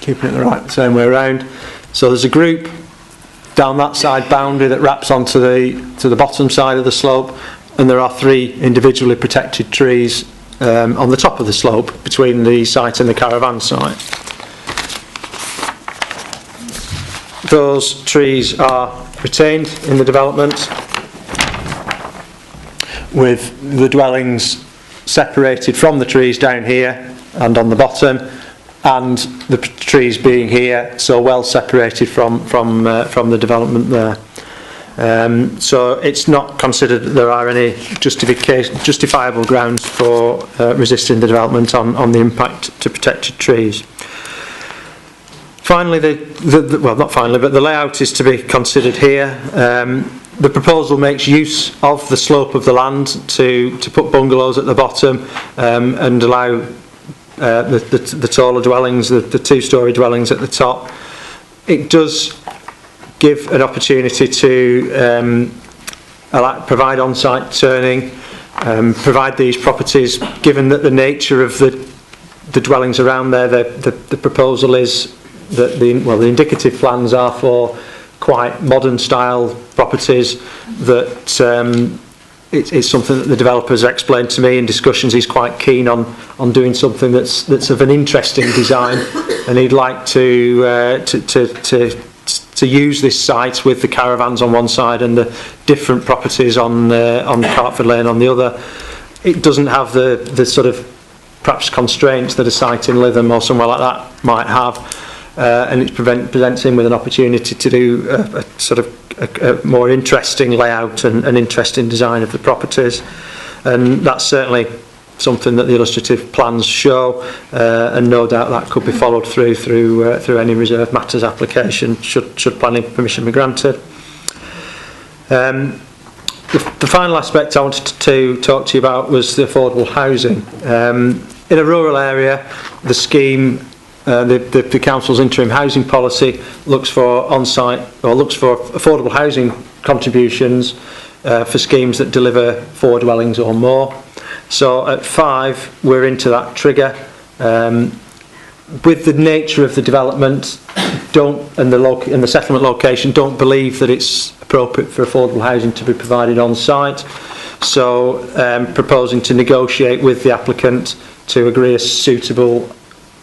Speaker 9: Keeping it the same way around. So there's a group down that side boundary that wraps onto the bottom side of the slope, and there are 3 individually protected trees on the top of the slope between the site and the caravan site. Those trees are retained in the development, with the dwellings separated from the trees down here and on the bottom, and the trees being here, so well separated from the development there. So it's not considered that there are any justifiable grounds for resisting the development on the impact to protected trees. Finally, well, not finally, but the layout is to be considered here. The proposal makes use of the slope of the land to put bungalows at the bottom, and allow the taller dwellings, the 2-storey dwellings at the top. it does give an opportunity to provide on-site turning, provide these properties, given that the nature of the dwellings around there, the proposal is that the indicative plans are for quite modern style properties, that it's something that the developers explained to me in discussions. He's quite keen on doing something that's of an interesting design, and he'd like to use this site with the caravans on one side and the different properties on Cartford Lane on the other. It doesn't have the sort of perhaps constraints that a site in Lytham or somewhere like that might have, and it presents him with an opportunity to do a more interesting layout and an interesting design of the properties, and that's certainly something that the illustrative plans show, and no doubt that could be followed through any reserved matters application should planning permission be granted. The final aspect I wanted to talk to you about was the affordable housing. In a rural area, the scheme, the council's interim housing policy looks for affordable housing contributions for schemes that deliver 4 dwellings or more. So at 5 we're into that trigger. With the nature of the development, and the settlement location, don't believe that it's appropriate for affordable housing to be provided on site. So proposing to negotiate with the applicant to agree a suitable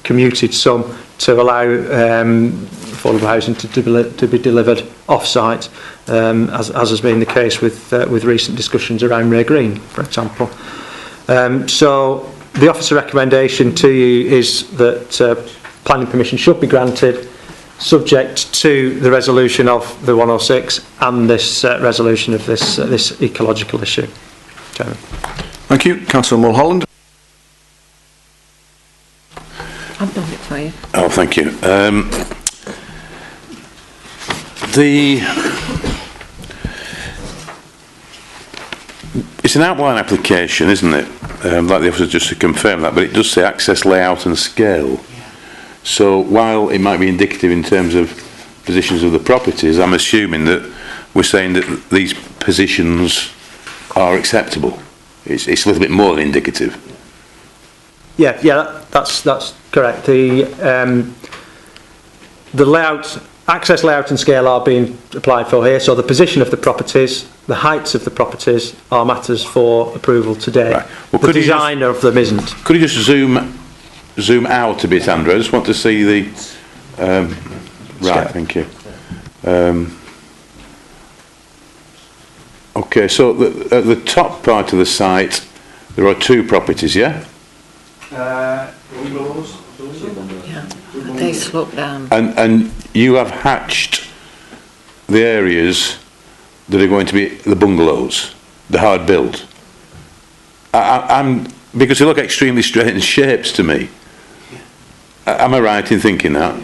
Speaker 9: commuted sum to allow affordable housing to be delivered off-site, as has been the case with recent discussions around Ray Green, for example. So the officer recommendation to you is that planning permission should be granted, subject to the resolution of the 106 and this resolution of this ecological issue. Chairman.
Speaker 2: Thank you. Councillor Mulholland.
Speaker 13: I've done it for you.
Speaker 14: Oh, thank you. It's an outline application, isn't it? Like the officer just to confirm that, but it does say access, layout and scale. So while it might be indicative in terms of positions of the properties, I'm assuming that we're saying that these positions are acceptable. It's a little bit more than indicative.
Speaker 9: Yeah, that's correct. The layout, access, layout and scale are being applied for here. So the position of the properties, the heights of the properties are matters for approval today.
Speaker 14: Right. Well,
Speaker 9: the design of them isn't.
Speaker 14: Could you just zoom out a bit, Andrew? I just want to see the... right, thank you. Okay, so at the top part of the site, there are 2 properties, yeah?
Speaker 8: Bungalows.
Speaker 13: Yeah, they slope down.
Speaker 14: And you have hatched the areas that are going to be the bungalows, the hard build. Because they look extremely strange shapes to me. Am I right in thinking that?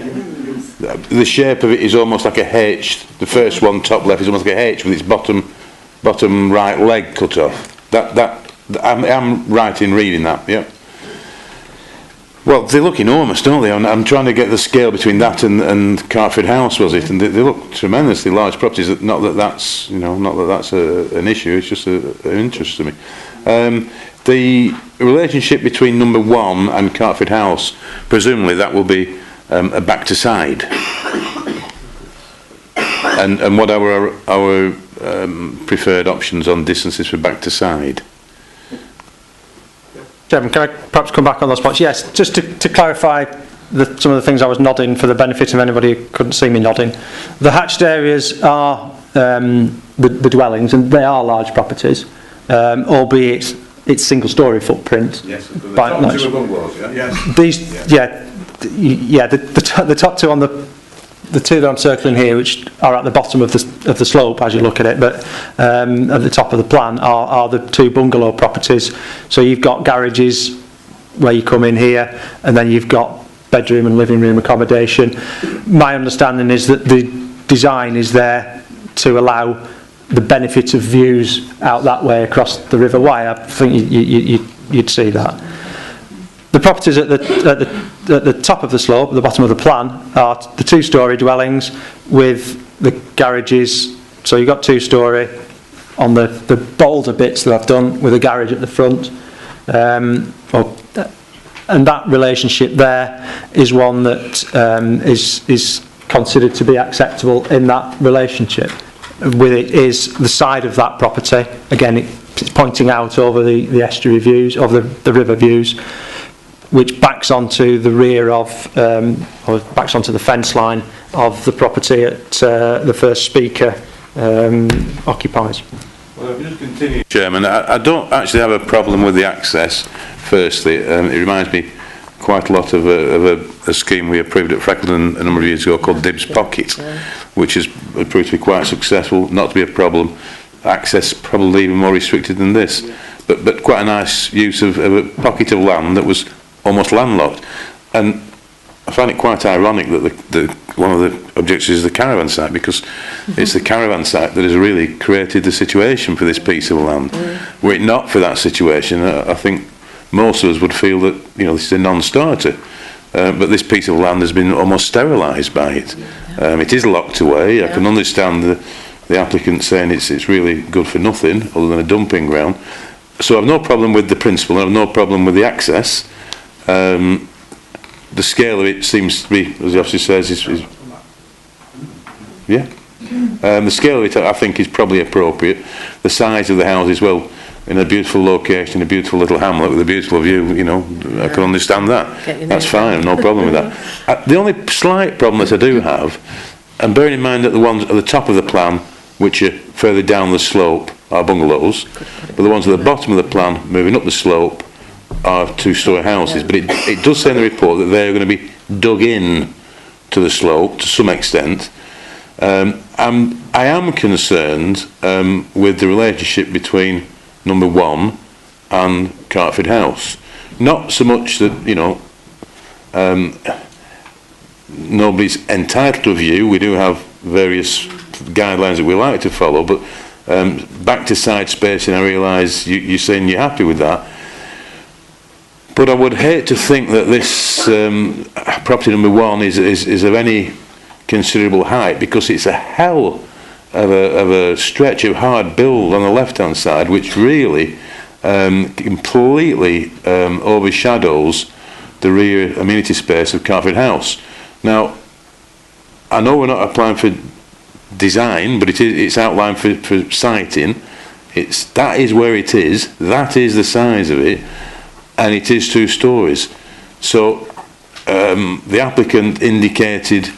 Speaker 14: The shape of it is almost like a H. The first one, top left, is almost like a H with its bottom right leg cut off. I'm right in reading that, yeah. Well, they look enormous, don't they? I'm trying to get the scale between that and Cartford House, was it? And they look tremendously large properties. Not that that's an issue. It's just an interest to me. The relationship between number 1 and Cartford House, presumably that will be a back to side. And what are our preferred options on distances for back to side?
Speaker 9: Chairman, can I perhaps come back on those points? Yes, just to clarify some of the things I was nodding for the benefit of anybody who couldn't see me nodding. The hatched areas are the dwellings, and they are large properties, albeit it's single-storey footprint.
Speaker 14: Yes, the top 2 are bungalows, yeah? Yes.
Speaker 9: These, the top 2 on the 2 that I'm circling here, which are at the bottom of the slope as you look at it, but at the top of the plan are the 2 bungalow properties. So you've got garages where you come in here, and then you've got bedroom and living room accommodation. My understanding is that the design is there to allow the benefit of views out that way across the River Wye. I think you'd see that. The properties at the at the top of the slope, at the bottom of the plan, are the two-storey dwellings with the garages. So you've got two-storey on the bolder bits that I've done with a garage at the front. And that relationship there is one that is considered to be acceptable in that relationship. With it is the side of that property. Again, it's pointing out over the estuary views, over the river views, which backs onto the rear of, or backs onto the fence line of the property at the first speaker occupies.
Speaker 14: Well, I'll just continue, Chairman. I don't actually have a problem with the access. Firstly, it reminds me quite a lot of a scheme we approved at Freckleton a number of years ago called Dibs Pocket, which has proved to be quite successful, not to be a problem. Access probably even more restricted than this, but quite a nice use of a pocket of land that was almost landlocked. And I find it quite ironic that one of the objections is the caravan site, because it's the caravan site that has really created the situation for this piece of land. Were it not for that situation, I think most of us would feel that, you know, this is a non-starter. But this piece of land has been almost sterilised by it. It is locked away. I can understand the applicant saying it's really good for nothing other than a dumping ground. So I've no problem with the principle, and I've no problem with the access. The scale of it seems to be, as the officer says, is yeah. The scale of it, I think, is probably appropriate. The size of the houses, well, in a beautiful location, a beautiful little hamlet with a beautiful view, you know, I can understand that. That's fine, no problem with that. The only slight problem that I do have, and bearing in mind that the ones at the top of the plan, which are further down the slope, are bungalows, but the ones at the bottom of the plan, moving up the slope, are two-storey houses. But it does say in the report that they're going to be dug in to the slope to some extent. I am concerned with the relationship between number 1 and Cartford House. Not so much that, you know, nobody's entitled to a view. We do have various guidelines that we like to follow, but back to side spacing, I realise you're saying you're happy with that. But I would hate to think that this property number 1 is of any considerable height, because it's a hell of a stretch of hard build on the left-hand side, which really completely overshadows the rear amenity space of Cartford House. Now, I know we're not applying for design, but it's outlined for siting. That is where it is. That is the size of it. And it is 2 stories. So the applicant indicated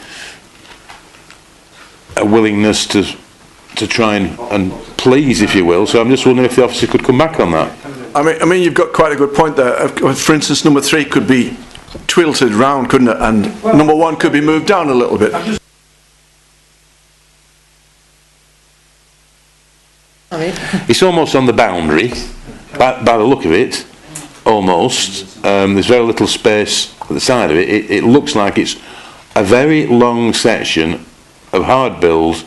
Speaker 14: a willingness to try and please, if you will. So I'm just wondering if the officer could come back on that.
Speaker 2: I mean, you've got quite a good point there. For instance, number 3 could be tilted round, couldn't it? And number 1 could be moved down a little bit.
Speaker 14: It's almost on the boundary, by the look of it. Almost. There's very little space at the side of it. It looks like it's a very long section of hard build.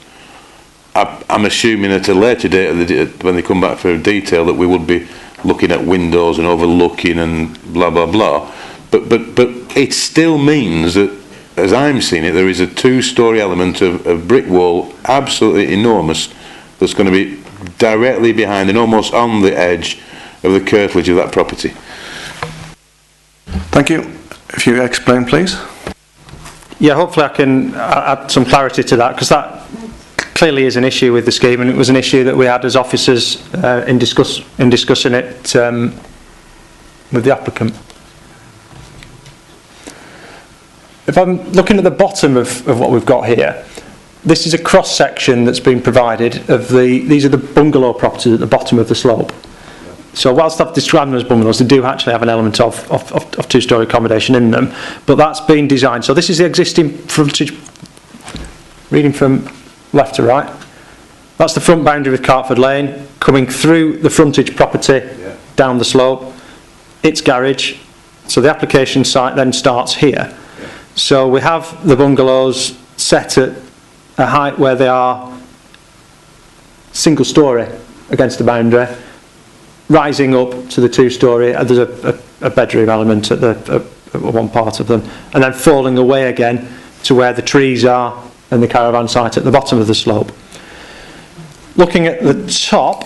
Speaker 14: I'm assuming at a later date, when they come back for detail, that we would be looking at windows and overlooking and blah blah blah. But it still means that, as I'm seeing it, there is a 2-storey element of brick wall, absolutely enormous, that's going to be directly behind and almost on the edge of the curtilage of that property.
Speaker 2: Thank you. If you explain, please.
Speaker 9: Yeah, hopefully I can add some clarity to that, because that clearly is an issue with the scheme, and it was an issue that we had as officers in discussing it with the applicant. If I'm looking at the bottom of what we've got here, this is a cross section that's been provided of these are the bungalow properties at the bottom of the slope. So whilst I've described them as bungalows, they do actually have an element of 2-storey accommodation in them, but that's been designed. So this is the existing frontage, reading from left to right. That's the front boundary with Cartford Lane, coming through the frontage property, down the slope. It's garage. So the application site then starts here. So we have the bungalows set at a height where they are single-storey against the boundary, rising up to the 2-storey. There's a bedroom element at one part of them, and then falling away again to where the trees are and the caravan site at the bottom of the slope. Looking at the top,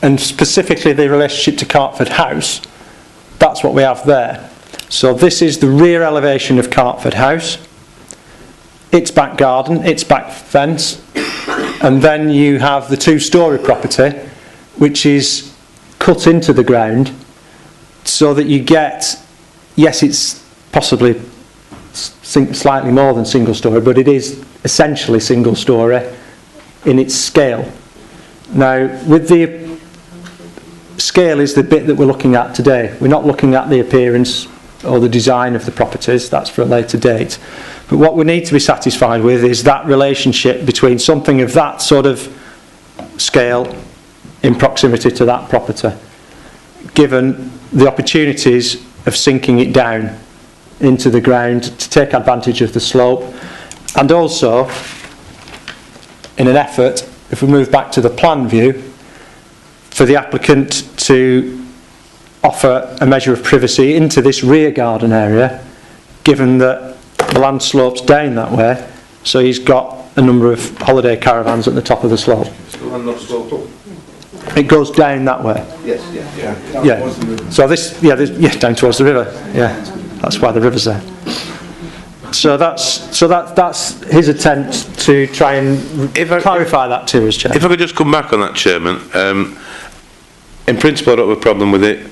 Speaker 9: and specifically the relationship to Cartford House, that's what we have there. So this is the rear elevation of Cartford House, its back garden, its back fence, and then you have the two-storey property, which is cut into the ground so that you get, yes, it's possibly slightly more than single-storey, but it is essentially single-storey in its scale. Now, with the scale is the bit that we're looking at today. We're not looking at the appearance or the design of the properties, that's for a later date. But what we need to be satisfied with is that relationship between something of that sort of scale in proximity to that property, given the opportunities of sinking it down into the ground to take advantage of the slope, and also in an effort, if we move back to the plan view, for the applicant to offer a measure of privacy into this rear garden area, given that the land slopes down that way, so he's got a number of holiday caravans at the top of the slope. It goes down that way.
Speaker 14: Yes,
Speaker 9: Yeah. So this, down towards the river. Yeah, that's why the river's there. So that's his attempt to try and clarify that to us, Chair.
Speaker 14: If I could just come back on that, Chairman. In principle, I don't have a problem with it,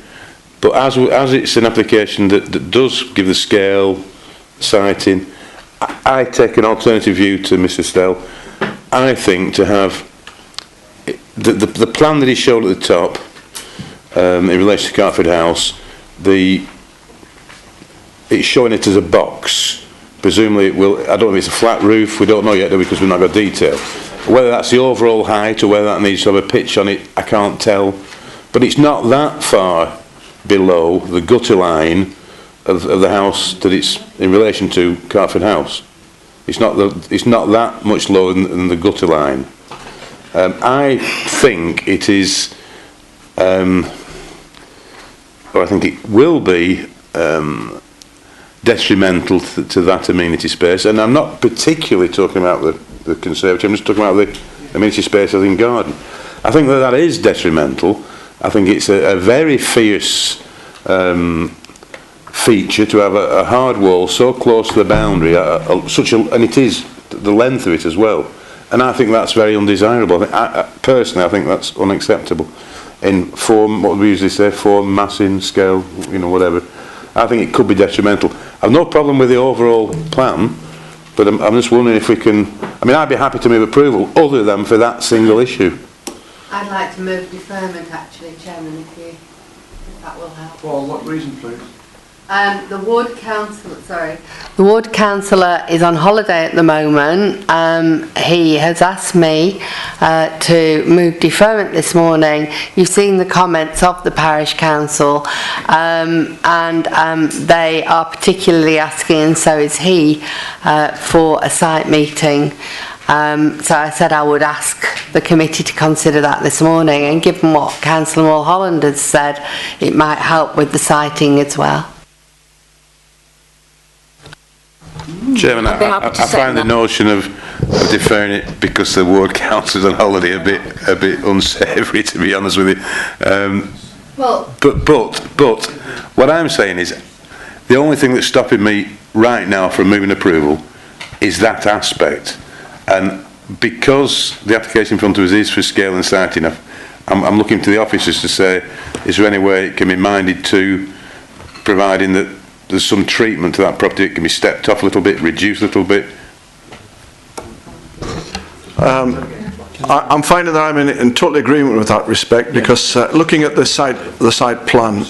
Speaker 14: but as it's an application that does give the scale, sighting, I take an alternative view to Mr. Stell. I think to have the plan that he showed at the top in relation to Cartford House, it's showing it as a box. Presumably it will, I don't know if it's a flat roof, we don't know yet, do we, because we've not got detail. Whether that's the overall height or whether that needs to have a pitch on it, I can't tell. But it's not that far below the gutter line of the house that it's in relation to Cartford House. It's not that much lower than the gutter line. I think it is, or I think it will be detrimental to that amenity space, and I'm not particularly talking about the conservatory, I'm just talking about the amenity space as in garden. I think that is detrimental. I think it's a very fierce feature to have a hard wall so close to the boundary, and it is the length of it as well. And I think that's very undesirable. Personally, I think that's unacceptable. In form, what we usually say, form, massing, scale, whatever. I think it could be detrimental. I've no problem with the overall plan, but I'm just wondering if we can. I'd be happy to move approval, other than for that single issue.
Speaker 6: I'd like to move deferment, actually, Chairman, if that will help.
Speaker 19: For what reason, please?
Speaker 6: The ward councillor is on holiday at the moment. He has asked me to move deferment this morning. You've seen the comments of the parish council, and they are particularly asking, and so is he, for a site meeting. So I said I would ask the committee to consider that this morning, and given what Councillor Mulholland has said, it might help with the siting as well.
Speaker 14: Chairman, I find the notion of deferring it because the ward council's on holiday a bit unsavoury, to be honest with you. But what I'm saying is, the only thing that's stopping me right now from moving approval is that aspect, and because the application in front of us is for scale and siting, I'm looking to the officers to say, is there any way it can be minded to, providing that there's some treatment to that property, it can be stepped off a little bit, reduced a little bit.
Speaker 2: I'm finding that I'm in total agreement with that respect, because looking at the site plan,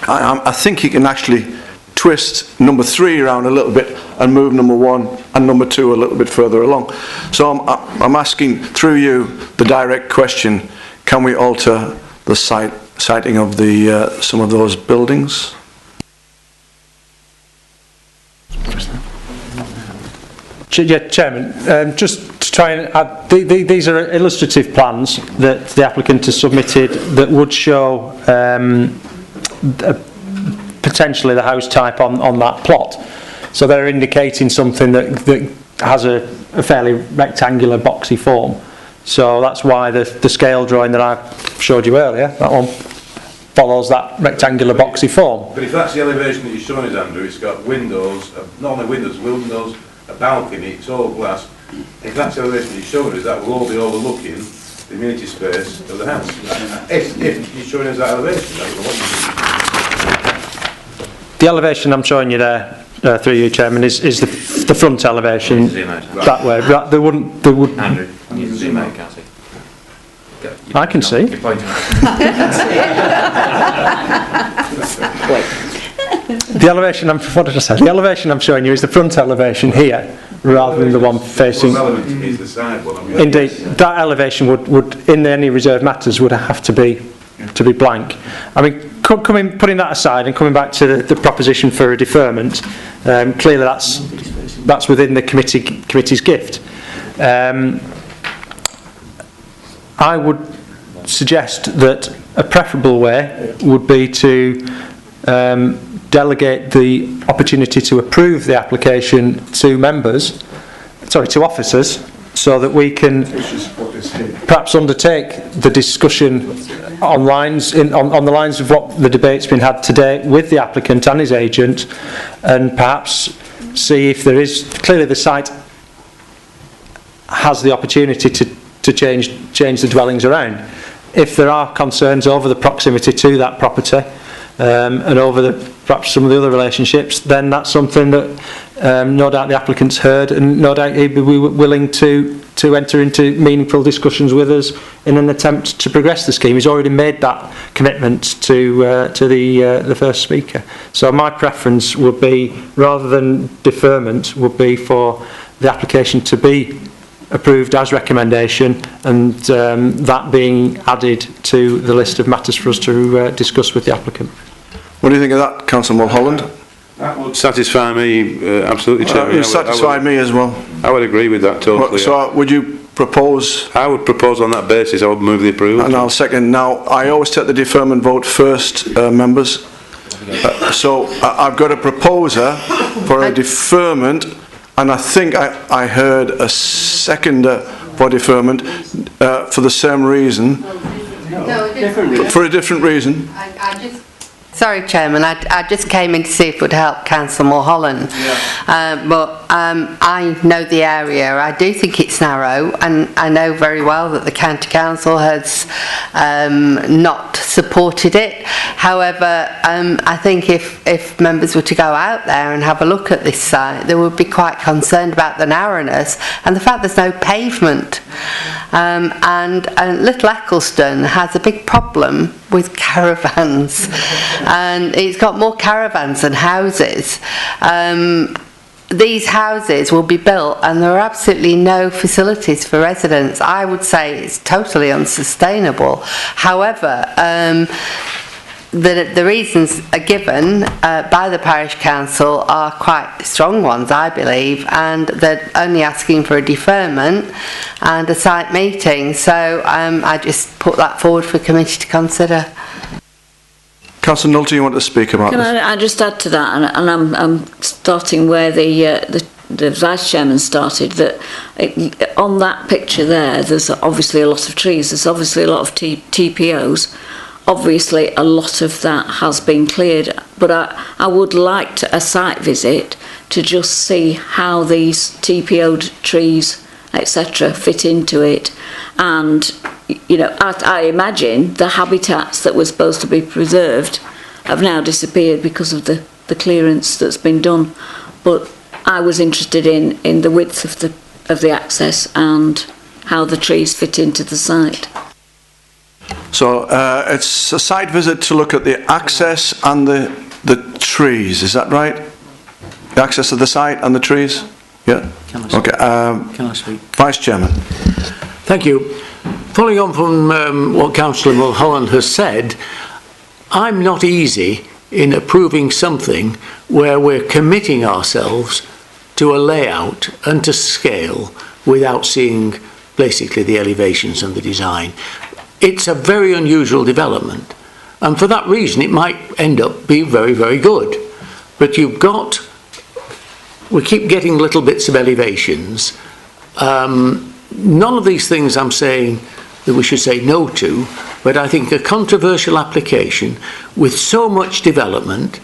Speaker 2: I think you can actually twist number 3 around a little bit and move number 1 and number 2 a little bit further along. So I'm asking through you the direct question: can we alter the siting of some of those buildings?
Speaker 9: Yeah, Chairman, just to try and add, these are illustrative plans that the applicant has submitted that would show potentially the house type on that plot. So they're indicating something that has a fairly rectangular boxy form. So that's why the scale drawing that I showed you earlier, that one, follows that rectangular boxy form.
Speaker 14: But if that's the elevation that you're showing us, Andrew, it's got windows, not only windows, a balcony, it's all glass. If that's the elevation you're showing us, that will all be overlooking the amenity space of the house. If you're showing us that elevation, I don't know what you mean.
Speaker 9: The elevation I'm showing you there, through you, Chairman, is the front elevation that way. There would.
Speaker 5: Andrew, you can zoom out, can't see.
Speaker 9: I can see.
Speaker 5: You're pointing.
Speaker 9: The elevation what did I say? The elevation I'm showing you is the front elevation here, rather than the one facing.
Speaker 14: Is the side one.
Speaker 9: Indeed, that elevation would in any reserved matters would have to be blank. I mean, putting that aside and coming back to the proposition for a deferment, clearly that's within the committee's gift. I would suggest that a preferable way would be to delegate the opportunity to approve the application to to officers, so that we can perhaps undertake the discussion on the lines of what the debate's been had today with the applicant and his agent, and perhaps see if there is, clearly the site has the opportunity to change the dwellings around. If there are concerns over the proximity to that property and over perhaps some of the other relationships, then that's something that no doubt the applicant's heard, and no doubt he'd be willing to enter into meaningful discussions with us in an attempt to progress the scheme. He's already made that commitment to the first speaker. So my preference would be, rather than deferment, would be for the application to be approved as recommendation, and that being added to the list of matters for us to discuss with the applicant.
Speaker 2: What do you think of that, Councillor Mulholland?
Speaker 14: That would satisfy me, absolutely, Chairman.
Speaker 2: It satisfied me as well.
Speaker 14: I would agree with that totally.
Speaker 2: So would you propose?
Speaker 14: I would propose on that basis. I would move the approval.
Speaker 2: And I'll second. Now, I always take the deferment vote first, members. So I've got a proposer for a deferment, and I think I heard a seconder for deferment for the same reason. No, for a different reason.
Speaker 6: Sorry, Chairman, I just came in to see if it would help Councillor Mulholland. But I know the area. I do think it's narrow, and I know very well that the County Council has not supported it. However, I think if members were to go out there and have a look at this site, they would be quite concerned about the narrowness and the fact there's no pavement. And Little Eccleston has a big problem with caravans, and it's got more caravans than houses. These houses will be built and there are absolutely no facilities for residents. I would say it's totally unsustainable. However, the reasons are given by the parish council are quite strong ones, I believe, and they're only asking for a deferment and a site meeting. So I just put that forward for committee to consider.
Speaker 2: Councillor Nulty, you want to speak about
Speaker 4: this? Can I just add to that, and I'm starting where the Vice Chairman started, that on that picture there's obviously a lot of trees, there's obviously a lot of TPOs. Obviously a lot of that has been cleared, but I would like a site visit to just see how these TPO'd trees, etc., fit into it. And you know, I imagine the habitats that were supposed to be preserved have now disappeared because of the clearance that's been done. But I was interested in the width of the access and how the trees fit into the site.
Speaker 2: So it's a site visit to look at the access and the trees, is that right? The access of the site and the trees? Yeah? Okay.
Speaker 10: Can I speak?
Speaker 2: Vice Chairman.
Speaker 10: Thank you. Following on from what Councillor Mulholland has said, I'm not easy in approving something where we're committing ourselves to a layout and to scale without seeing basically the elevations and the design. It's a very unusual development, And for that reason, it might end up being very, very good. But we keep getting little bits of elevations. None of these things I'm saying that we should say no to, but I think a controversial application with so much development,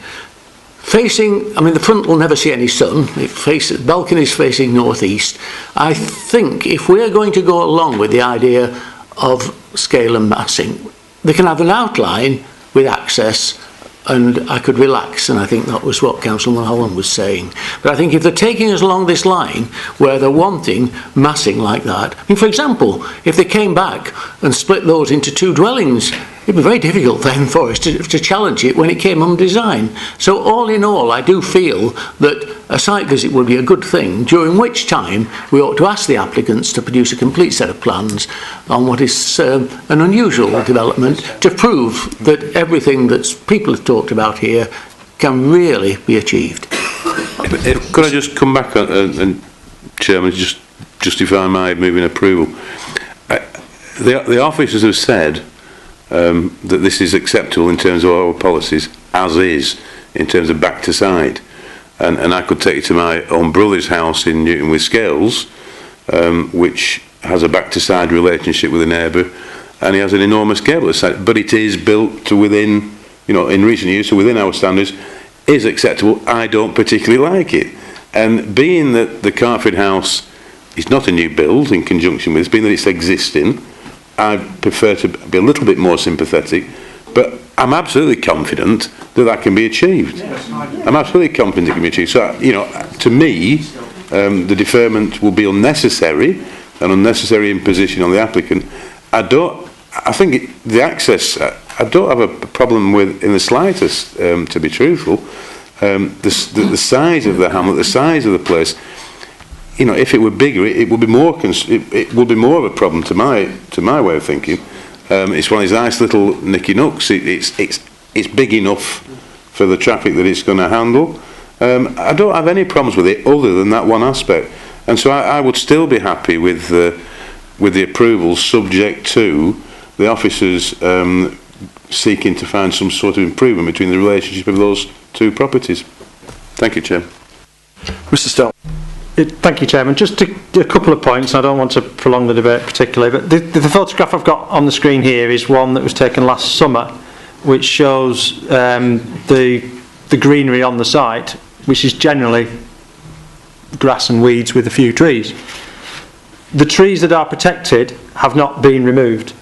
Speaker 10: the front will never see any sun, the balcony's facing northeast. I think if we're going to go along with the idea of scale and massing, they can have an outline with access, and I could relax, and I think that was what Councillor Mulholland was saying. But I think if they're taking us along this line where they're wanting massing like that, for example, if they came back and split those into 2 dwellings, it'd be very difficult then for us to challenge it when it came on design. So all in all, I do feel that a site visit would be a good thing, during which time we ought to ask the applicants to produce a complete set of plans on what is an unusual development, to prove that everything that people have talked about here can really be achieved.
Speaker 14: Could I just come back and Chairman, just justify my moving approval? The officers have said that this is acceptable in terms of our policies, as is, in terms of back to side. And I could take you to my own brother's house in Newton with Scales, which has a back to side relationship with a neighbour, and he has an enormous gable side, but it is built to within, in recent years, so within our standards, is acceptable. I don't particularly like it. And being that the Carford house is not a new build in conjunction with this, being that it's existing, I prefer to be a little bit more sympathetic, but I'm absolutely confident that can be achieved. I'm absolutely confident it can be achieved. So, to me, the deferment will be unnecessary, an unnecessary imposition on the applicant. I think the access, I don't have a problem with in the slightest, to be truthful. The size of the hamlet, the size of the place, if it were bigger, it would be more. It would be more of a problem to my way of thinking. It's one of these nice little nicky nooks. It's big enough for the traffic that it's going to handle. I don't have any problems with it other than that one aspect, and so I would still be happy with the approval, subject to the officers seeking to find some sort of improvement between the relationship of those 2 properties. Thank you, Chair.
Speaker 2: Mr. Stone.
Speaker 9: Thank you, Chairman. Just a couple of points. I don't want to prolong the debate particularly, but the photograph I've got on the screen here is one that was taken last summer, which shows the greenery on the site, which is generally grass and weeds with a few trees. The trees that are protected have not been removed,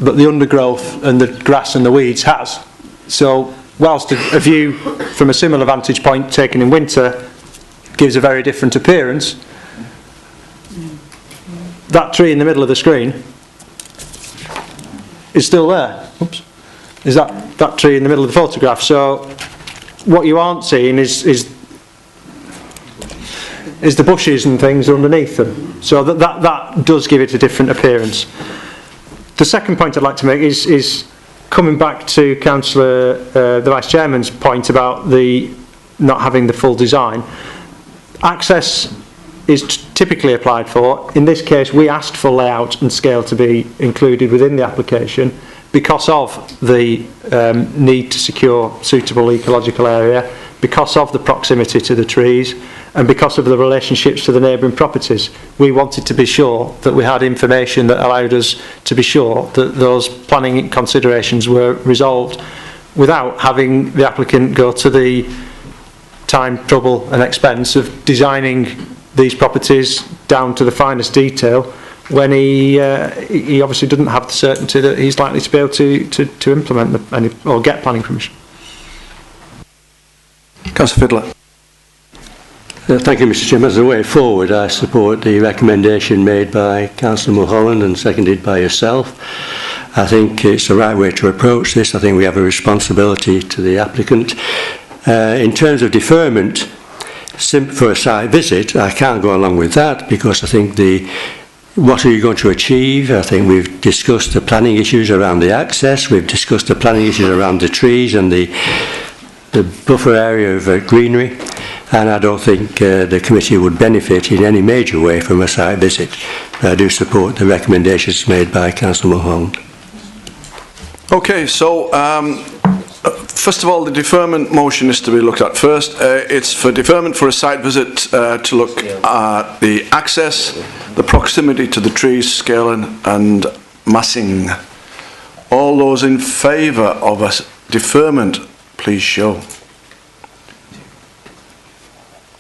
Speaker 9: but the undergrowth and the grass and the weeds has. So whilst a view from a similar vantage point taken in winter gives a very different appearance, that tree in the middle of the screen is still there. Oops. Is that tree in the middle of the photograph? So what you aren't seeing is the bushes and things underneath them. So that does give it a different appearance. The second point I'd like to make is coming back to Councillor, the Vice Chairman's point about the not having the full design. Access is typically applied for. In this case, we asked for layout and scale to be included within the application because of the need to secure suitable ecological area, because of the proximity to the trees, and because of the relationships to the neighbouring properties. We wanted to be sure that we had information that allowed us to be sure that those planning considerations were resolved without having the applicant go to the time, trouble and expense of designing these properties down to the finest detail when he obviously doesn't have the certainty that he's likely to be able to implement or get planning permission.
Speaker 2: Councillor Fiddler.
Speaker 1: Thank you, Mr. Chairman. As a way forward, I support the recommendation made by Councillor Mulholland and seconded by yourself. I think it's the right way to approach this. I think we have a responsibility to the applicant. In terms of deferment for a site visit, I can't go along with that because I think what are you going to achieve? I think we've discussed the planning issues around the access, we've discussed the planning issues around the trees and the buffer area of greenery, and I don't think the committee would benefit in any major way from a site visit. I do support the recommendations made by Councillor Mulholland.
Speaker 2: Okay, so first of all, the deferment motion is to be looked at first. It's for deferment for a site visit to look at the access, the proximity to the trees, scaling and massing. All those in favour of a deferment, please show.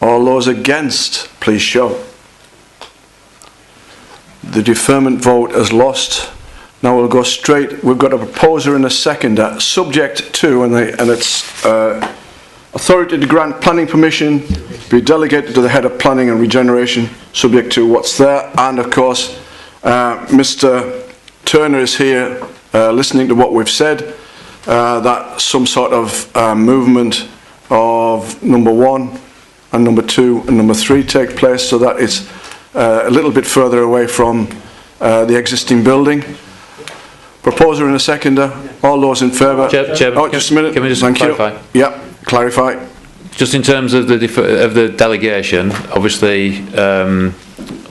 Speaker 2: All those against, please show. The deferment vote has lost. Now we'll go straight. We've got a proposer and a seconder, subject to, and it's authority to grant planning permission be delegated to the head of planning and regeneration, subject to what's there. And of course, Mr. Turner is here listening to what we've said, that some sort of movement of number 1 and number 2 and number 3 take place, so that it's a little bit further away from the existing building. Proposer and a seconder. All those in favour?
Speaker 5: Chairman,
Speaker 2: just a minute.
Speaker 5: Can we just clarify?
Speaker 2: Yeah, clarify.
Speaker 5: Just in terms of the delegation, obviously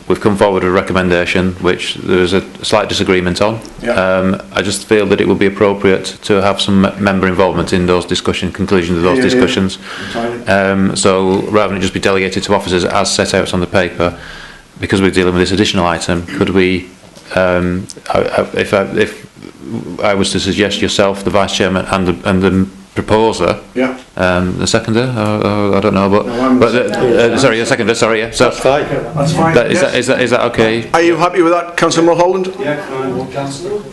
Speaker 5: we've come forward with a recommendation which there is a slight disagreement on.
Speaker 2: Yeah.
Speaker 5: I just feel that it would be appropriate to have some member involvement in those conclusions of those discussions. So rather than it just be delegated to officers as set out on the paper, because we're dealing with this additional item, could we, if I was to suggest yourself, the Vice Chairman and the proposer, the seconder, I don't know, sorry, the seconder, sorry, yeah. So, that's fine. That's fine. Is that okay?
Speaker 2: Are you happy with that, Councillor Mulholland?
Speaker 19: Yeah, Ward Councillor.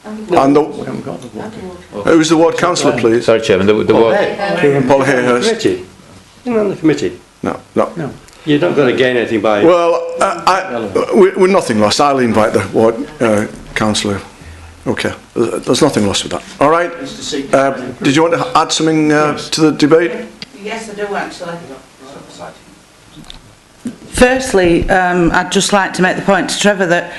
Speaker 2: And who's the Ward Councillor, please?
Speaker 5: Sorry, Chairman, the Ward.
Speaker 2: Paul Hayhurst.
Speaker 21: You're on the committee.
Speaker 2: No.
Speaker 21: You're not going to gain anything by it.
Speaker 2: Well, we're nothing lost. I'll invite the Ward Councillor. Okay, there's nothing lost with that. All right. Did you want to add something to the debate?
Speaker 3: Yes, I do actually. Firstly, I'd just like to make the point to Trevor that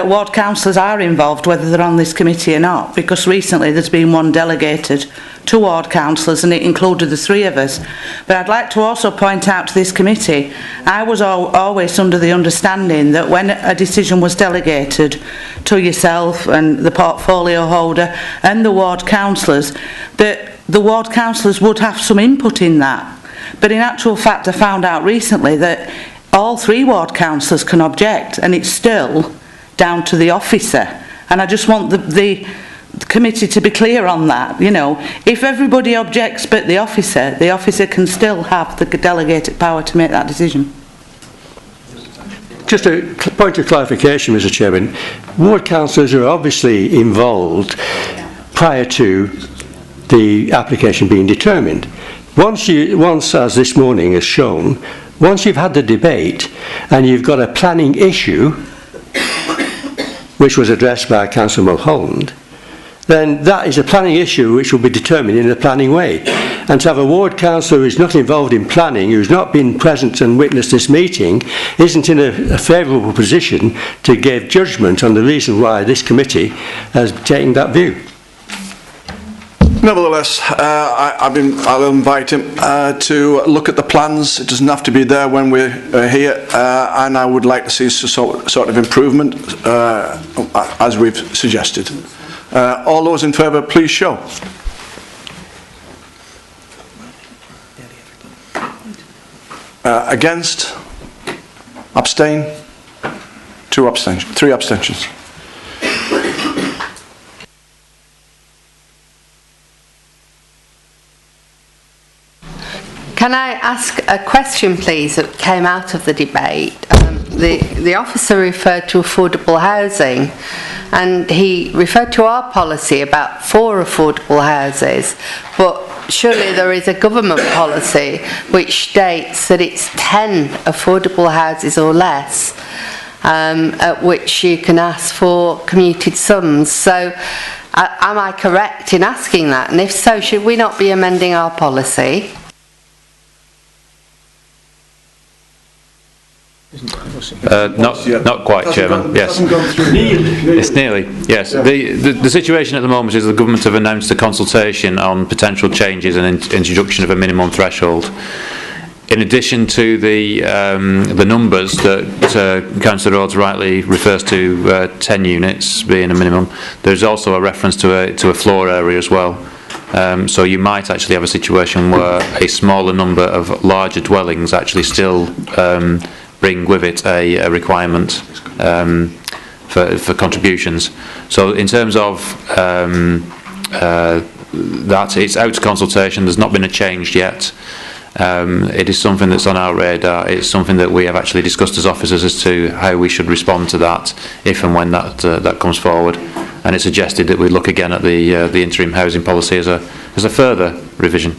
Speaker 3: ward councillors are involved, whether they're on this committee or not, because recently there's been one delegated to ward councillors and it included the 3 of us. But I'd like to also point out to this committee, I was always under the understanding that when a decision was delegated to yourself and the portfolio holder and the ward councillors, that the ward councillors would have some input in that. But in actual fact, I found out recently that all 3 ward councillors can object, and it's still down to the officer. And I just want the committee to be clear on that. You know, if everybody objects but the officer can still have the delegated power to make that decision.
Speaker 1: Just a point of clarification, Mr. Chairman. Ward councillors are obviously involved prior to the application being determined. Once, as this morning has shown, once you've had the debate and you've got a planning issue, which was addressed by Councillor Mulholland, then that is a planning issue which will be determined in a planning way. And to have a ward councillor who is not involved in planning, who's not been present and witnessed this meeting, isn't in a favourable position to give judgment on the reason why this committee has taken that view.
Speaker 2: Nevertheless, I'll invite him to look at the plans. It doesn't have to be there when we're here, and I would like to see some sort of improvement, as we've suggested. All those in favour, please show. Against? Abstain? 2 abstentions. 3 abstentions.
Speaker 6: Can I ask a question, please, that came out of the debate? The officer referred to affordable housing, and he referred to our policy about 4 affordable houses, but surely there is a government policy which states that it's 10 affordable houses or less, at which you can ask for commuted sums. So am I correct in asking that? And if so, should we not be amending our policy?
Speaker 5: Not quite, Chairman. Yes, it's nearly. Yes, the situation at the moment is the government have announced a consultation on potential changes and introduction of a minimum threshold. In addition to the numbers that Councillor Rhodes rightly refers to, 10 units being a minimum, there's also a reference to a floor area as well. So you might actually have a situation where a smaller number of larger dwellings actually still bring with it a requirement for contributions. So in terms of that, it's out to consultation. There's not been a change yet. It is something that's on our radar. It's something that we have actually discussed as officers as to how we should respond to that if and when that comes forward. And it's suggested that we look again at the interim housing policy as a further revision.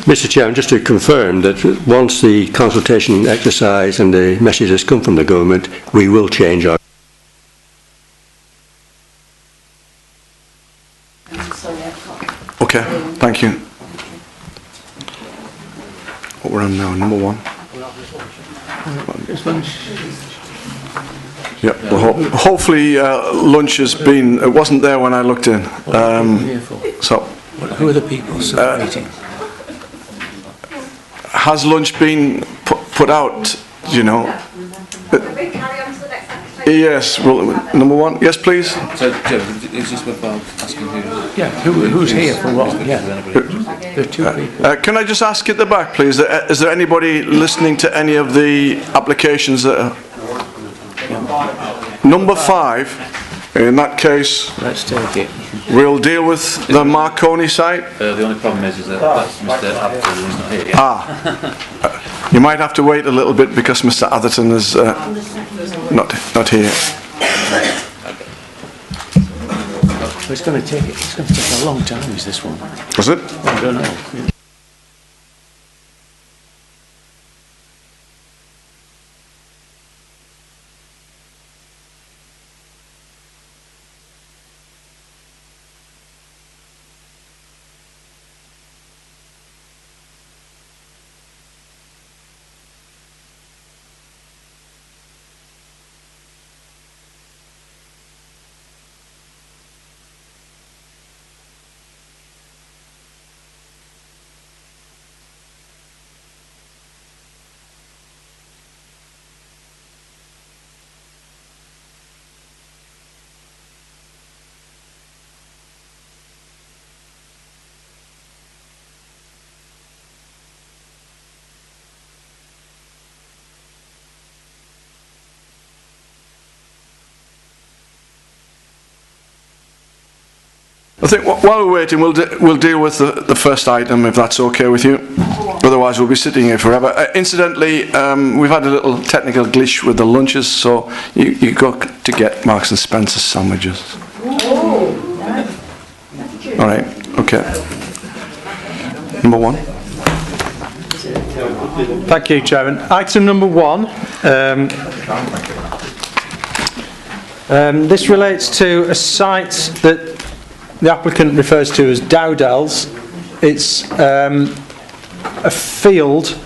Speaker 1: Mr Chairman, just to confirm that once the consultation exercise and the message has come from the government, we will change our...
Speaker 2: Okay, thank you. What we're on now, number 1. Yeah, well, hopefully lunch has been... It wasn't there when I looked in. So...
Speaker 10: Who are the people celebrating?
Speaker 2: Has lunch been put out, do you know? Yes, well, number 1. Yes, please.
Speaker 5: So, is this about asking who?
Speaker 10: Yeah, who's here for what? Yeah. There are 2 people.
Speaker 2: Can I just ask at the back, please, is there anybody listening to any of the applications that are... Number 5, in that case...
Speaker 10: Let's take it.
Speaker 2: We'll deal with the Marconi site.
Speaker 5: The only problem is that that's Mr. Atherton is not here yet.
Speaker 2: You might have to wait a little bit because Mr. Atherton is not here.
Speaker 10: It's going to take a long time, is this one?
Speaker 2: Was it?
Speaker 10: I don't know.
Speaker 2: I think while we're waiting, we'll deal with the first item, if that's okay with you. Otherwise, we'll be sitting here forever. Incidentally, we've had a little technical glitch with the lunches, so you got to get Marks and Spencer sandwiches. All right. Okay. Number 1.
Speaker 9: Thank you, Chairman. Item number 1. This relates to a site that the applicant refers to as Dowdells. It's a field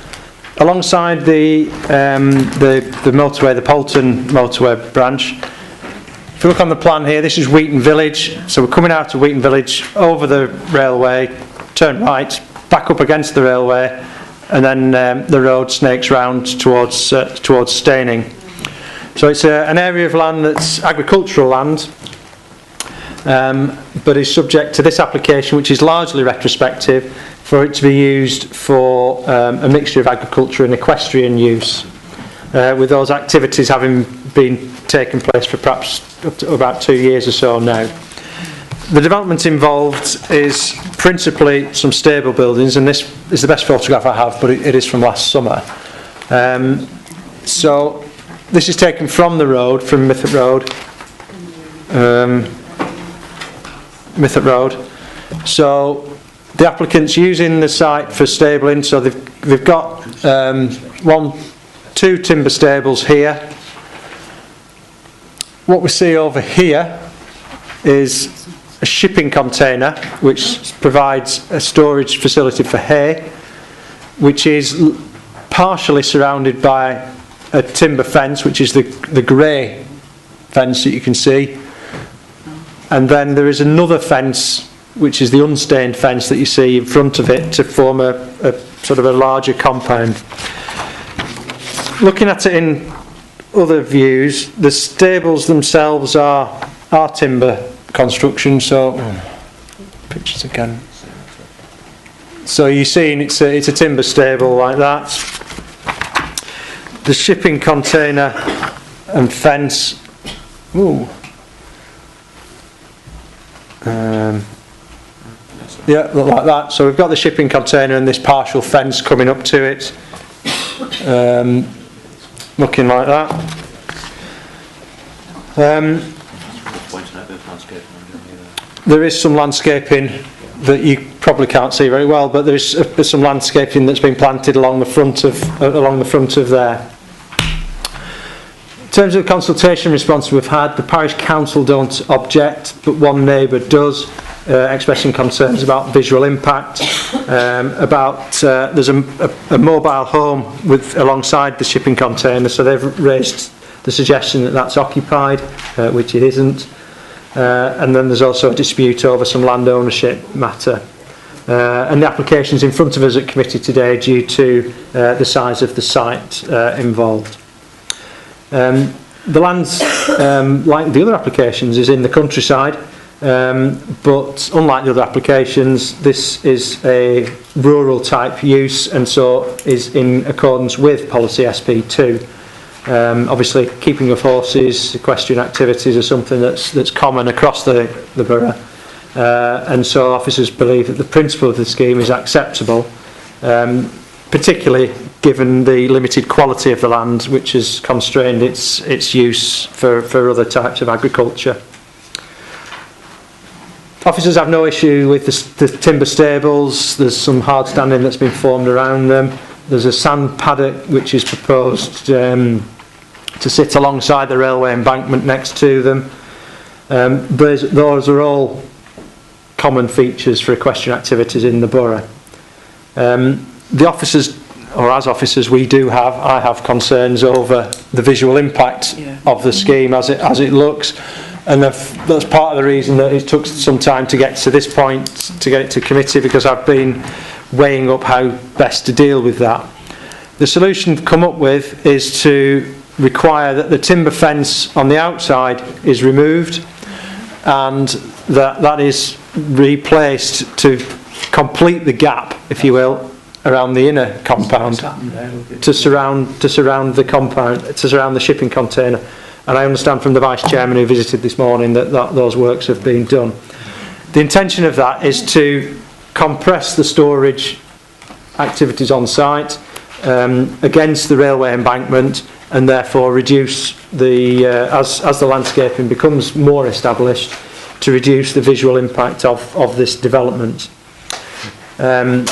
Speaker 9: alongside the motorway, the Poulton motorway branch. If you look on the plan here, this is Wheaton Village. So we're coming out of Wheaton Village over the railway, turn right, back up against the railway, and then the road snakes round towards Staining. So it's an area of land that's agricultural land, but is subject to this application, which is largely retrospective, for it to be used for a mixture of agriculture and equestrian use, with those activities having been taking place for perhaps up to about 2 years or so now. The development involved is principally some stable buildings, and this is the best photograph I have, but it is from last summer. So this is taken from the road, from Mythock Road. So the applicant's using the site for stabling, so they've got 2 timber stables here. What we see over here is a shipping container which provides a storage facility for hay, which is partially surrounded by a timber fence, which is the grey fence that you can see, and then there is another fence which is the unstained fence that you see in front of it to form a sort of a larger compound. Looking at it in other views, the stables themselves are timber construction, so pictures again. So you're seeing it's a timber stable like that. The shipping container and fence. Ooh. Yeah, look like that. So we've got the shipping container and this partial fence coming up to it. Looking like that. There is some landscaping that you probably can't see very well, but there's some landscaping that's been planted along the front of there. In terms of the consultation response we've had, the parish council don't object, but one neighbour does, expressing concerns about visual impact, there's a mobile home alongside the shipping container, so they've raised the suggestion that that's occupied, which it isn't. And then there's also a dispute over some land ownership matter. And the application's in front of us at committee today due to the size of the site involved. The land's, like the other applications, is in the countryside, but unlike the other applications, this is a rural type use and so is in accordance with policy SP2. Obviously, keeping of horses, equestrian activities are something that's common across the borough, and so officers believe that the principle of the scheme is acceptable, particularly given the limited quality of the land, which has constrained its use for other types of agriculture. Officers have no issue with the timber stables. There's some hard standing that's been formed around them. There's a sand paddock which is proposed to sit alongside the railway embankment next to them. Those are all common features for equestrian activities in the borough. The officers, or as officers, I have concerns over the visual impact of the scheme as it looks, and that's part of the reason that it took some time to get to this point, to get it to committee, because I've been weighing up how best to deal with that. The solution come up with is to require that the timber fence on the outside is removed and that is replaced to complete the gap, if you will, around the inner compound to surround the compound, to surround the shipping container. And I understand from the Vice Chairman who visited this morning that those works have been done. The intention of that is to compress the storage activities on site against the railway embankment, and therefore reduce the as the landscaping becomes more established, to reduce the visual impact of this development. The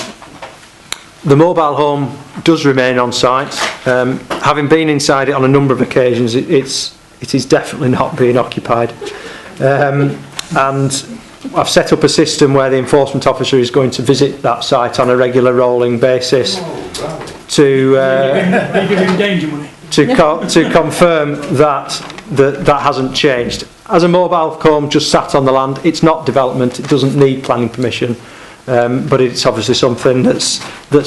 Speaker 9: mobile home does remain on site. Having been inside it on a number of occasions, it is definitely not being occupied. And I've set up a system where the enforcement officer is going to visit that site on a regular rolling basis to confirm that hasn't changed. As a mobile home just sat on the land, it's not development, it doesn't need planning permission, but it's obviously something that's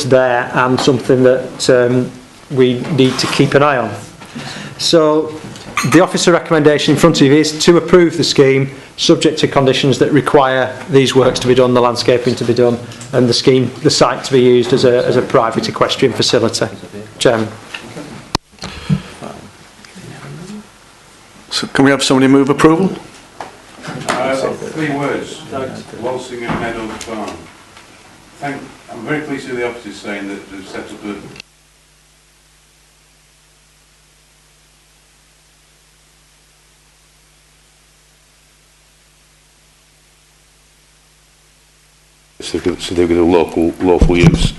Speaker 9: there and something that we need to keep an eye on. So the officer recommendation in front of you is to approve the scheme subject to conditions that require these works to be done, the landscaping to be done, and the site to be used as a private equestrian facility. Chairman.
Speaker 2: So can we have somebody move approval?
Speaker 14: 3 words. Walsingham Meadows Farm. I'm very pleased with the officers saying that they've set up a certificate of lawful use.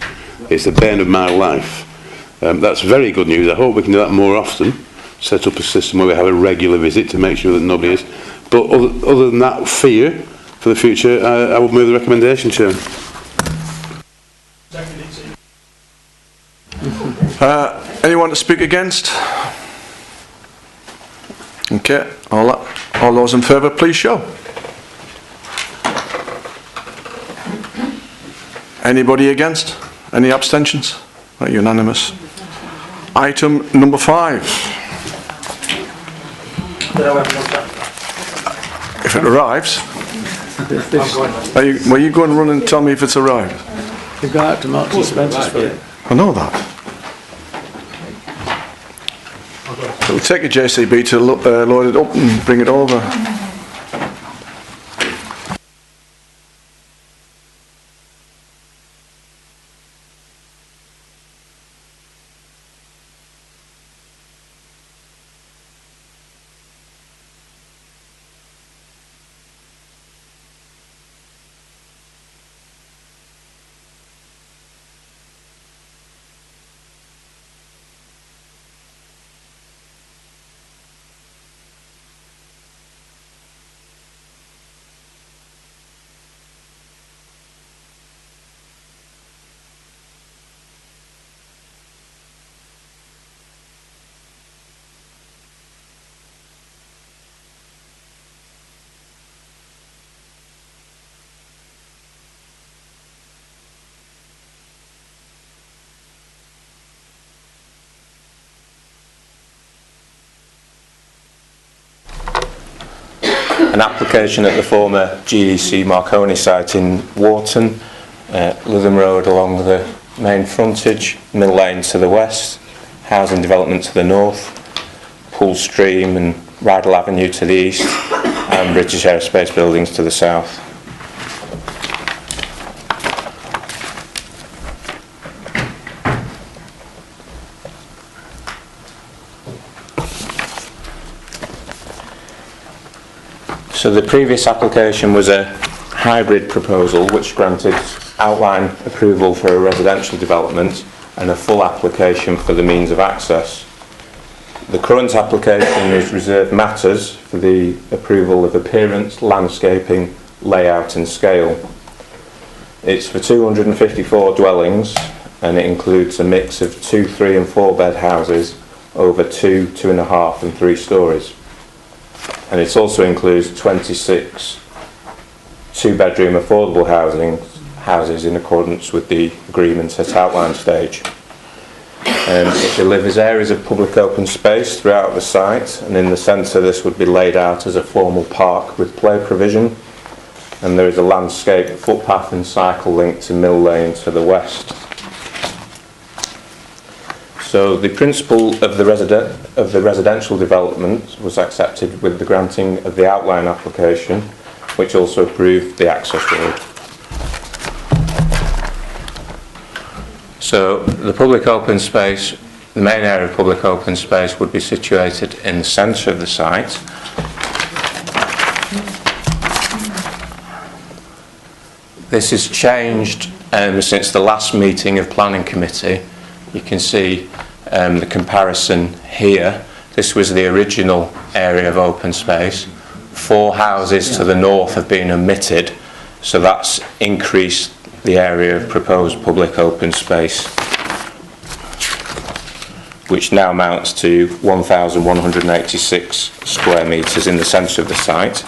Speaker 14: It's the bane of my life. That's very good news. I hope we can do that more often. Set up a system where we have a regular visit to make sure that nobody is. But other than that fear for the future, I would move the recommendation, Chairman.
Speaker 2: Anyone to speak against? Okay, all those in favour, please show. Anybody against? Any abstentions? Right, unanimous. Item number 5. If it arrives. Will you go and run and tell me if it's arrived?
Speaker 10: You've got out to Marks and Spencer's for it.
Speaker 2: I know that. It'll take a JCB to load it up and bring it over.
Speaker 12: An application at the former GEC Marconi site in Wharton, Lytham Road along the main frontage, Mill Lane to the west, housing development to the north, Pool Stream and Rydal Avenue to the east, and British Aerospace buildings to the south. So the previous application was a hybrid proposal which granted outline approval for a residential development and a full application for the means of access. The current application is reserved matters for the approval of appearance, landscaping, layout and scale. It's for 254 dwellings and it includes a mix of 2, 3 and 4 bed houses over 2, 2.5 and 3 stories. And it also includes 26 two-bedroom affordable houses in accordance with the agreement at outline stage. It delivers areas of public open space throughout the site, and in the centre this would be laid out as a formal park with play provision, and there is a landscape footpath and cycle link to Mill Lane to the west. So the principle of the residential development was accepted with the granting of the outline application, which also approved the access road. So the public open space, the main area of public open space would be situated in the centre of the site. This has changed since the last meeting of Planning Committee. You can see the comparison here. This was the original area of open space. 4 houses to the north have been omitted, so that's increased the area of proposed public open space, which now amounts to 1,186 square metres in the centre of the site.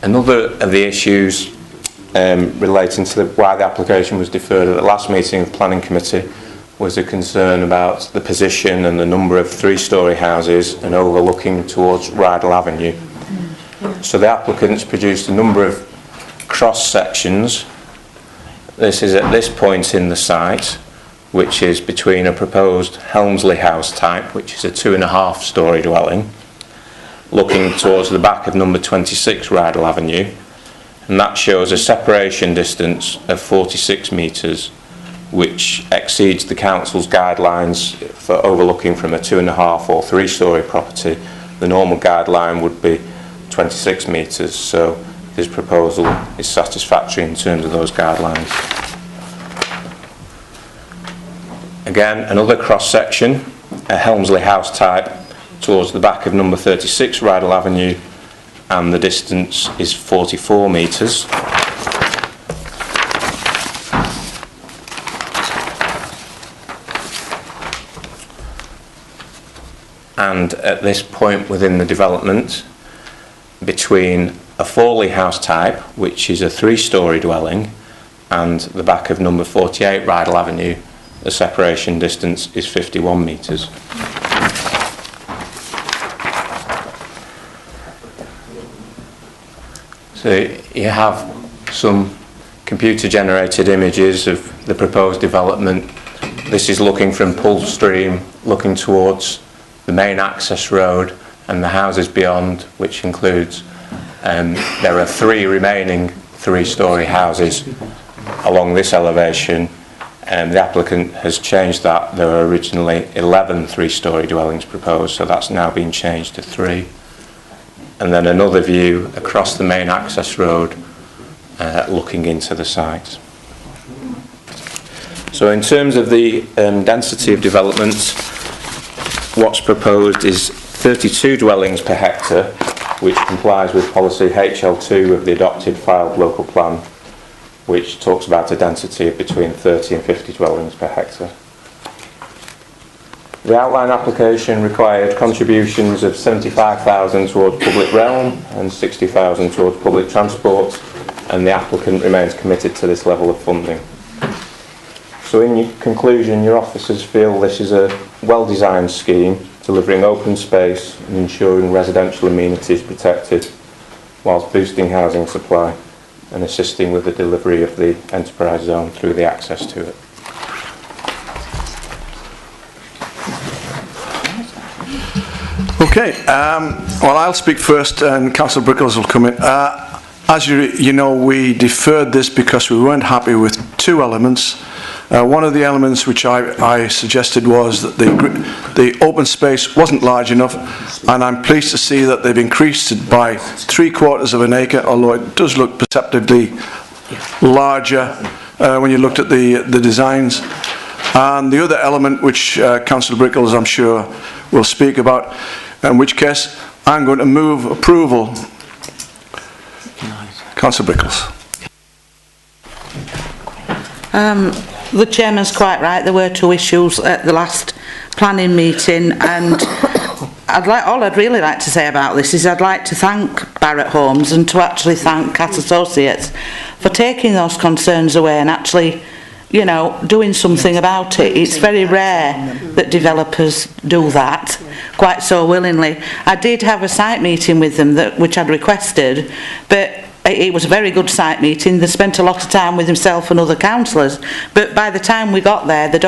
Speaker 12: Another of the issues relating to why the application was deferred at the last meeting of Planning Committee was a concern about the position and the number of 3-storey houses and overlooking towards Rydal Avenue. So the applicants produced a number of cross sections. This is at this point in the site, which is between a proposed Helmsley House type, which is a 2.5-storey dwelling, looking towards the back of number 26 Rydal Avenue, and that shows a separation distance of 46 metres, which exceeds the council's guidelines for overlooking from a 2.5 or 3-storey property. The normal guideline would be 26 metres, so this proposal is satisfactory in terms of those guidelines. Again, another cross section, a Helmsley House type, towards the back of number 36 Rydal Avenue, and the distance is 44 metres. And at this point within the development, between a Forley House type, which is a 3-storey dwelling, and the back of number 48 Rydal Avenue, the separation distance is 51 metres. So you have some computer-generated images of the proposed development. This is looking from Pullstream, looking towards the main access road and the houses beyond, which includes there are 3 remaining 3-storey houses along this elevation. The applicant has changed that. There were originally 11 3-storey dwellings proposed, so that's now been changed to 3. And then another view across the main access road looking into the site. So in terms of the density of development, what's proposed is 32 dwellings per hectare, which complies with policy HL2 of the adopted filed local plan, which talks about a density of between 30 and 50 dwellings per hectare. The outline application required contributions of 75,000 towards public realm and 60,000 towards public transport, and the applicant remains committed to this level of funding. So in conclusion, your officers feel this is a well-designed scheme, delivering open space and ensuring residential amenities protected, whilst boosting housing supply and assisting with the delivery of the enterprise zone through the access to it.
Speaker 2: Okay, well, I'll speak first and Councillor Brickles will come in. As you know, we deferred this because we weren't happy with 2 elements. One of the elements which I suggested was that the open space wasn't large enough, and I'm pleased to see that they've increased it by 3/4 of an acre, although it does look perceptibly larger when you looked at the designs. And the other element which Councillor Brickles, I'm sure, will speak about, in which case I'm going to move approval. Councillor Brickles.
Speaker 3: The chairman's quite right. There were 2 issues at the last planning meeting, and all I'd really like to say about this is I'd like to thank Barratt Homes and to actually thank Cass Associates for taking those concerns away and actually, you know, doing something about it. It's very rare that developers do that quite so willingly. I did have a site meeting with them which I'd requested, but it was a very good site meeting. They spent a lot of time with himself and other councillors, but by the time we got there, they'd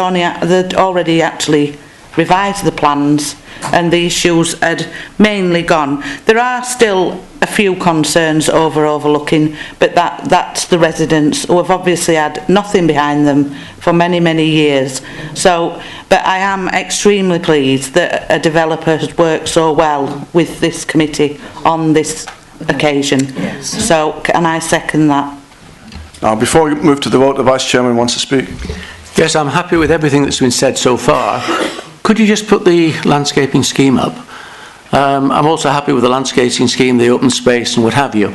Speaker 3: already actually revised the plans and the issues had mainly gone. There are still a few concerns overlooking, but that's the residents who have obviously had nothing behind them for many years. So, but I am extremely pleased that a developer has worked so well with this committee on this occasion. Yes. So, and I second that.
Speaker 2: Now, before we move to the vote, the Vice Chairman wants to speak.
Speaker 10: Yes, I'm happy with everything that's been said so far. Could you just put the landscaping scheme up? I'm also happy with the landscaping scheme, the open space and what have you.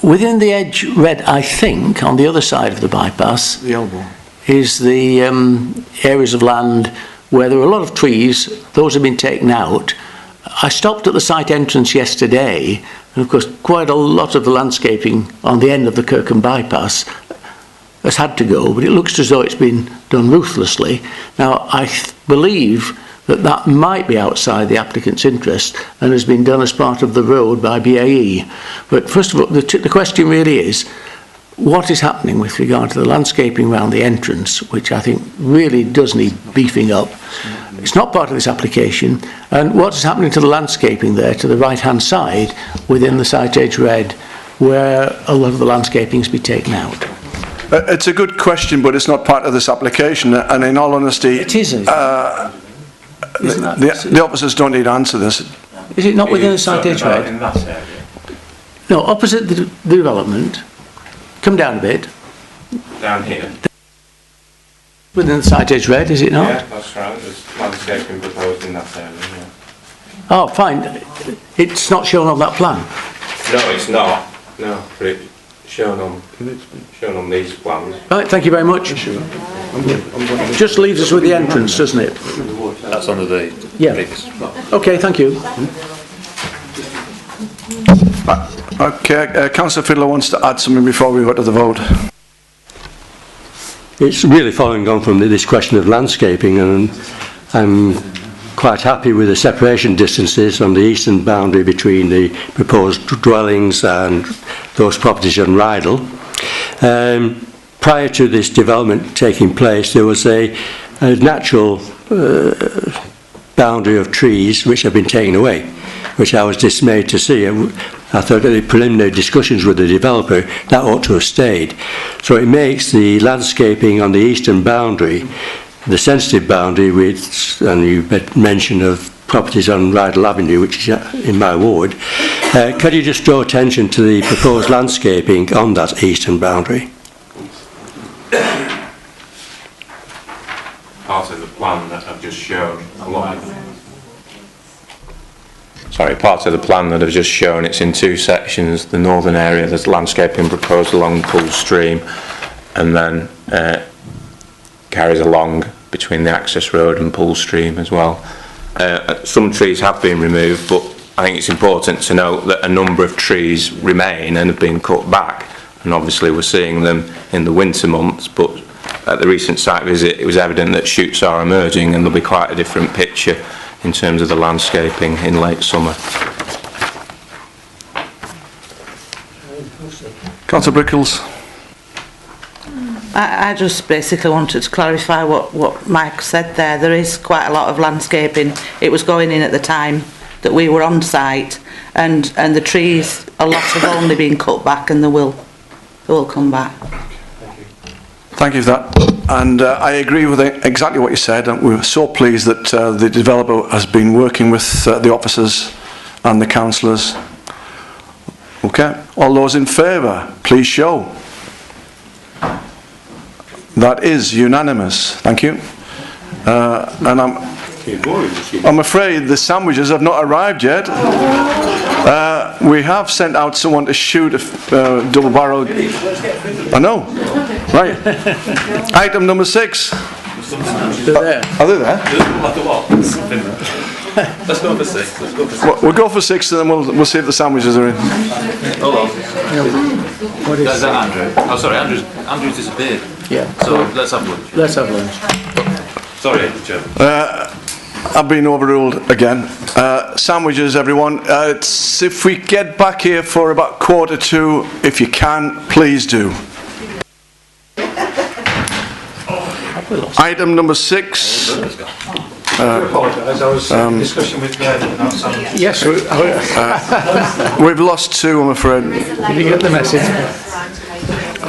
Speaker 10: Within the edge red, I think, on the other side of the bypass,
Speaker 2: the elbow,
Speaker 10: is the areas of land where there are a lot of trees. Those have been taken out. I stopped at the site entrance yesterday, and of course quite a lot of the landscaping on the end of the Kirkham bypass has had to go, but it looks as though it's been done ruthlessly. Now, I believe that might be outside the applicant's interest and has been done as part of the road by BAE. But first of all, the question really is, what is happening with regard to the landscaping around the entrance, which I think really does need beefing up. It's not part of this application. And what is happening to the landscaping there to the right-hand side within the site edge red, where a lot of the landscaping has been taken out?
Speaker 2: It's a good question, but it's not part of this application. And in all honesty,
Speaker 10: it isn't.
Speaker 2: The officers don't need to answer this.
Speaker 10: Is it not within the site edge red?
Speaker 12: In that area.
Speaker 10: No, opposite the development. Come down a bit.
Speaker 12: Down here.
Speaker 10: Within the site edge red, is it not?
Speaker 12: Yeah, that's right. There's landscaping proposed in that area. Yeah.
Speaker 10: Oh, fine. It's not shown on that plan.
Speaker 12: No, it's not. No, but it's shown on these plans.
Speaker 10: Right, thank you very much. Just leaves us with the entrance, doesn't it?
Speaker 5: That's under the previous.
Speaker 10: Okay, thank you.
Speaker 2: Okay, Councillor Fiddler wants to add something before we go to the vote.
Speaker 1: it's really following on from this question of landscaping, and I'm quite happy with the separation distances on the eastern boundary between the proposed dwellings and those properties on Rydal. Prior to this development taking place, there was a natural boundary of trees which have been taken away, which I was dismayed to see. I thought that the preliminary discussions with the developer, that ought to have stayed. So it makes the landscaping on the eastern boundary, the sensitive boundary, with, and you mentioned of properties on Rydal Avenue, which is in my ward. Could you just draw attention to the proposed landscaping on that eastern boundary?
Speaker 12: Part of the plan that I've just shown along. Sorry, part of the plan that I've just shown, it's in two sections. The northern area, there's landscaping proposed along Poole Stream, and then carries along between the access road and Poole Stream as well. Some trees have been removed, but I think it's important to note that a number of trees remain and have been cut back, and obviously we're seeing them in the winter months, but at the recent site visit it was evident that shoots are emerging, and there'll be quite a different picture in terms of the landscaping in late summer.
Speaker 2: Councillor Brickles.
Speaker 3: I just basically wanted to clarify what Mike said there. There is quite a lot of landscaping. It was going in at the time that we were on site, and the trees, a lot have only been cut back, and they will come back.
Speaker 2: Thank you for that. And I agree with exactly what you said. And we're so pleased that the developer has been working with the officers and the councillors. Okay. All those in favour, please show. That is unanimous. Thank you. And I'm afraid the sandwiches have not arrived yet. We have sent out someone to shoot a double-barreled. I know. Right. Item number 6.
Speaker 10: They're there.
Speaker 2: Are they there?
Speaker 5: Let's go for 6. Let's go for 6.
Speaker 2: We'll go for 6, and then we'll see if the sandwiches are in.
Speaker 5: Hold on. Is that Andrew? Oh, sorry, Andrew's disappeared.
Speaker 10: Yeah.
Speaker 5: So let's have lunch.
Speaker 10: Let's have lunch.
Speaker 5: Sorry, Chair.
Speaker 2: I've been overruled again. Sandwiches, everyone. If we get back here for about 1:45, if you can, please do. Item number 6.
Speaker 21: I apologise. I was in discussion with
Speaker 10: Yes,
Speaker 2: we've lost 2, I'm afraid.
Speaker 10: did you get the message?
Speaker 16: I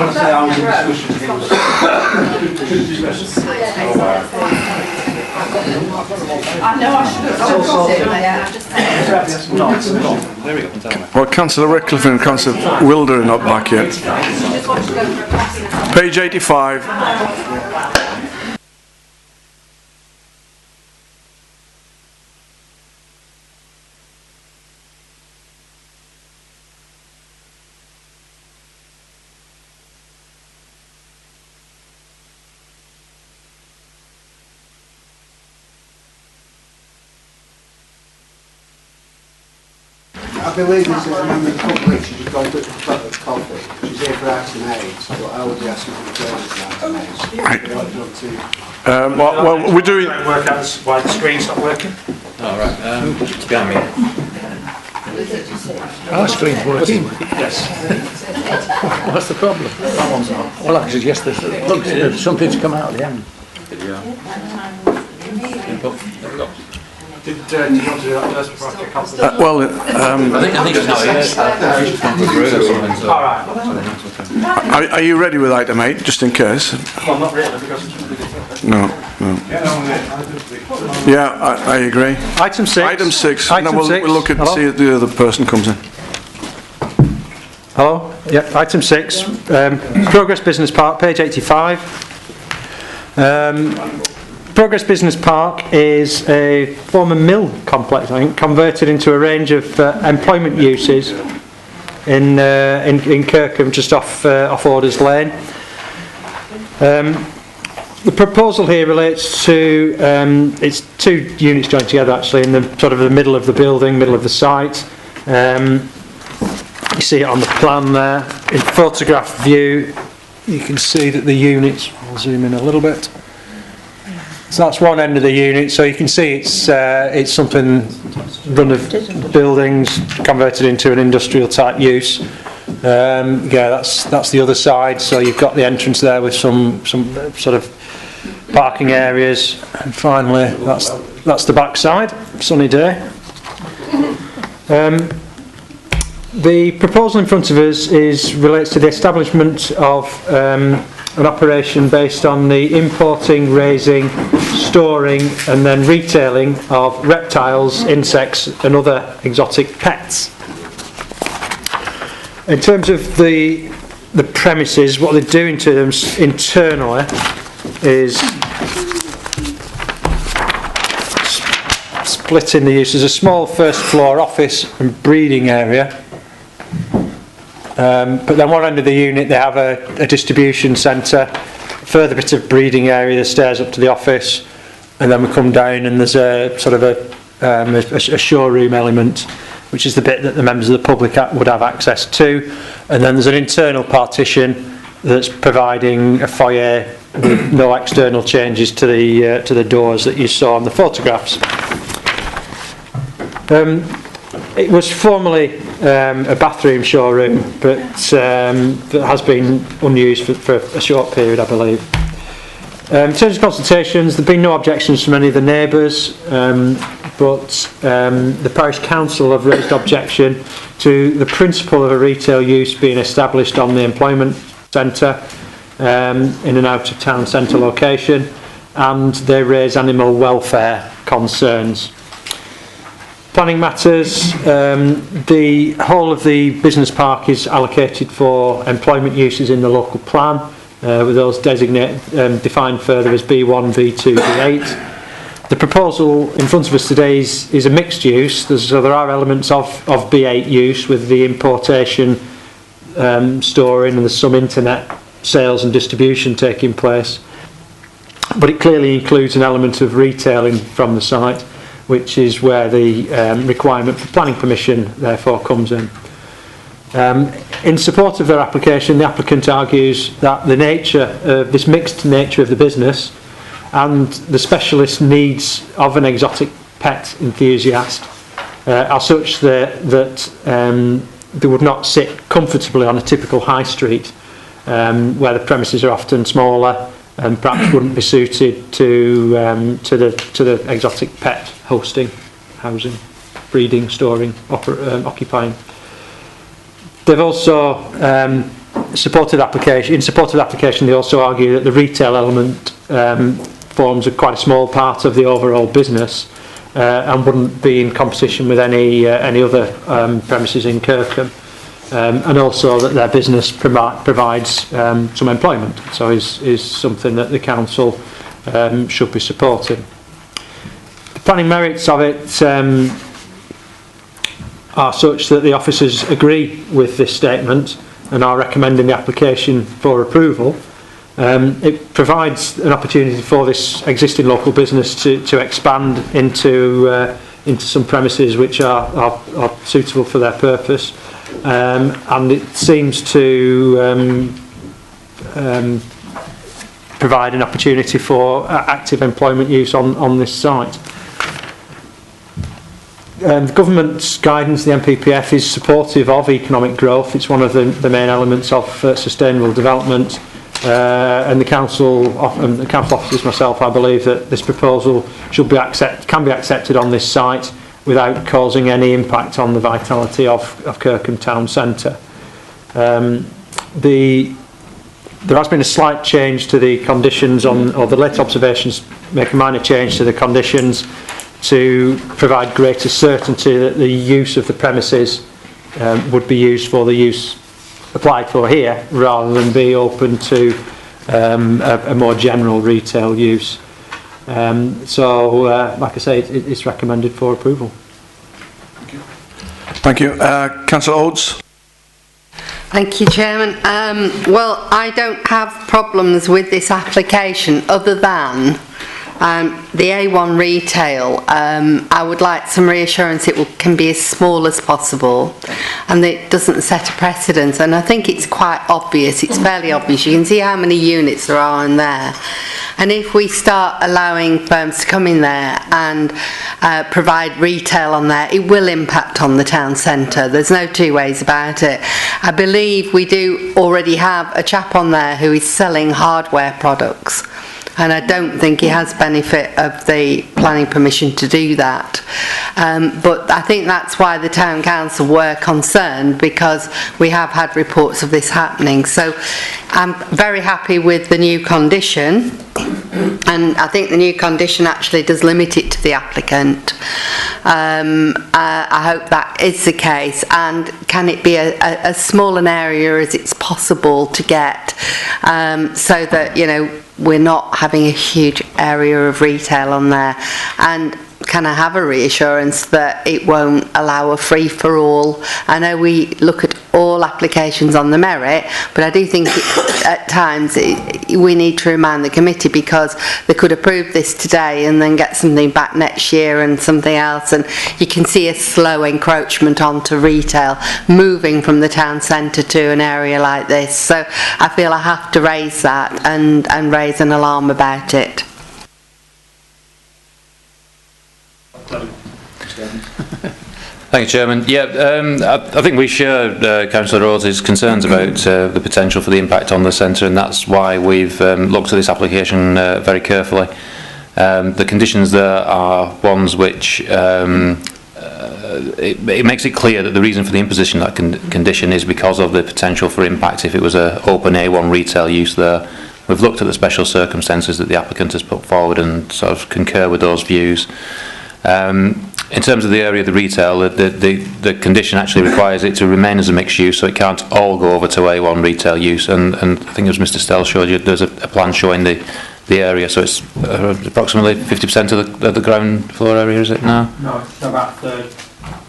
Speaker 16: know I should have
Speaker 2: Well, Councillor Redcliffe and Councillor Wilder are not back yet. Page 85.
Speaker 22: I believe this is a member of the public, she's just gone to the coffee. She's here for item 8, but I would be asking for the item 8.
Speaker 2: Well, we're doing...
Speaker 21: Work out why the screen's not working.
Speaker 5: All right. It's behind me.
Speaker 10: Our screen's working.
Speaker 21: Yes.
Speaker 10: What's the problem?
Speaker 21: That one's not.
Speaker 10: Well, I suggest there's something's come out at the end.
Speaker 21: Did you want to do that first before I kick off?
Speaker 5: I think it's how it is. It's gone through or something. So.
Speaker 21: All right.
Speaker 2: Are you ready with item 8, just in case?
Speaker 21: Well, not really, because...
Speaker 2: No. Yeah, I agree.
Speaker 9: Item 6.
Speaker 2: Item 6.
Speaker 9: Item
Speaker 2: Then we'll
Speaker 9: 6.
Speaker 2: look at
Speaker 9: Hello?
Speaker 2: see if the other person comes in.
Speaker 9: Hello? Yeah, item 6. Progress Business Park, page 85. Progress Business Park is a former mill complex, I think, converted into a range of employment uses in Kirkham, just off Orders Lane. The proposal here relates to it's 2 units joined together actually in the sort of the middle of the building, middle of the site. You see it on the plan there. In photograph view, you can see that the units I'll zoom in a little bit. So that's one end of the unit. So you can see it's something run of buildings converted into an industrial type use. Yeah, that's the other side. So you've got the entrance there with some sort of parking areas, and finally that's the back side. Sunny day. The proposal in front of us relates to the establishment of an operation based on the importing, raising, storing and then retailing of reptiles, insects and other exotic pets. In terms of the premises, what they're doing to them internally is splitting the use. There's a small first floor office and breeding area. But then one end of the unit they have a distribution centre, further bit of breeding area, the stairs up to the office, and then we come down and there's a sort of a showroom element, which is the bit that the members of the public would have access to, and then there's an internal partition that's providing a foyer with no external changes to the doors that you saw on the photographs. It was formerly a bathroom showroom, but that has been unused for a short period, I believe. In terms of consultations, there have been no objections from any of the neighbours, but the parish council have raised objection to the principle of a retail use being established on the employment centre in an out of town centre location, and they raise animal welfare concerns. Planning matters, the whole of the business park is allocated for employment uses in the local plan, with those defined further as B1, B2, B8. The proposal in front of us today is a mixed use, so there are elements of B8 use with the importation, storing, and there's some internet sales and distribution taking place. But it clearly includes an element of retailing from the site, which is where the requirement for planning permission therefore comes in. In support of their application, the applicant argues that the nature of this mixed nature of the business and the specialist needs of an exotic pet enthusiast are such that they would not sit comfortably on a typical high street, where the premises are often smaller and perhaps wouldn't be suited to the exotic pet hosting, housing, breeding, storing, occupying. They've also supported application. In support of the application, they also argue that the retail element forms quite a small part of the overall business and wouldn't be in competition with any other premises in Kirkham. And also that their business provides some employment, so is something that the council should be supporting. The planning merits of it are such that the officers agree with this statement and are recommending the application for approval. It provides an opportunity for this existing local business to expand into some premises which are suitable for their purpose. And it seems to provide an opportunity for active employment use on this site. The government's guidance, the NPPF, is supportive of economic growth. It's one of the main elements of sustainable development, and the council officers, myself, I believe that this proposal can be accepted on this site without causing any impact on the vitality of Kirkham Town Centre. There has been a slight change to the conditions or the late observations make a minor change to the conditions to provide greater certainty that the use of the premises would be used for the use applied for here, rather than be open to a more general retail use. So, like I say, it's recommended for approval.
Speaker 2: Thank you. Councillor Oates.
Speaker 6: Thank you, Chairman. Well, I don't have problems with this application other than The A1 retail, I would like some reassurance can be as small as possible and that it doesn't set a precedent. And I think it's quite obvious, it's fairly obvious. You can see how many units there are in there. And if we start allowing firms to come in there and provide retail on there, it will impact on the town centre. There's no two ways about it. I believe we do already have a chap on there who is selling hardware products. And I don't think he has benefit of the planning permission to do that. But I think that's why the Town Council were concerned, because we have had reports of this happening. So I'm very happy with the new condition, and I think the new condition actually does limit it to the applicant. I hope that is the case, and can it be as small an area as it's possible to get, so that, you know, we're not having a huge area of retail on there. And can I have a reassurance that it won't allow a free-for-all? I know we look at all applications on the merit, but I do think at times we need to remind the committee, because they could approve this today and then get something back next year and something else, and you can see a slow encroachment onto retail moving from the town centre to an area like this. So I feel I have to raise that and raise an alarm about it.
Speaker 5: Thank you, Chairman. Yeah, I think we share Councillor Rhodes' concerns about the potential for the impact on the centre, and that's why we've looked at this application very carefully. The conditions there are ones which it makes it clear that the reason for the imposition of that condition is because of the potential for impact if it was an open A1 retail use there. We've looked at the special circumstances that the applicant has put forward and sort of concur with those views. In terms of the area of the retail, the condition actually requires it to remain as a mixed use, so it can't all go over to A1 retail use. And I think as Mr. Stell showed you, there's a plan showing the area, so it's approximately 50% of the ground floor area, is it now?
Speaker 7: No, it's about a third.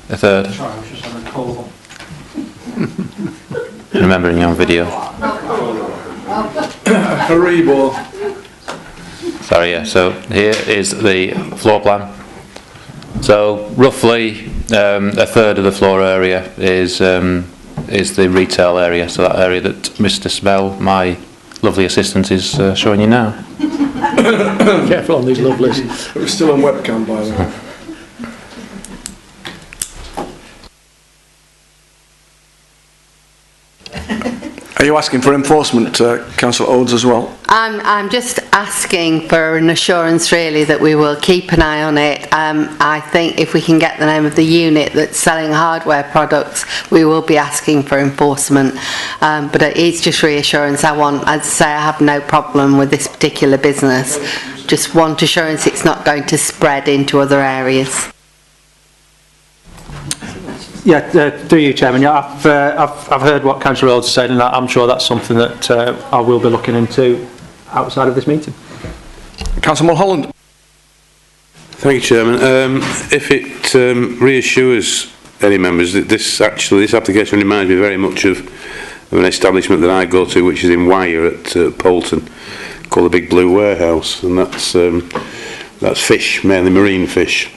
Speaker 5: A third?
Speaker 7: Sorry, I was just on a call.
Speaker 5: Remembering you on video.
Speaker 19: Haribo.
Speaker 5: Sorry, yeah, so here is the floor plan. So roughly a third of the floor area is the retail area, so that area that Mr. Smell, my lovely assistant, is showing you now.
Speaker 10: Careful on these lovelies.
Speaker 19: It was still on webcam, by the way. Are you asking for enforcement, Councillor Odes, as well?
Speaker 6: I'm just asking for an assurance, really, that we will keep an eye on it. I think if we can get the name of the unit that's selling hardware products, we will be asking for enforcement. But it's just reassurance I want. As I say, I have no problem with this particular business. Just want assurance it's not going to spread into other areas.
Speaker 9: Yeah, through you, Chairman. Yeah, I've heard what Councillor Rhodes said, and I'm sure that's something that I will be looking into outside of this meeting.
Speaker 2: Councillor Mulholland.
Speaker 14: Thank you, Chairman. If it reassures any members that this application reminds me very much of an establishment that I go to, which is in Wyre at Poulton, called the Big Blue Warehouse, and that's fish, mainly marine fish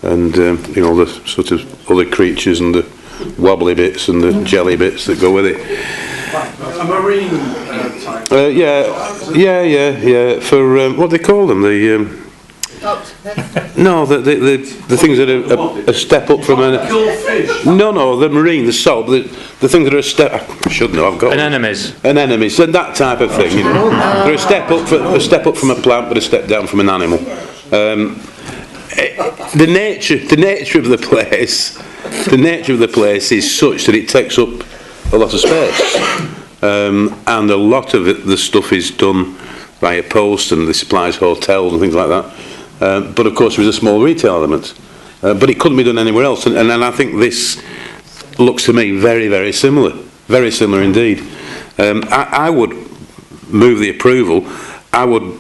Speaker 14: and you know, the sort of other creatures and the wobbly bits and the jelly bits that go with it.
Speaker 19: A marine type?
Speaker 14: Yeah. For what do they call them? No, the things that are a step up from a... No, the marine, the salt, the things that are a step... I should know, I've got...
Speaker 5: Anemones.
Speaker 14: Anemones, and that type of thing, you know. They're a step up from a plant, but a step down from an animal. The nature of the place is such that it takes up a lot of space, and a lot of the stuff is done via post, and the supplies hotels and things like that. But of course, there is a small retail element, but it couldn't be done anywhere else. And I think this looks to me very, very similar indeed. I would move the approval. I would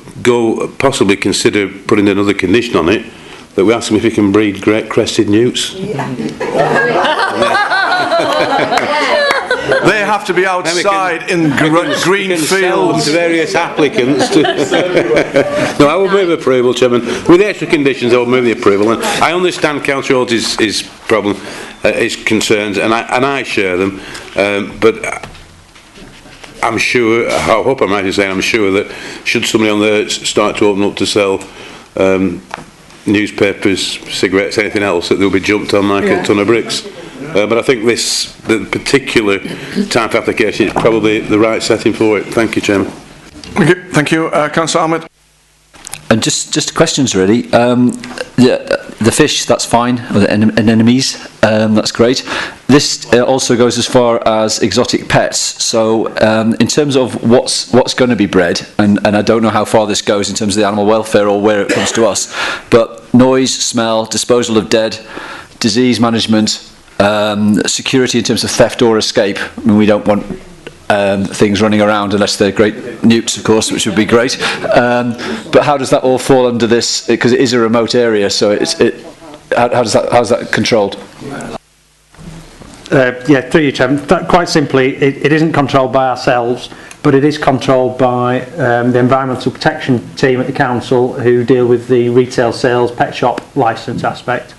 Speaker 14: possibly consider putting another condition on it, that we ask them if he can breed great crested newts.
Speaker 2: They have to be outside in green
Speaker 14: Sell them
Speaker 2: fields.
Speaker 14: to various applicants. No, I will move approval, Chairman. With the extra conditions, I will move the approval. And I understand Councillor Hall's problem, his concerns, and I share them. But I'm sure, I hope I'm right in saying, I'm sure that should somebody on there start to open up to sell newspapers, cigarettes, anything else, that they'll be jumped on like a ton of bricks. But I think the particular type of application is probably the right setting for it. Thank you, Chairman.
Speaker 2: Thank you, Councillor Ahmed.
Speaker 15: And just questions really. The fish, that's fine, or the anemones, that's great. This also goes as far as exotic pets. So in terms of what's going to be bred, and I don't know how far this goes in terms of the animal welfare or where it comes to us, but noise, smell, disposal of dead, disease management, security in terms of theft or escape. I mean, we don't want things running around unless they're great newts, of course, which would be great. But how does that all fall under this? Because it is a remote area, so how's that controlled?
Speaker 9: Yeah, through you, Chairman. Quite simply, it isn't controlled by ourselves, but it is controlled by the environmental protection team at the council, who deal with the retail sales pet shop licence aspect,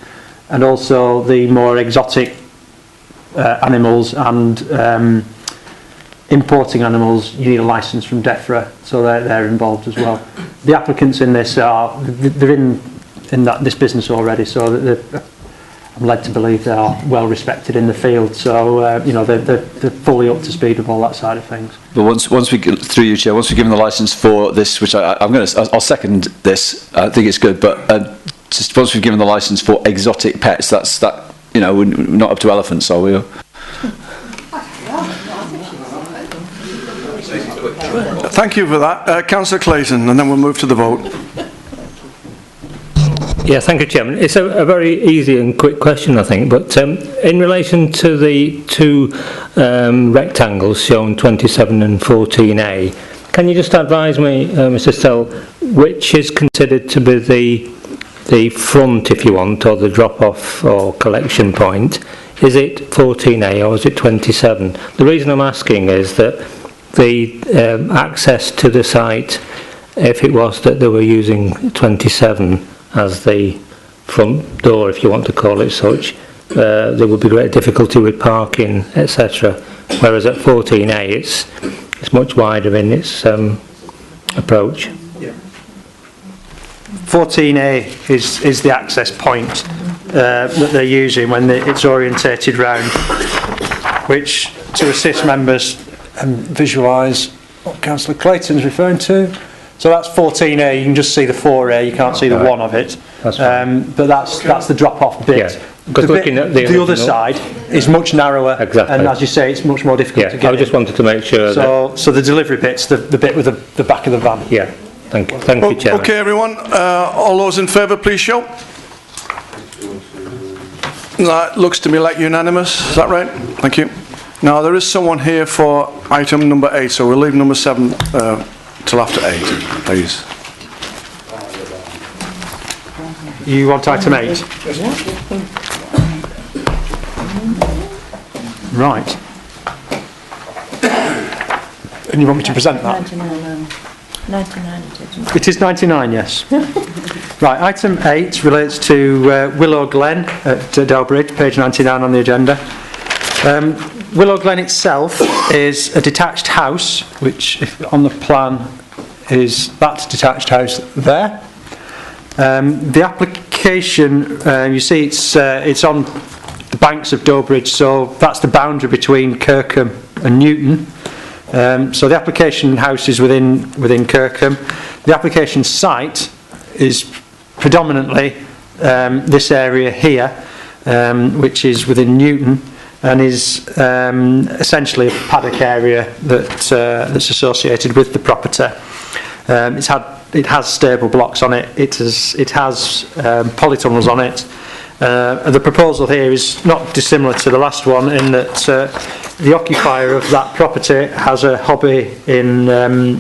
Speaker 9: and also the more exotic animals and importing animals. You need a licence from DEFRA, so they're involved as well. The applicants in this they're in this business already, so I'm led to believe they are well respected in the field. So you know, they're fully up to speed with all that side of things.
Speaker 15: But once we through you, Chair, once we're given the licence for this, which I'll second this. I think it's good, but just once we've given the licence for exotic pets, that you know, we're not up to elephants, are we?
Speaker 2: Thank you for that. Councillor Clayton, and then we'll move to the vote.
Speaker 17: Yeah, thank you, Chairman. It's a very easy and quick question, I think, but in relation to the two rectangles shown 27 and 14A, can you just advise me, Mr. Stell, which is considered to be the front, if you want, or the drop-off or collection point? Is it 14A or is it 27? The reason I'm asking is that the access to the site, if it was that they were using 27 as the front door, if you want to call it such, there would be great difficulty with parking, etc. Whereas at 14A, it's much wider in its approach.
Speaker 9: 14A is the access point that they're using when it's orientated round, which to assist members visualise what Councillor Clayton's referring to. So that's 14A. You can just see the 4A. You can't see the one of it. But that's the drop-off bit.
Speaker 17: Yeah. Because looking at
Speaker 9: the other side is much narrower,
Speaker 17: exactly.
Speaker 9: And as you say, it's much more difficult to get.
Speaker 17: I just wanted to make sure.
Speaker 9: So the delivery bit's the bit with the back of the van.
Speaker 17: Yeah. Thank you, Chairman.
Speaker 2: Okay, everyone. All those in favour, please show. That looks to me like unanimous. Is that right? Thank you. Now, there is someone here for item number 8, so we'll leave number 7 till after 8, please.
Speaker 9: You want item 8? Right. And you want me to present that?
Speaker 13: 99
Speaker 9: it is 99, yes. Right, item 8 relates to Willow Glen at Delbridge, page 99 on the agenda. Willow Glen itself is a detached house, which if on the plan is that detached house there. The application, you see it's on the banks of Delbridge, so that's the boundary between Kirkham and Newton. So the application house is within Kirkham. The application site is predominantly this area here, which is within Newton, and is essentially a paddock area that's associated with the property. It has stable blocks on it. It has polytunnels on it. The proposal here is not dissimilar to the last one in that the occupier of that property has a hobby in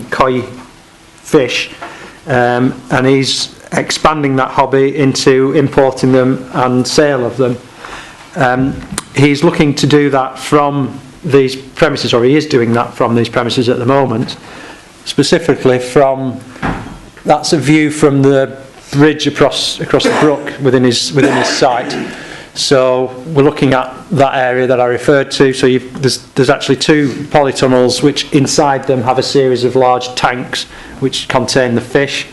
Speaker 9: koi fish, and he's expanding that hobby into importing them and sale of them. He's looking to do that from these premises, or he is doing that from these premises at the moment. Specifically from, that's a view from the bridge across the brook within his site. So we're looking at that area that I referred to. So there's actually 2 polytunnels which inside them have a series of large tanks which contain the fish,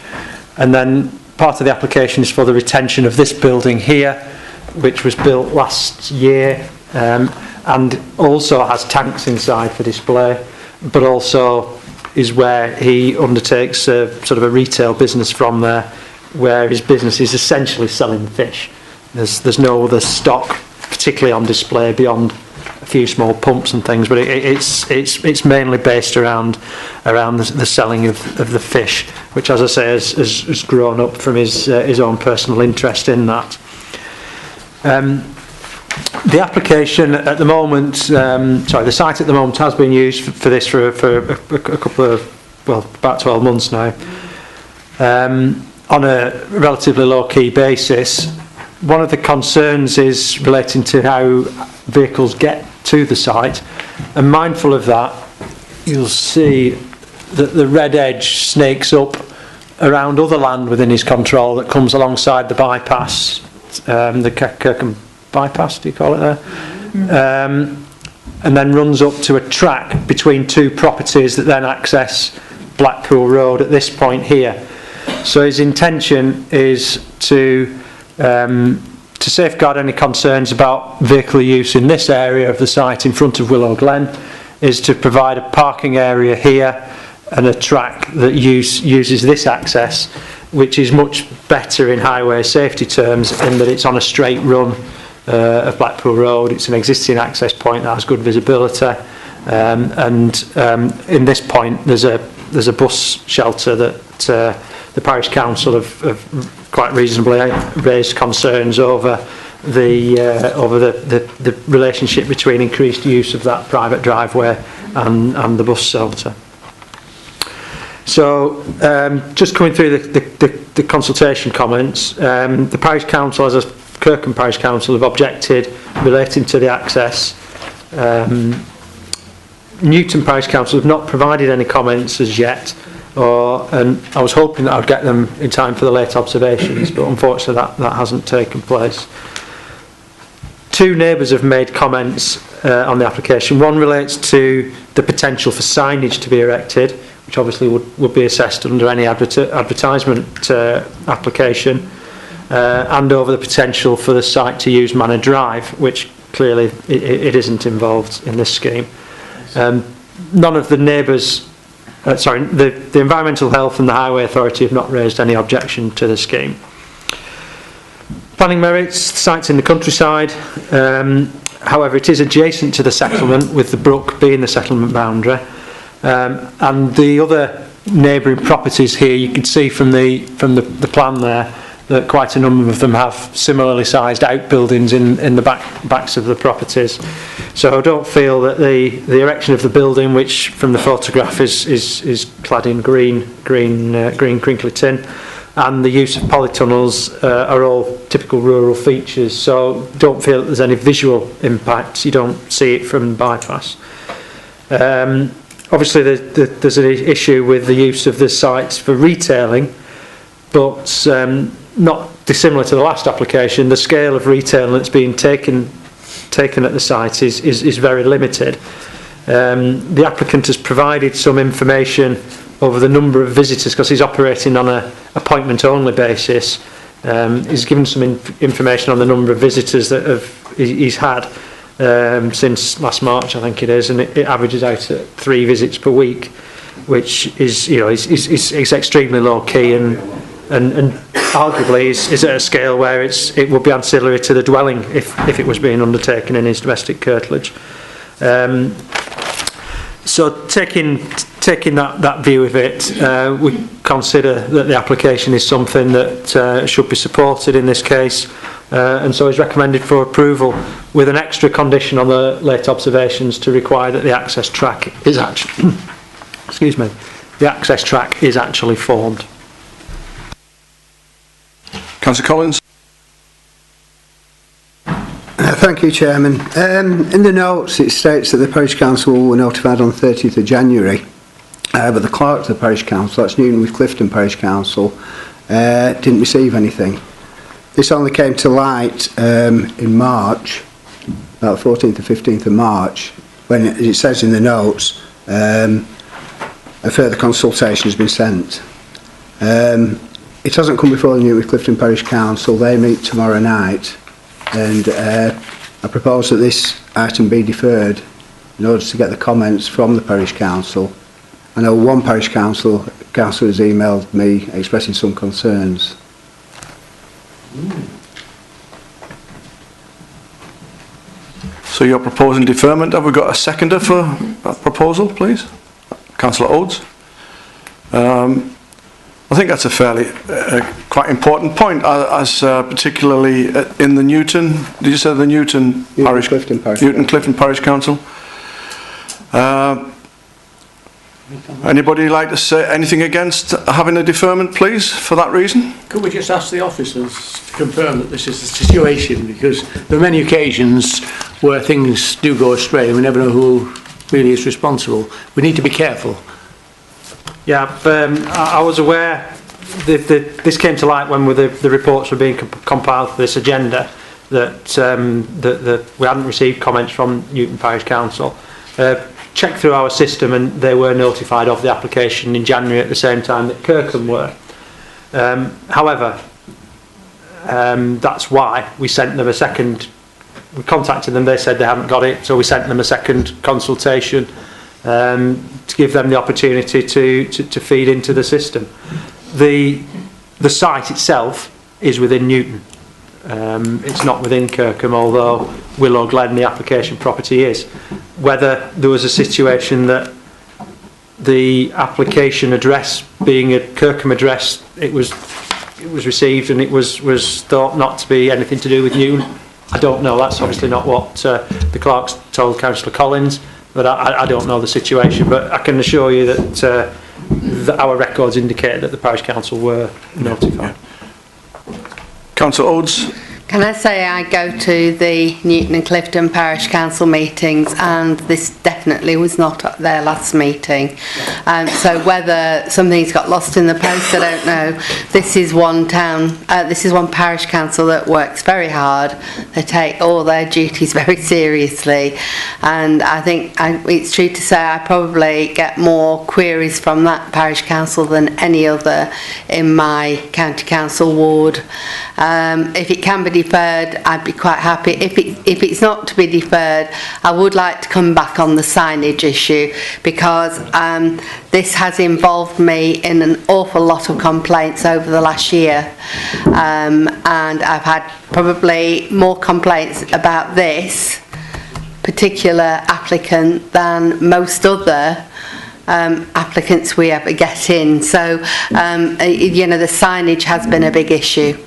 Speaker 9: and then part of the application is for the retention of this building here, which was built last year, and also has tanks inside for display, but also is where he undertakes sort of a retail business from there, where his business is essentially selling fish. There's no other stock particularly on display beyond a few small pumps and things, but it's mainly based around the selling of the fish, which, as I say, has grown up from his own personal interest in that. The application at the moment, the site at the moment has been used for this for a couple of, well, about 12 months now, on a relatively low-key basis. One of the concerns is relating to how vehicles get to the site, and mindful of that, you'll see that the red edge snakes up around other land within his control that comes alongside the bypass, the Kirkham bypass, do you call it there? And then runs up to a track between 2 properties that then access Blackpool Road at this point here. So his intention is to safeguard any concerns about vehicle use in this area of the site in front of Willow Glen, is to provide a parking area here and a track that uses this access, which is much better in highway safety terms in that it's on a straight run of Blackpool Road. It's an existing access point that has good visibility, and in this point there's a bus shelter that the parish council have quite reasonably raised concerns over the relationship between increased use of that private driveway and the bus shelter. So just coming through the consultation comments, the parish council, as a Kirkham Parish Council, have objected relating to the access. Newton Parish Council have not provided any comments as yet, and I was hoping that I'd get them in time for the late observations, but unfortunately that hasn't taken place. 2 neighbours have made comments on the application. One relates to the potential for signage to be erected, which obviously would be assessed under any advertisement application, and over the potential for the site to use Manor Drive, which clearly it isn't involved in this scheme. None of the neighbours, the Environmental Health and the Highway Authority have not raised any objection to the scheme. Planning merits, sites in the countryside, however it is adjacent to the settlement, with the brook being the settlement boundary, and the other neighbouring properties here, you can see from the plan there that quite a number of them have similarly sized outbuildings in the backs of the properties. So I don't feel that the erection of the building, which from the photograph is clad in green crinkly tin, and the use of polytunnels are all typical rural features, so don't feel that there's any visual impact. You don't see it from the bypass. Obviously there's an issue with the use of the sites for retailing, but not dissimilar to the last application, the scale of retailing that's being taken at the site is very limited. The applicant has provided some information over the number of visitors, because he's operating on an appointment-only basis. He's given some information on the number of visitors that he's had since last March, I think it is, and it averages out at 3 visits per week, which is, is extremely low key and arguably is at a scale where it would be ancillary to the dwelling if it was being undertaken in his domestic curtilage. So taking that view of it, we consider that the application is something that should be supported in this case, and so is recommended for approval, with an extra condition on the late observations to require that the access track is actually the access track is actually formed.
Speaker 2: Councillor Collins.
Speaker 22: Thank you, Chairman. In the notes it states that the Parish Council were notified on 30th of January, but the clerk of the Parish Council, that's Newton with Clifton Parish Council, didn't receive anything. This only came to light in March, about the 14th or 15th of March, when it says in the notes a further consultation has been sent. It hasn't come before the Newton with Clifton Parish Council. They meet tomorrow night, and I propose that this item be deferred in order to get the comments from the Parish Council. I know one Parish Council has emailed me expressing some concerns.
Speaker 2: So you're proposing deferment. Have we got a seconder for that proposal, please? Councillor Oates. I think that's a fairly quite important point, as particularly in the Newton. Did you say the Newton Parish?
Speaker 22: Clifton Parish.
Speaker 2: Newton Clifton Parish Council. Anybody like to say anything against having a deferment, please, for that reason?
Speaker 10: Could we just ask the officers to confirm that this is the situation, because there are many occasions where things do go astray and we never know who really is responsible. We need to be careful.
Speaker 9: Yeah, I was aware this came to light when the reports were being compiled for this agenda, that we hadn't received comments from Newton Parish Council. Checked through our system and they were notified of the application in January at the same time that Kirkham were. However, that's why we sent them a second. We contacted them, they said they haven't got it, so we sent them a second consultation to give them the opportunity to feed into the system. The site itself is within Newton. It's not within Kirkham, although Willow Glen, the application property, is. Whether there was a situation that the application address being a Kirkham address, it was received and it was thought not to be anything to do with Newton, I don't know. That's obviously not what the clerk's told Councillor Collins, but I don't know the situation. But I can assure you that our records indicate that the Parish Council were notified.
Speaker 2: Councillor Oates.
Speaker 6: Can I say I go to the Newton and Clifton Parish Council meetings, and this definitely was not at their last meeting. So whether something's got lost in the post, I don't know. This is one parish council that works very hard. They take all their duties very seriously, and I think it's true to say I probably get more queries from that parish council than any other in my county council ward. If it can be deferred, I'd be quite happy. If it's not to be deferred, I would like to come back on the signage issue, because this has involved me in an awful lot of complaints over the last year, and I've had probably more complaints about this particular applicant than most other applicants we ever get in. So the signage has been a big issue.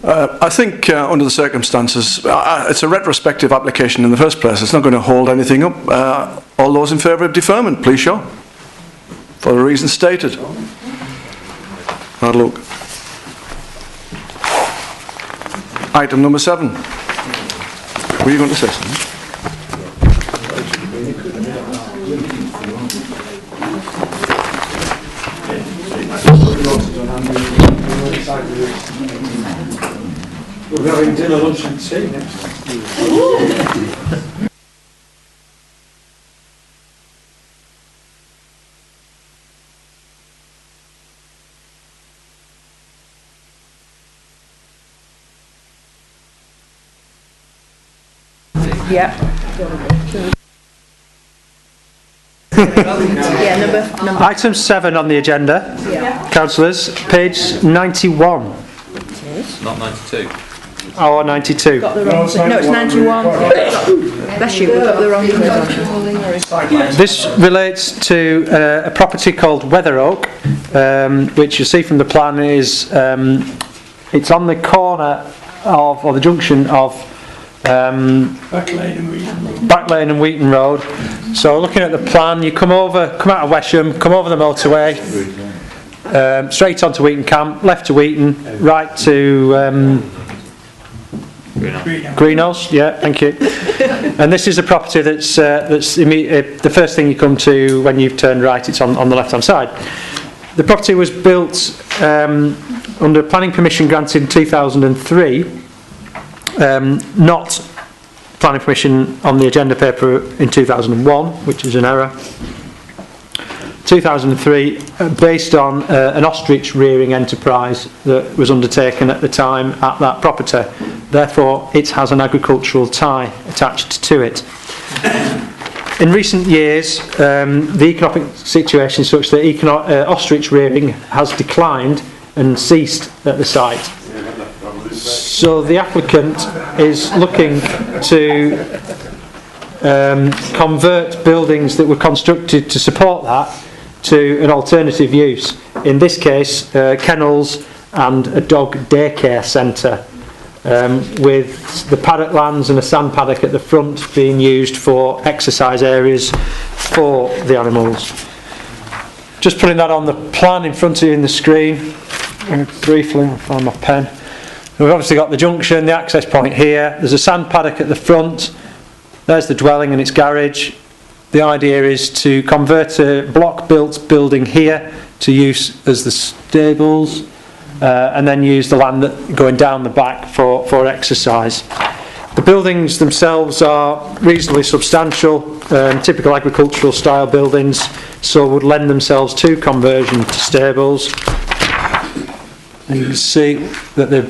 Speaker 2: I think under the circumstances, it's a retrospective application in the first place. It's not going to hold anything up. All those in favour of deferment, please show. For the reasons stated. Hard look. Item number 7. Were you going to say something?
Speaker 19: We're having dinner, lunch and tea next.
Speaker 11: Yeah. Number.
Speaker 9: Item 7 on the agenda,
Speaker 11: Yeah.
Speaker 9: councillors, page 91.
Speaker 5: Not 92.
Speaker 9: Or 92.
Speaker 11: Got the wrong thing. No, it's 91. Bless you, we've got the wrong thing.
Speaker 9: This relates to a property called Weather Oak, which you see from the plan is it's on the corner of, or the junction of
Speaker 8: Back Lane
Speaker 9: and Wheaton Road. So looking at the plan, you come out of Wesham, come over the motorway, straight onto Wheaton Camp, left to Wheaton, right to Greenhouse, yeah, thank you. And this is a property that's the first thing you come to when you've turned right. It's on the left-hand side. The property was built under planning permission granted in 2003, not planning permission on the agenda paper in 2001, which is an error. 2003, based on an ostrich rearing enterprise that was undertaken at the time at that property. Therefore, it has an agricultural tie attached to it. In recent years, the economic situation is such that ostrich rearing has declined and ceased at the site. So the applicant is looking to convert buildings that were constructed to support that to an alternative use. In this case, kennels and a dog daycare centre, with the paddock lands and a sand paddock at the front being used for exercise areas for the animals. Just putting that on the plan in front of you in the screen. Briefly, I'll find my pen. We've obviously got the junction, the access point here. There's a sand paddock at the front. There's the dwelling and its garage. The idea is to convert a block-built building here to use as the stables, and then use the land going down the back for exercise. The buildings themselves are reasonably substantial, typical agricultural style buildings, so would lend themselves to conversion to stables. And you can see that they're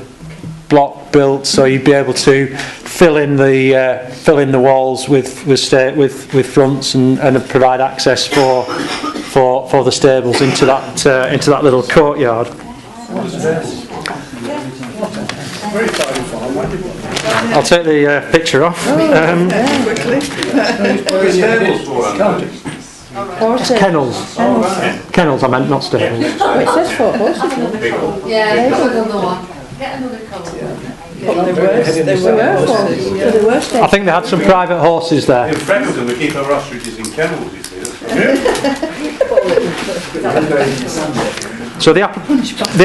Speaker 9: block built, so you'd be able to fill in the walls with fronts and provide access for the stables into that little courtyard. I'll take the picture off. Kennels. Kennels, I meant, not stables.
Speaker 11: Oh, it says 4 horses. Yeah, there's another one. Get another colour. They were
Speaker 9: I think they had some private horses there.
Speaker 14: In Frenton, we keep our ostriches in kennels, you see.
Speaker 9: So the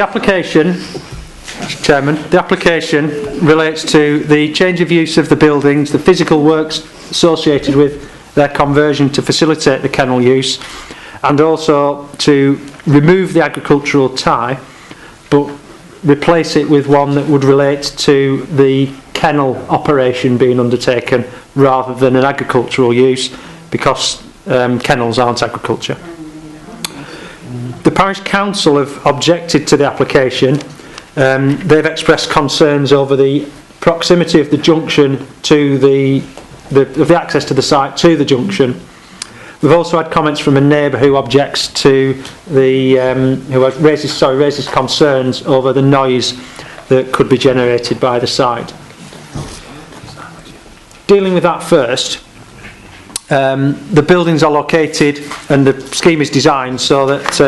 Speaker 9: application, Mr. Chairman, the application relates to the change of use of the buildings, the physical works associated with their conversion to facilitate the kennel use, and also to remove the agricultural tie, but replace it with one that would relate to the kennel operation being undertaken rather than an agricultural use, because kennels aren't agriculture. The Parish Council have objected to the application. They've expressed concerns over the proximity of the junction to the access to the site to the junction. We've also had comments from a neighbour who objects to who raises concerns over the noise that could be generated by the site. Dealing with that first, the buildings are located and the scheme is designed so that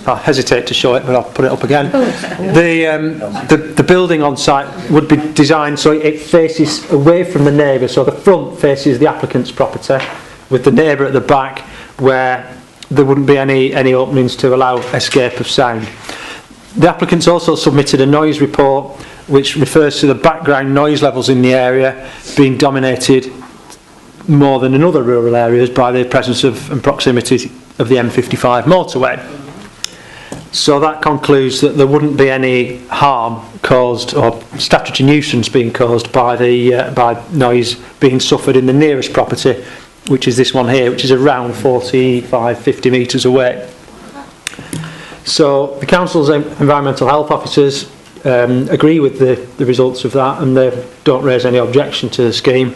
Speaker 9: I hesitate to show it, but I'll put it up again. The building on site would be designed so it faces away from the neighbour, so the front faces the applicant's property, with the neighbour at the back where there wouldn't be any openings to allow escape of sound. The applicants also submitted a noise report which refers to the background noise levels in the area being dominated more than in other rural areas by the presence of and proximity of the M55 motorway. So that concludes that there wouldn't be any harm caused or statutory nuisance being caused by by noise being suffered in the nearest property, which is this one here, which is around 45-50 metres away. So the Council's environmental health officers agree with the results of that, and they don't raise any objection to the scheme,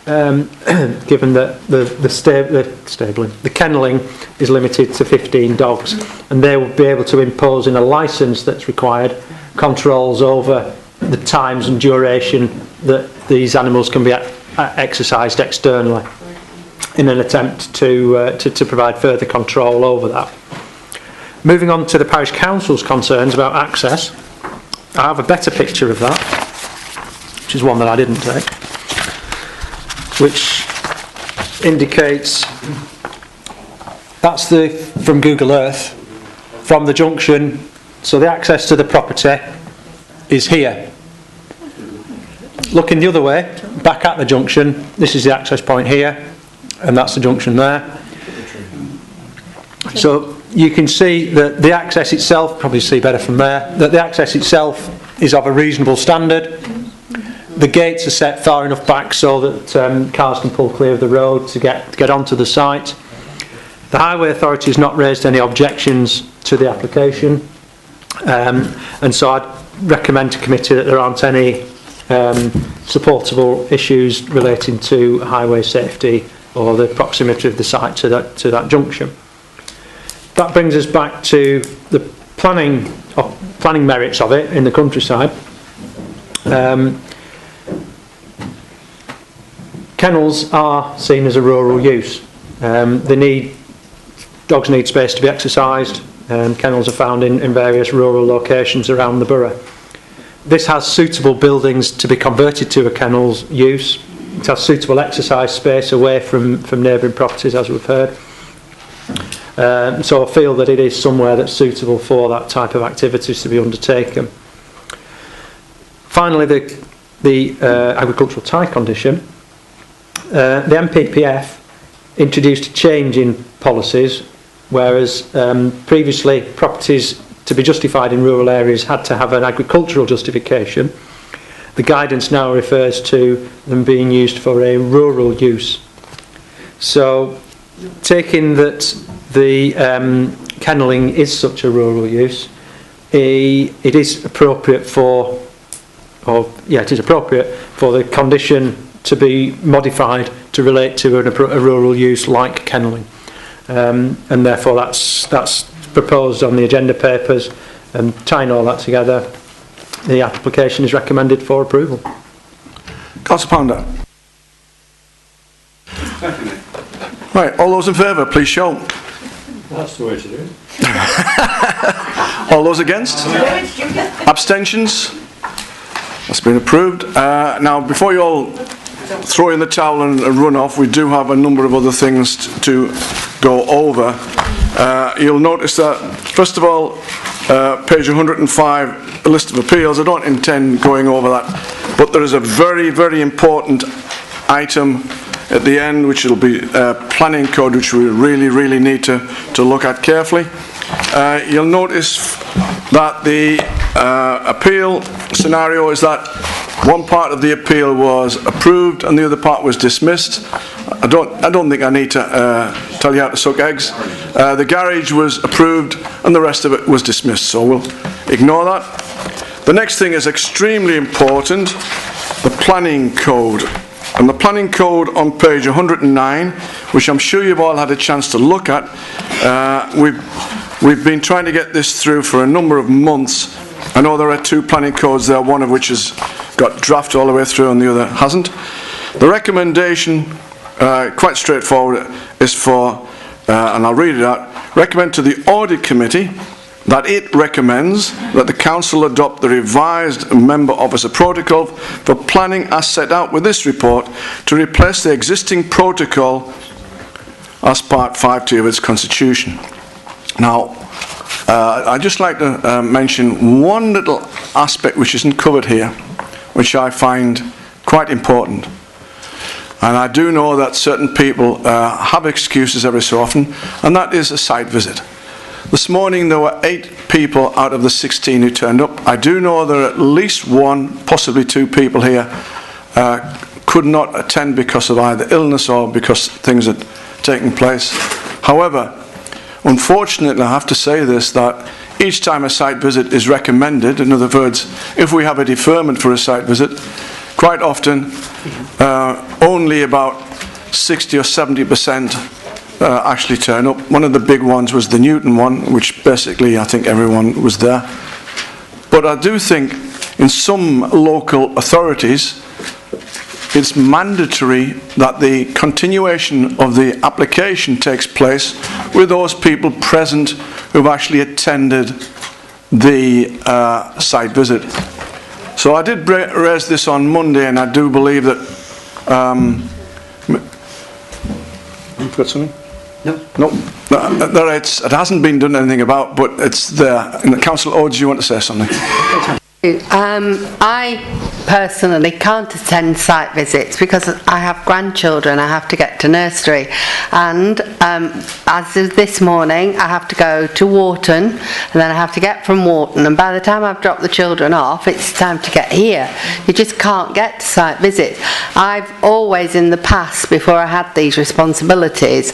Speaker 9: given that the kennelling is limited to 15 dogs, and they will be able to impose in a licence that's required controls over the times and duration that these animals can be exercised externally, in an attempt to provide further control over that. Moving on to the Parish Council's concerns about access, I have a better picture of that, which is one that I didn't take, which indicates that's from Google Earth, from the junction, so the access to the property is here. looking the other way, back at the junction, this is the access point here, and that's the junction there. So you can see that the access itself, probably see better from there, that the access itself is of a reasonable standard. The gates are set far enough back so that cars can pull clear of the road to get onto the site. The Highway Authority has not raised any objections to the application, and so I'd recommend to committee that there aren't any supportable issues relating to highway safety or the proximity of the site to that junction. That brings us back to the planning merits of it in the countryside. Kennels are seen as a rural use. Dogs need space to be exercised, and kennels are found in various rural locations around the borough. This has suitable buildings to be converted to a kennel's use. It has suitable exercise space away from neighbouring properties, as we've heard. So I feel that it is somewhere that's suitable for that type of activities to be undertaken. Finally, the agricultural tie condition. The MPPF introduced a change in policies, whereas previously properties to be justified in rural areas had to have an agricultural justification. The guidance now refers to them being used for a rural use. So, taking that the kennelling is such a rural use, it is appropriate for the condition to be modified to relate to a rural use like kennelling, and therefore that's proposed on the agenda papers, and tying all that together, the application is recommended for approval.
Speaker 2: Councillor Pounder.
Speaker 21: Thank you, Nick.
Speaker 2: Right, all those in favour, please show.
Speaker 21: That's the way to do it.
Speaker 2: All those against? Abstentions? That's been approved. Now, before you all throw in the towel and run off, we do have a number of other things to go over. You'll notice that, first of all, page 105, a list of appeals. I don't intend going over that, but there is a very, very important item at the end, which will be planning code, which we really, really need to look at carefully. You'll notice that the appeal scenario is that one part of the appeal was approved and the other part was dismissed. I don't think I need to tell you how to suck eggs. The garage was approved and the rest of it was dismissed, so we'll ignore that. The next thing is extremely important, the planning code. And the planning code on page 109, which I'm sure you've all had a chance to look at, we've been trying to get this through for a number of months. I know there are two planning codes there, one of which has got draft all the way through and the other hasn't. The recommendation, quite straightforward, is for, and I'll read it out, recommend to the audit committee that it recommends that the council adopt the revised member officer protocol for planning as set out with this report to replace the existing protocol as part 5.2 of its constitution. Now, I'd just like to mention one little aspect which isn't covered here, which I find quite important. And I do know that certain people have excuses every so often, and that is a site visit. This morning there were 8 people out of the 16 who turned up. I do know there are at least one, possibly 2 people here could not attend because of either illness or because things had taken place. However, unfortunately I have to say this, that each time a site visit is recommended, in other words, if we have a deferment for a site visit, quite often only about 60 or 70% actually turn up. One of the big ones was the Newton one, which basically I think everyone was there. But I do think in some local authorities it's mandatory that the continuation of the application takes place with those people present who've actually attended the site visit. So I did raise this on Monday, and I do believe that you've got something? No. It hasn't been done anything about, but it's there. And the council, do you want to say something?
Speaker 6: I personally can't attend site visits because I have grandchildren. I have to get to nursery, and as of this morning I have to go to Wharton, and then I have to get from Wharton, and by the time I've dropped the children off it's time to get here. You just can't get to site visits. I've always in the past, before I had these responsibilities,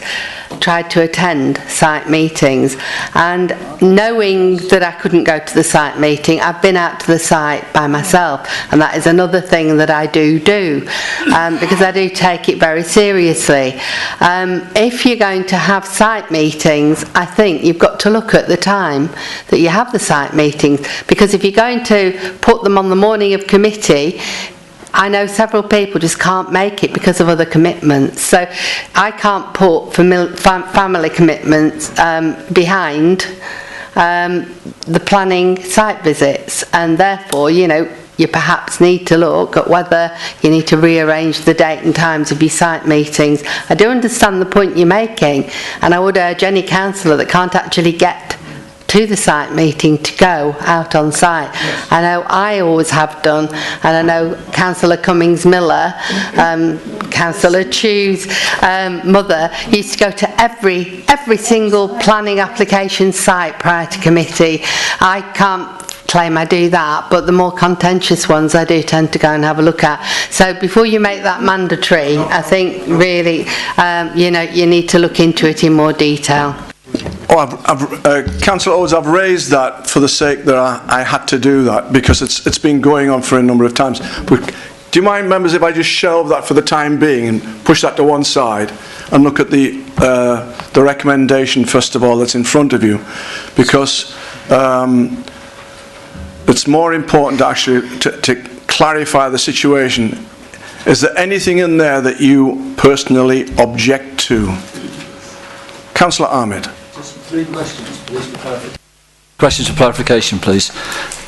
Speaker 6: tried to attend site meetings, and knowing that I couldn't go to the site meeting, I've been out to the site by myself, and that is another thing that I do because I do take it very seriously. If you're going to have site meetings, I think you've got to look at the time that you have the site meetings, because if you're going to put them on the morning of committee, I know several people just can't make it because of other commitments. So I can't put family commitments behind the planning site visits, and therefore, you know, you perhaps need to look at whether you need to rearrange the date and times of your site meetings. I do understand the point you're making, and I would urge any councillor that can't actually get to the site meeting to go out on site. I know I always have done, and I know Councillor Cummings-Miller, Councillor Chew's mother used to go to every single planning application site prior to committee. I can't claim I do that, but the more contentious ones I do tend to go and have a look at. So before you make that mandatory, I think really you know, you need to look into it in more detail.
Speaker 2: Councillor Oates, I've raised that for the sake that I had to do that, because it's been going on for a number of times. But do you mind, members, if I just shelve that for the time being and push that to one side and look at the recommendation first of all that's in front of you, because it's more important actually to clarify the situation. Is there anything in there that you personally object to? Councillor Ahmed.
Speaker 15: Just 3 questions, please, for clarification. Questions for clarification, please.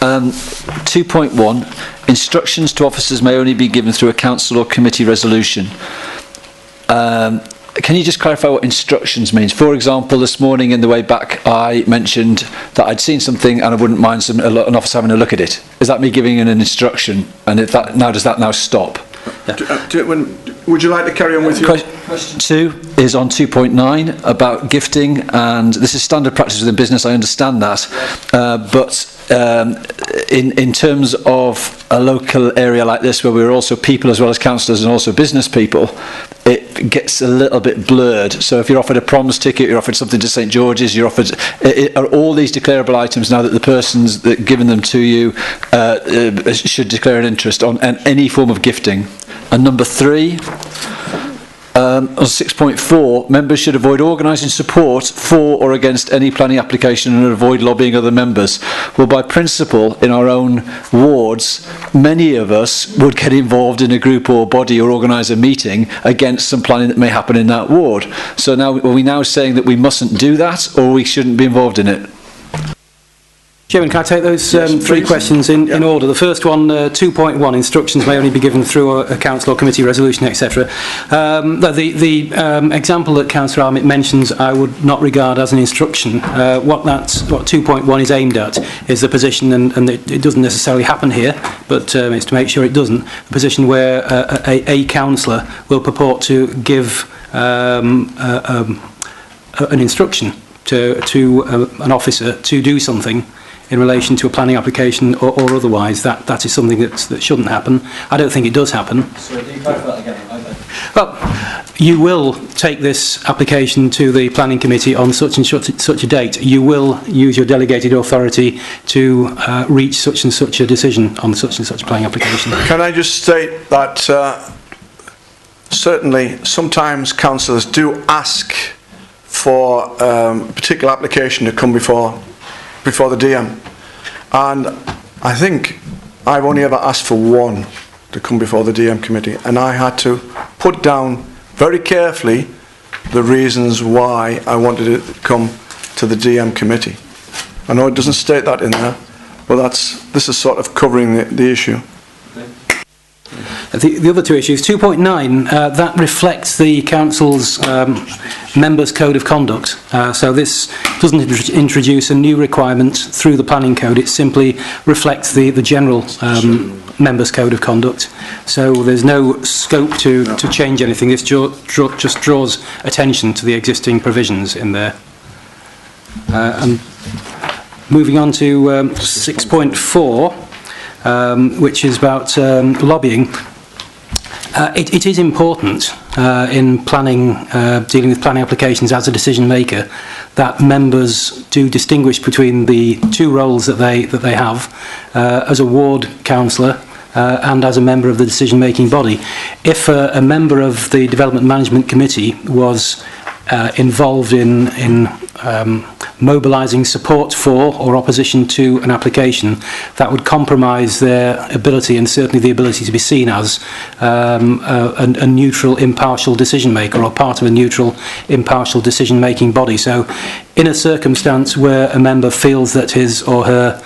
Speaker 15: 2.1, instructions to officers may only be given through a council or committee resolution. Can you just clarify what instructions means? For example, this morning in the way back, I mentioned that I'd seen something and I wouldn't mind an officer having a look at it. Is that me giving an instruction? And if that, does that now stop?
Speaker 2: Yeah. Would you like to carry on with your...
Speaker 15: Question 2 is on 2.9 about gifting, and this is standard practice within business, I understand that, but in terms of a local area like this where we're also people as well as councillors and also business people, it gets a little bit blurred. So if you're offered a proms ticket, you're offered something to St George's, you're offered, are all these declarable items now that the persons that given them to you should declare an interest on any form of gifting? And number 3, on 6.4, members should avoid organising support for or against any planning application and avoid lobbying other members. Well, by principle, in our own wards, many of us would get involved in a group or body or organise a meeting against some planning that may happen in that ward. So now, are we now saying that we mustn't do that, or we shouldn't be involved in it?
Speaker 7: Chairman, can I take those 3 questions in order? The first one, 2.1, instructions may only be given through a council or committee resolution, etc. The example that Councillor Ahmed mentions, I would not regard as an instruction. What 2.1 is aimed at is the position, and it doesn't necessarily happen here, but it's to make sure it doesn't, the position where a councillor will purport to give an instruction to an officer to do something in relation to a planning application or otherwise. That is something that shouldn't happen. I don't think it does happen.
Speaker 15: So can you clarify that again?
Speaker 7: Well, you will take this application to the planning committee on such and such a date. You will use your delegated authority to reach such and such a decision on such and such a planning application.
Speaker 2: Can I just state that certainly sometimes councillors do ask for a particular application to come before the DM, and I think I've only ever asked for one to come before the DM committee, and I had to put down very carefully the reasons why I wanted it to come to the DM committee. I know it doesn't state that in there, but this is sort of covering the issue.
Speaker 7: The other two issues, 2.9, that reflects the council's members' code of conduct. So this doesn't introduce a new requirement through the planning code. It simply reflects the general members' code of conduct. So there's no scope to change anything. This just draws attention to the existing provisions in there. And moving on to 6.4, which is about lobbying. It is important in planning, dealing with planning applications as a decision maker, that members do distinguish between the two roles that they have as a ward councillor and as a member of the decision making body. If a member of the Development Management Committee was involved in mobilising support for or opposition to an application, that would compromise their ability, and certainly the ability to be seen as a neutral, impartial decision maker, or part of a neutral, impartial decision making body. So in a circumstance where a member feels that his or her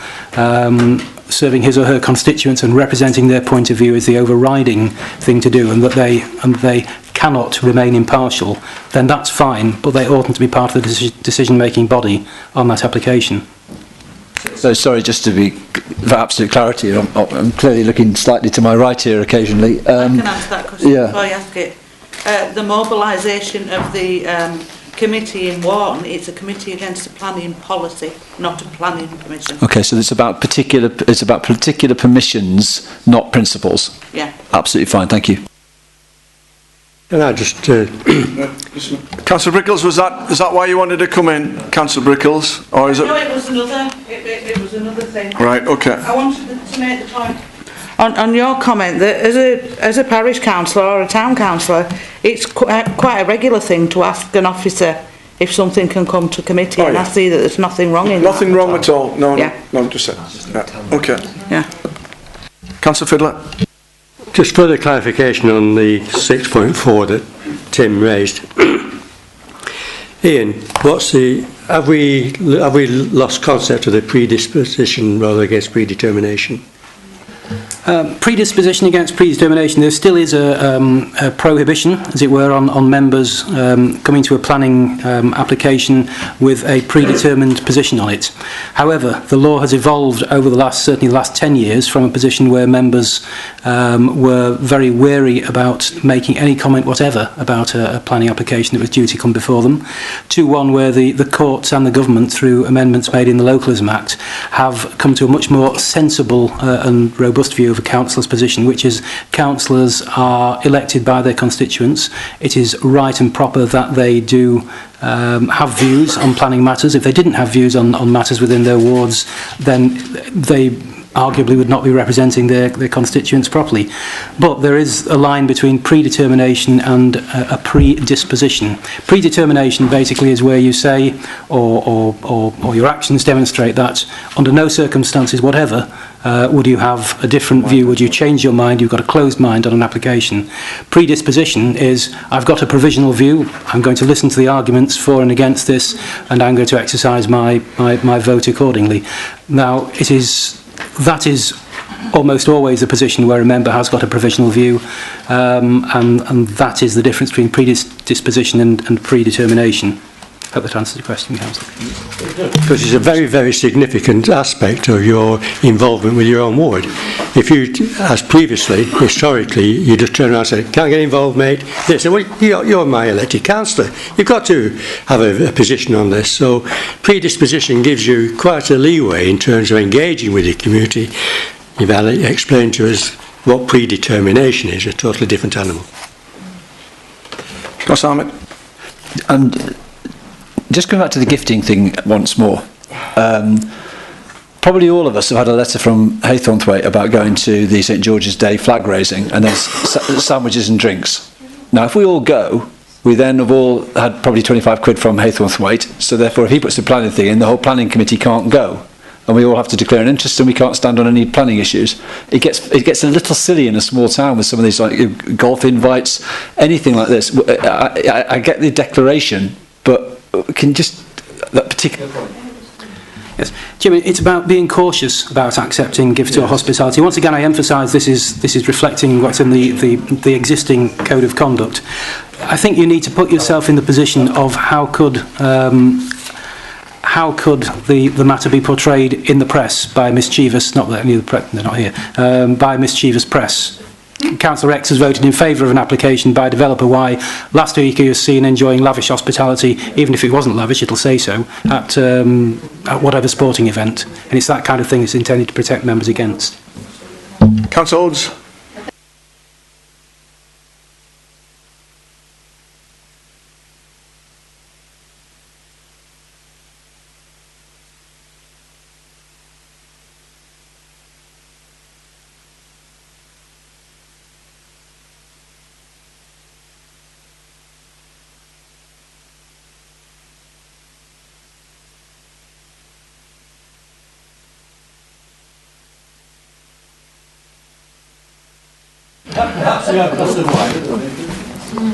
Speaker 7: serving his or her constituents and representing their point of view is the overriding thing to do, and that they cannot remain impartial, then that's fine, but they oughtn't to be part of the decision-making body on that application.
Speaker 15: So sorry, just to be for absolute clarity, I'm clearly looking slightly to my right here occasionally.
Speaker 3: I can answer that question before you ask it. The mobilisation of the committee in Wharton, it's a committee against the planning policy, not a planning commission.
Speaker 15: Okay, so it's about particular permissions, not principles.
Speaker 3: Yeah.
Speaker 15: Absolutely fine, thank you.
Speaker 1: Can I just...
Speaker 2: Councillor Brickles, is that why you wanted to come in, Councillor Brickles? Or is it...
Speaker 3: No, it was another thing.
Speaker 2: Right, okay.
Speaker 3: I wanted to make the point on your comment that as a parish councillor or a town councillor, it's quite a regular thing to ask an officer if something can come to committee, and I see that there's nothing wrong in that.
Speaker 2: Nothing wrong at all. No, just that. Yeah. Okay.
Speaker 3: Yeah.
Speaker 2: Councillor Fiddler.
Speaker 1: Just further clarification on the 6.4 that Tim raised. Ian, have we lost concept of the predisposition rather against predetermination?
Speaker 7: Predisposition against predetermination, there still is a prohibition, as it were, on members coming to a planning application with a predetermined position on it. However, the law has evolved over certainly the last 10 years from a position where members were very wary about making any comment whatever about a planning application that was due to come before them, to one where the courts and the government, through amendments made in the Localism Act, have come to a much more sensible and robust view of a councillor's position, which is councillors are elected by their constituents. It is right and proper that they do have views on planning matters. If they didn't have views on matters within their wards, then they arguably would not be representing their constituents properly. But there is a line between predetermination and a predisposition. Predetermination basically is where you say, or your actions demonstrate that under no circumstances whatever would you have a different view, would you change your mind, you've got a closed mind on an application. Predisposition is, I've got a provisional view, I'm going to listen to the arguments for and against this, and I'm going to exercise my vote accordingly. Now, that is almost always the position where a member has got a provisional view, and that is the difference between predisposition and predetermination. I hope that answers the question, Councillor.
Speaker 1: Because it's a very, very significant aspect of your involvement with your own ward. If you, as previously, historically, you just turn around and say, can't get involved, mate. They say, well, you're my elected councillor. You've got to have a position on this. So predisposition gives you quite a leeway in terms of engaging with the community. You've explained to us what predetermination is, a totally different animal.
Speaker 2: Councillor Ahmed.
Speaker 15: And just going back to the gifting thing once more, probably all of us have had a letter from Haythornthwaite about going to the St George's Day flag raising, and there's sandwiches and drinks. Now, if we all go, we then have all had probably 25 quid from Haythornthwaite, so therefore if he puts the planning thing in, the whole planning committee can't go, and we all have to declare an interest, and we can't stand on any planning issues. It gets a little silly in a small town with some of these like golf invites, anything like this. I get the declaration, but can just that particular point.
Speaker 7: Yes. Jim, it's about being cautious about accepting gifts or hospitality. Once again, I emphasise this is reflecting what's in the existing code of conduct. I think you need to put yourself in the position of how could the matter be portrayed in the press by mischievous, not that any of the press, they're not here, by mischievous press. Councillor X has voted in favour of an application by developer Y. Last week he was seen enjoying lavish hospitality, even if it wasn't lavish, it'll say so, at whatever sporting event. And it's that kind of thing it's intended to protect members against.
Speaker 2: Councillor Oates.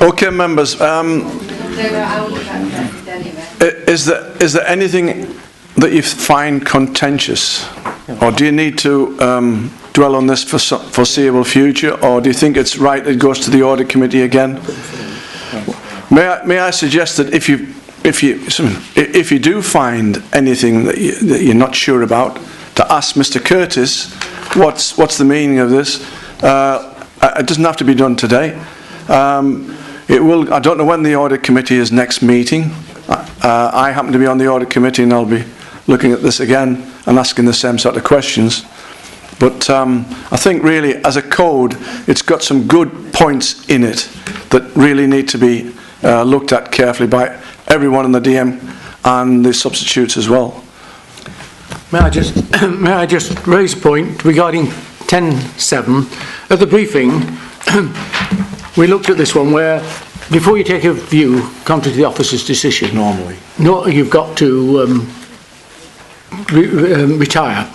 Speaker 2: Okay, members. Is there anything that you find contentious, or do you need to dwell on this for foreseeable future, or do you think it's right it goes to the audit committee again? May I suggest that if you do find anything that you're not sure about, to ask Mr. Curtis what's the meaning of this. It doesn't have to be done today. It will. I don't know when the audit committee is next meeting. I happen to be on the audit committee, and I'll be looking at this again and asking the same sort of questions. But I think really, as a code, it's got some good points in it that really need to be looked at carefully by everyone in the DM and the substitutes as well.
Speaker 10: May I just raise a point regarding 10.7. At the briefing, we looked at this one where, before you take a view, contrary to the officer's decision, normally, you've got to retire.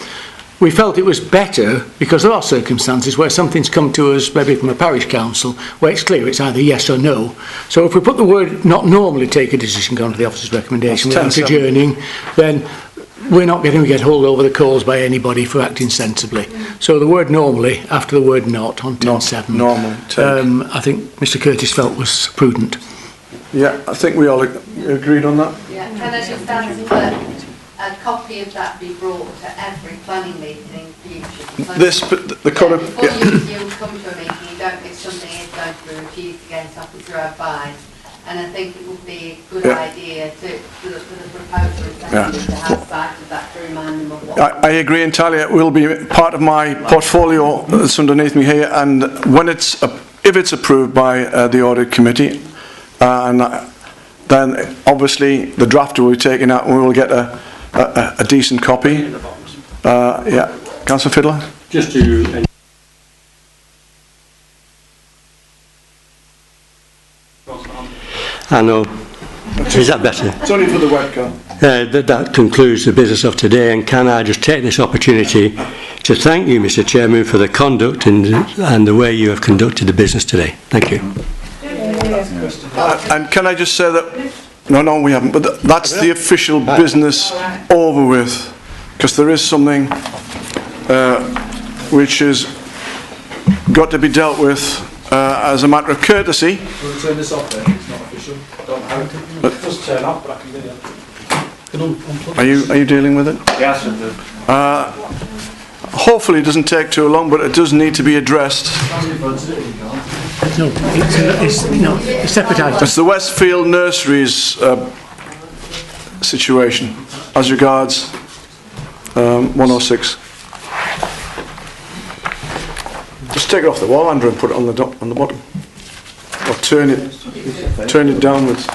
Speaker 10: We felt it was better because there are circumstances where something's come to us, maybe from a parish council, where it's clear it's either yes or no. So if we put the word "not normally take a decision" contrary to the officer's recommendation without adjourning, then we're not going to get hauled over the coals by anybody for acting sensibly. So the word "normally" after the word "not" on 10.7.
Speaker 2: Normal.
Speaker 10: I think Mr. Curtis felt was prudent.
Speaker 2: Yeah, I think we all agreed on that.
Speaker 6: Yeah, can I just ask that a copy of that be brought to every planning meeting in future?
Speaker 2: The code of...
Speaker 6: Before you come to a meeting, you don't think something is going to be refused against officer advice. And I think it would be a good idea for the proposer to have sight of that, to remind them of what...
Speaker 2: I agree entirely. It will be part of my portfolio that's underneath me here, and when if it's approved by the audit committee, then obviously the draft will be taken out and we will get a decent copy. Yeah, Councillor Fiddler?
Speaker 1: Just to... I know. Is that better?
Speaker 2: It's only for the webcam.
Speaker 1: That concludes the business of today, and can I just take this opportunity to thank you, Mr. Chairman, for the conduct and the way you have conducted the business today. Thank you.
Speaker 2: And can I just say that... No, we haven't, but that's the official business over with, because there is something which has got to be dealt with as a matter of courtesy.
Speaker 21: We'll turn this off then, it's not official. I don't know how it does turn off, but I can do it.
Speaker 2: Are you dealing with it?
Speaker 21: Yes, I do.
Speaker 2: Hopefully it doesn't take too long, but it does need to be addressed.
Speaker 10: No, it's separate item.
Speaker 2: It's the Westfield Nurseries situation as regards 106. Just take it off the wall, Andrew, and put it on the bottom, or turn it downwards.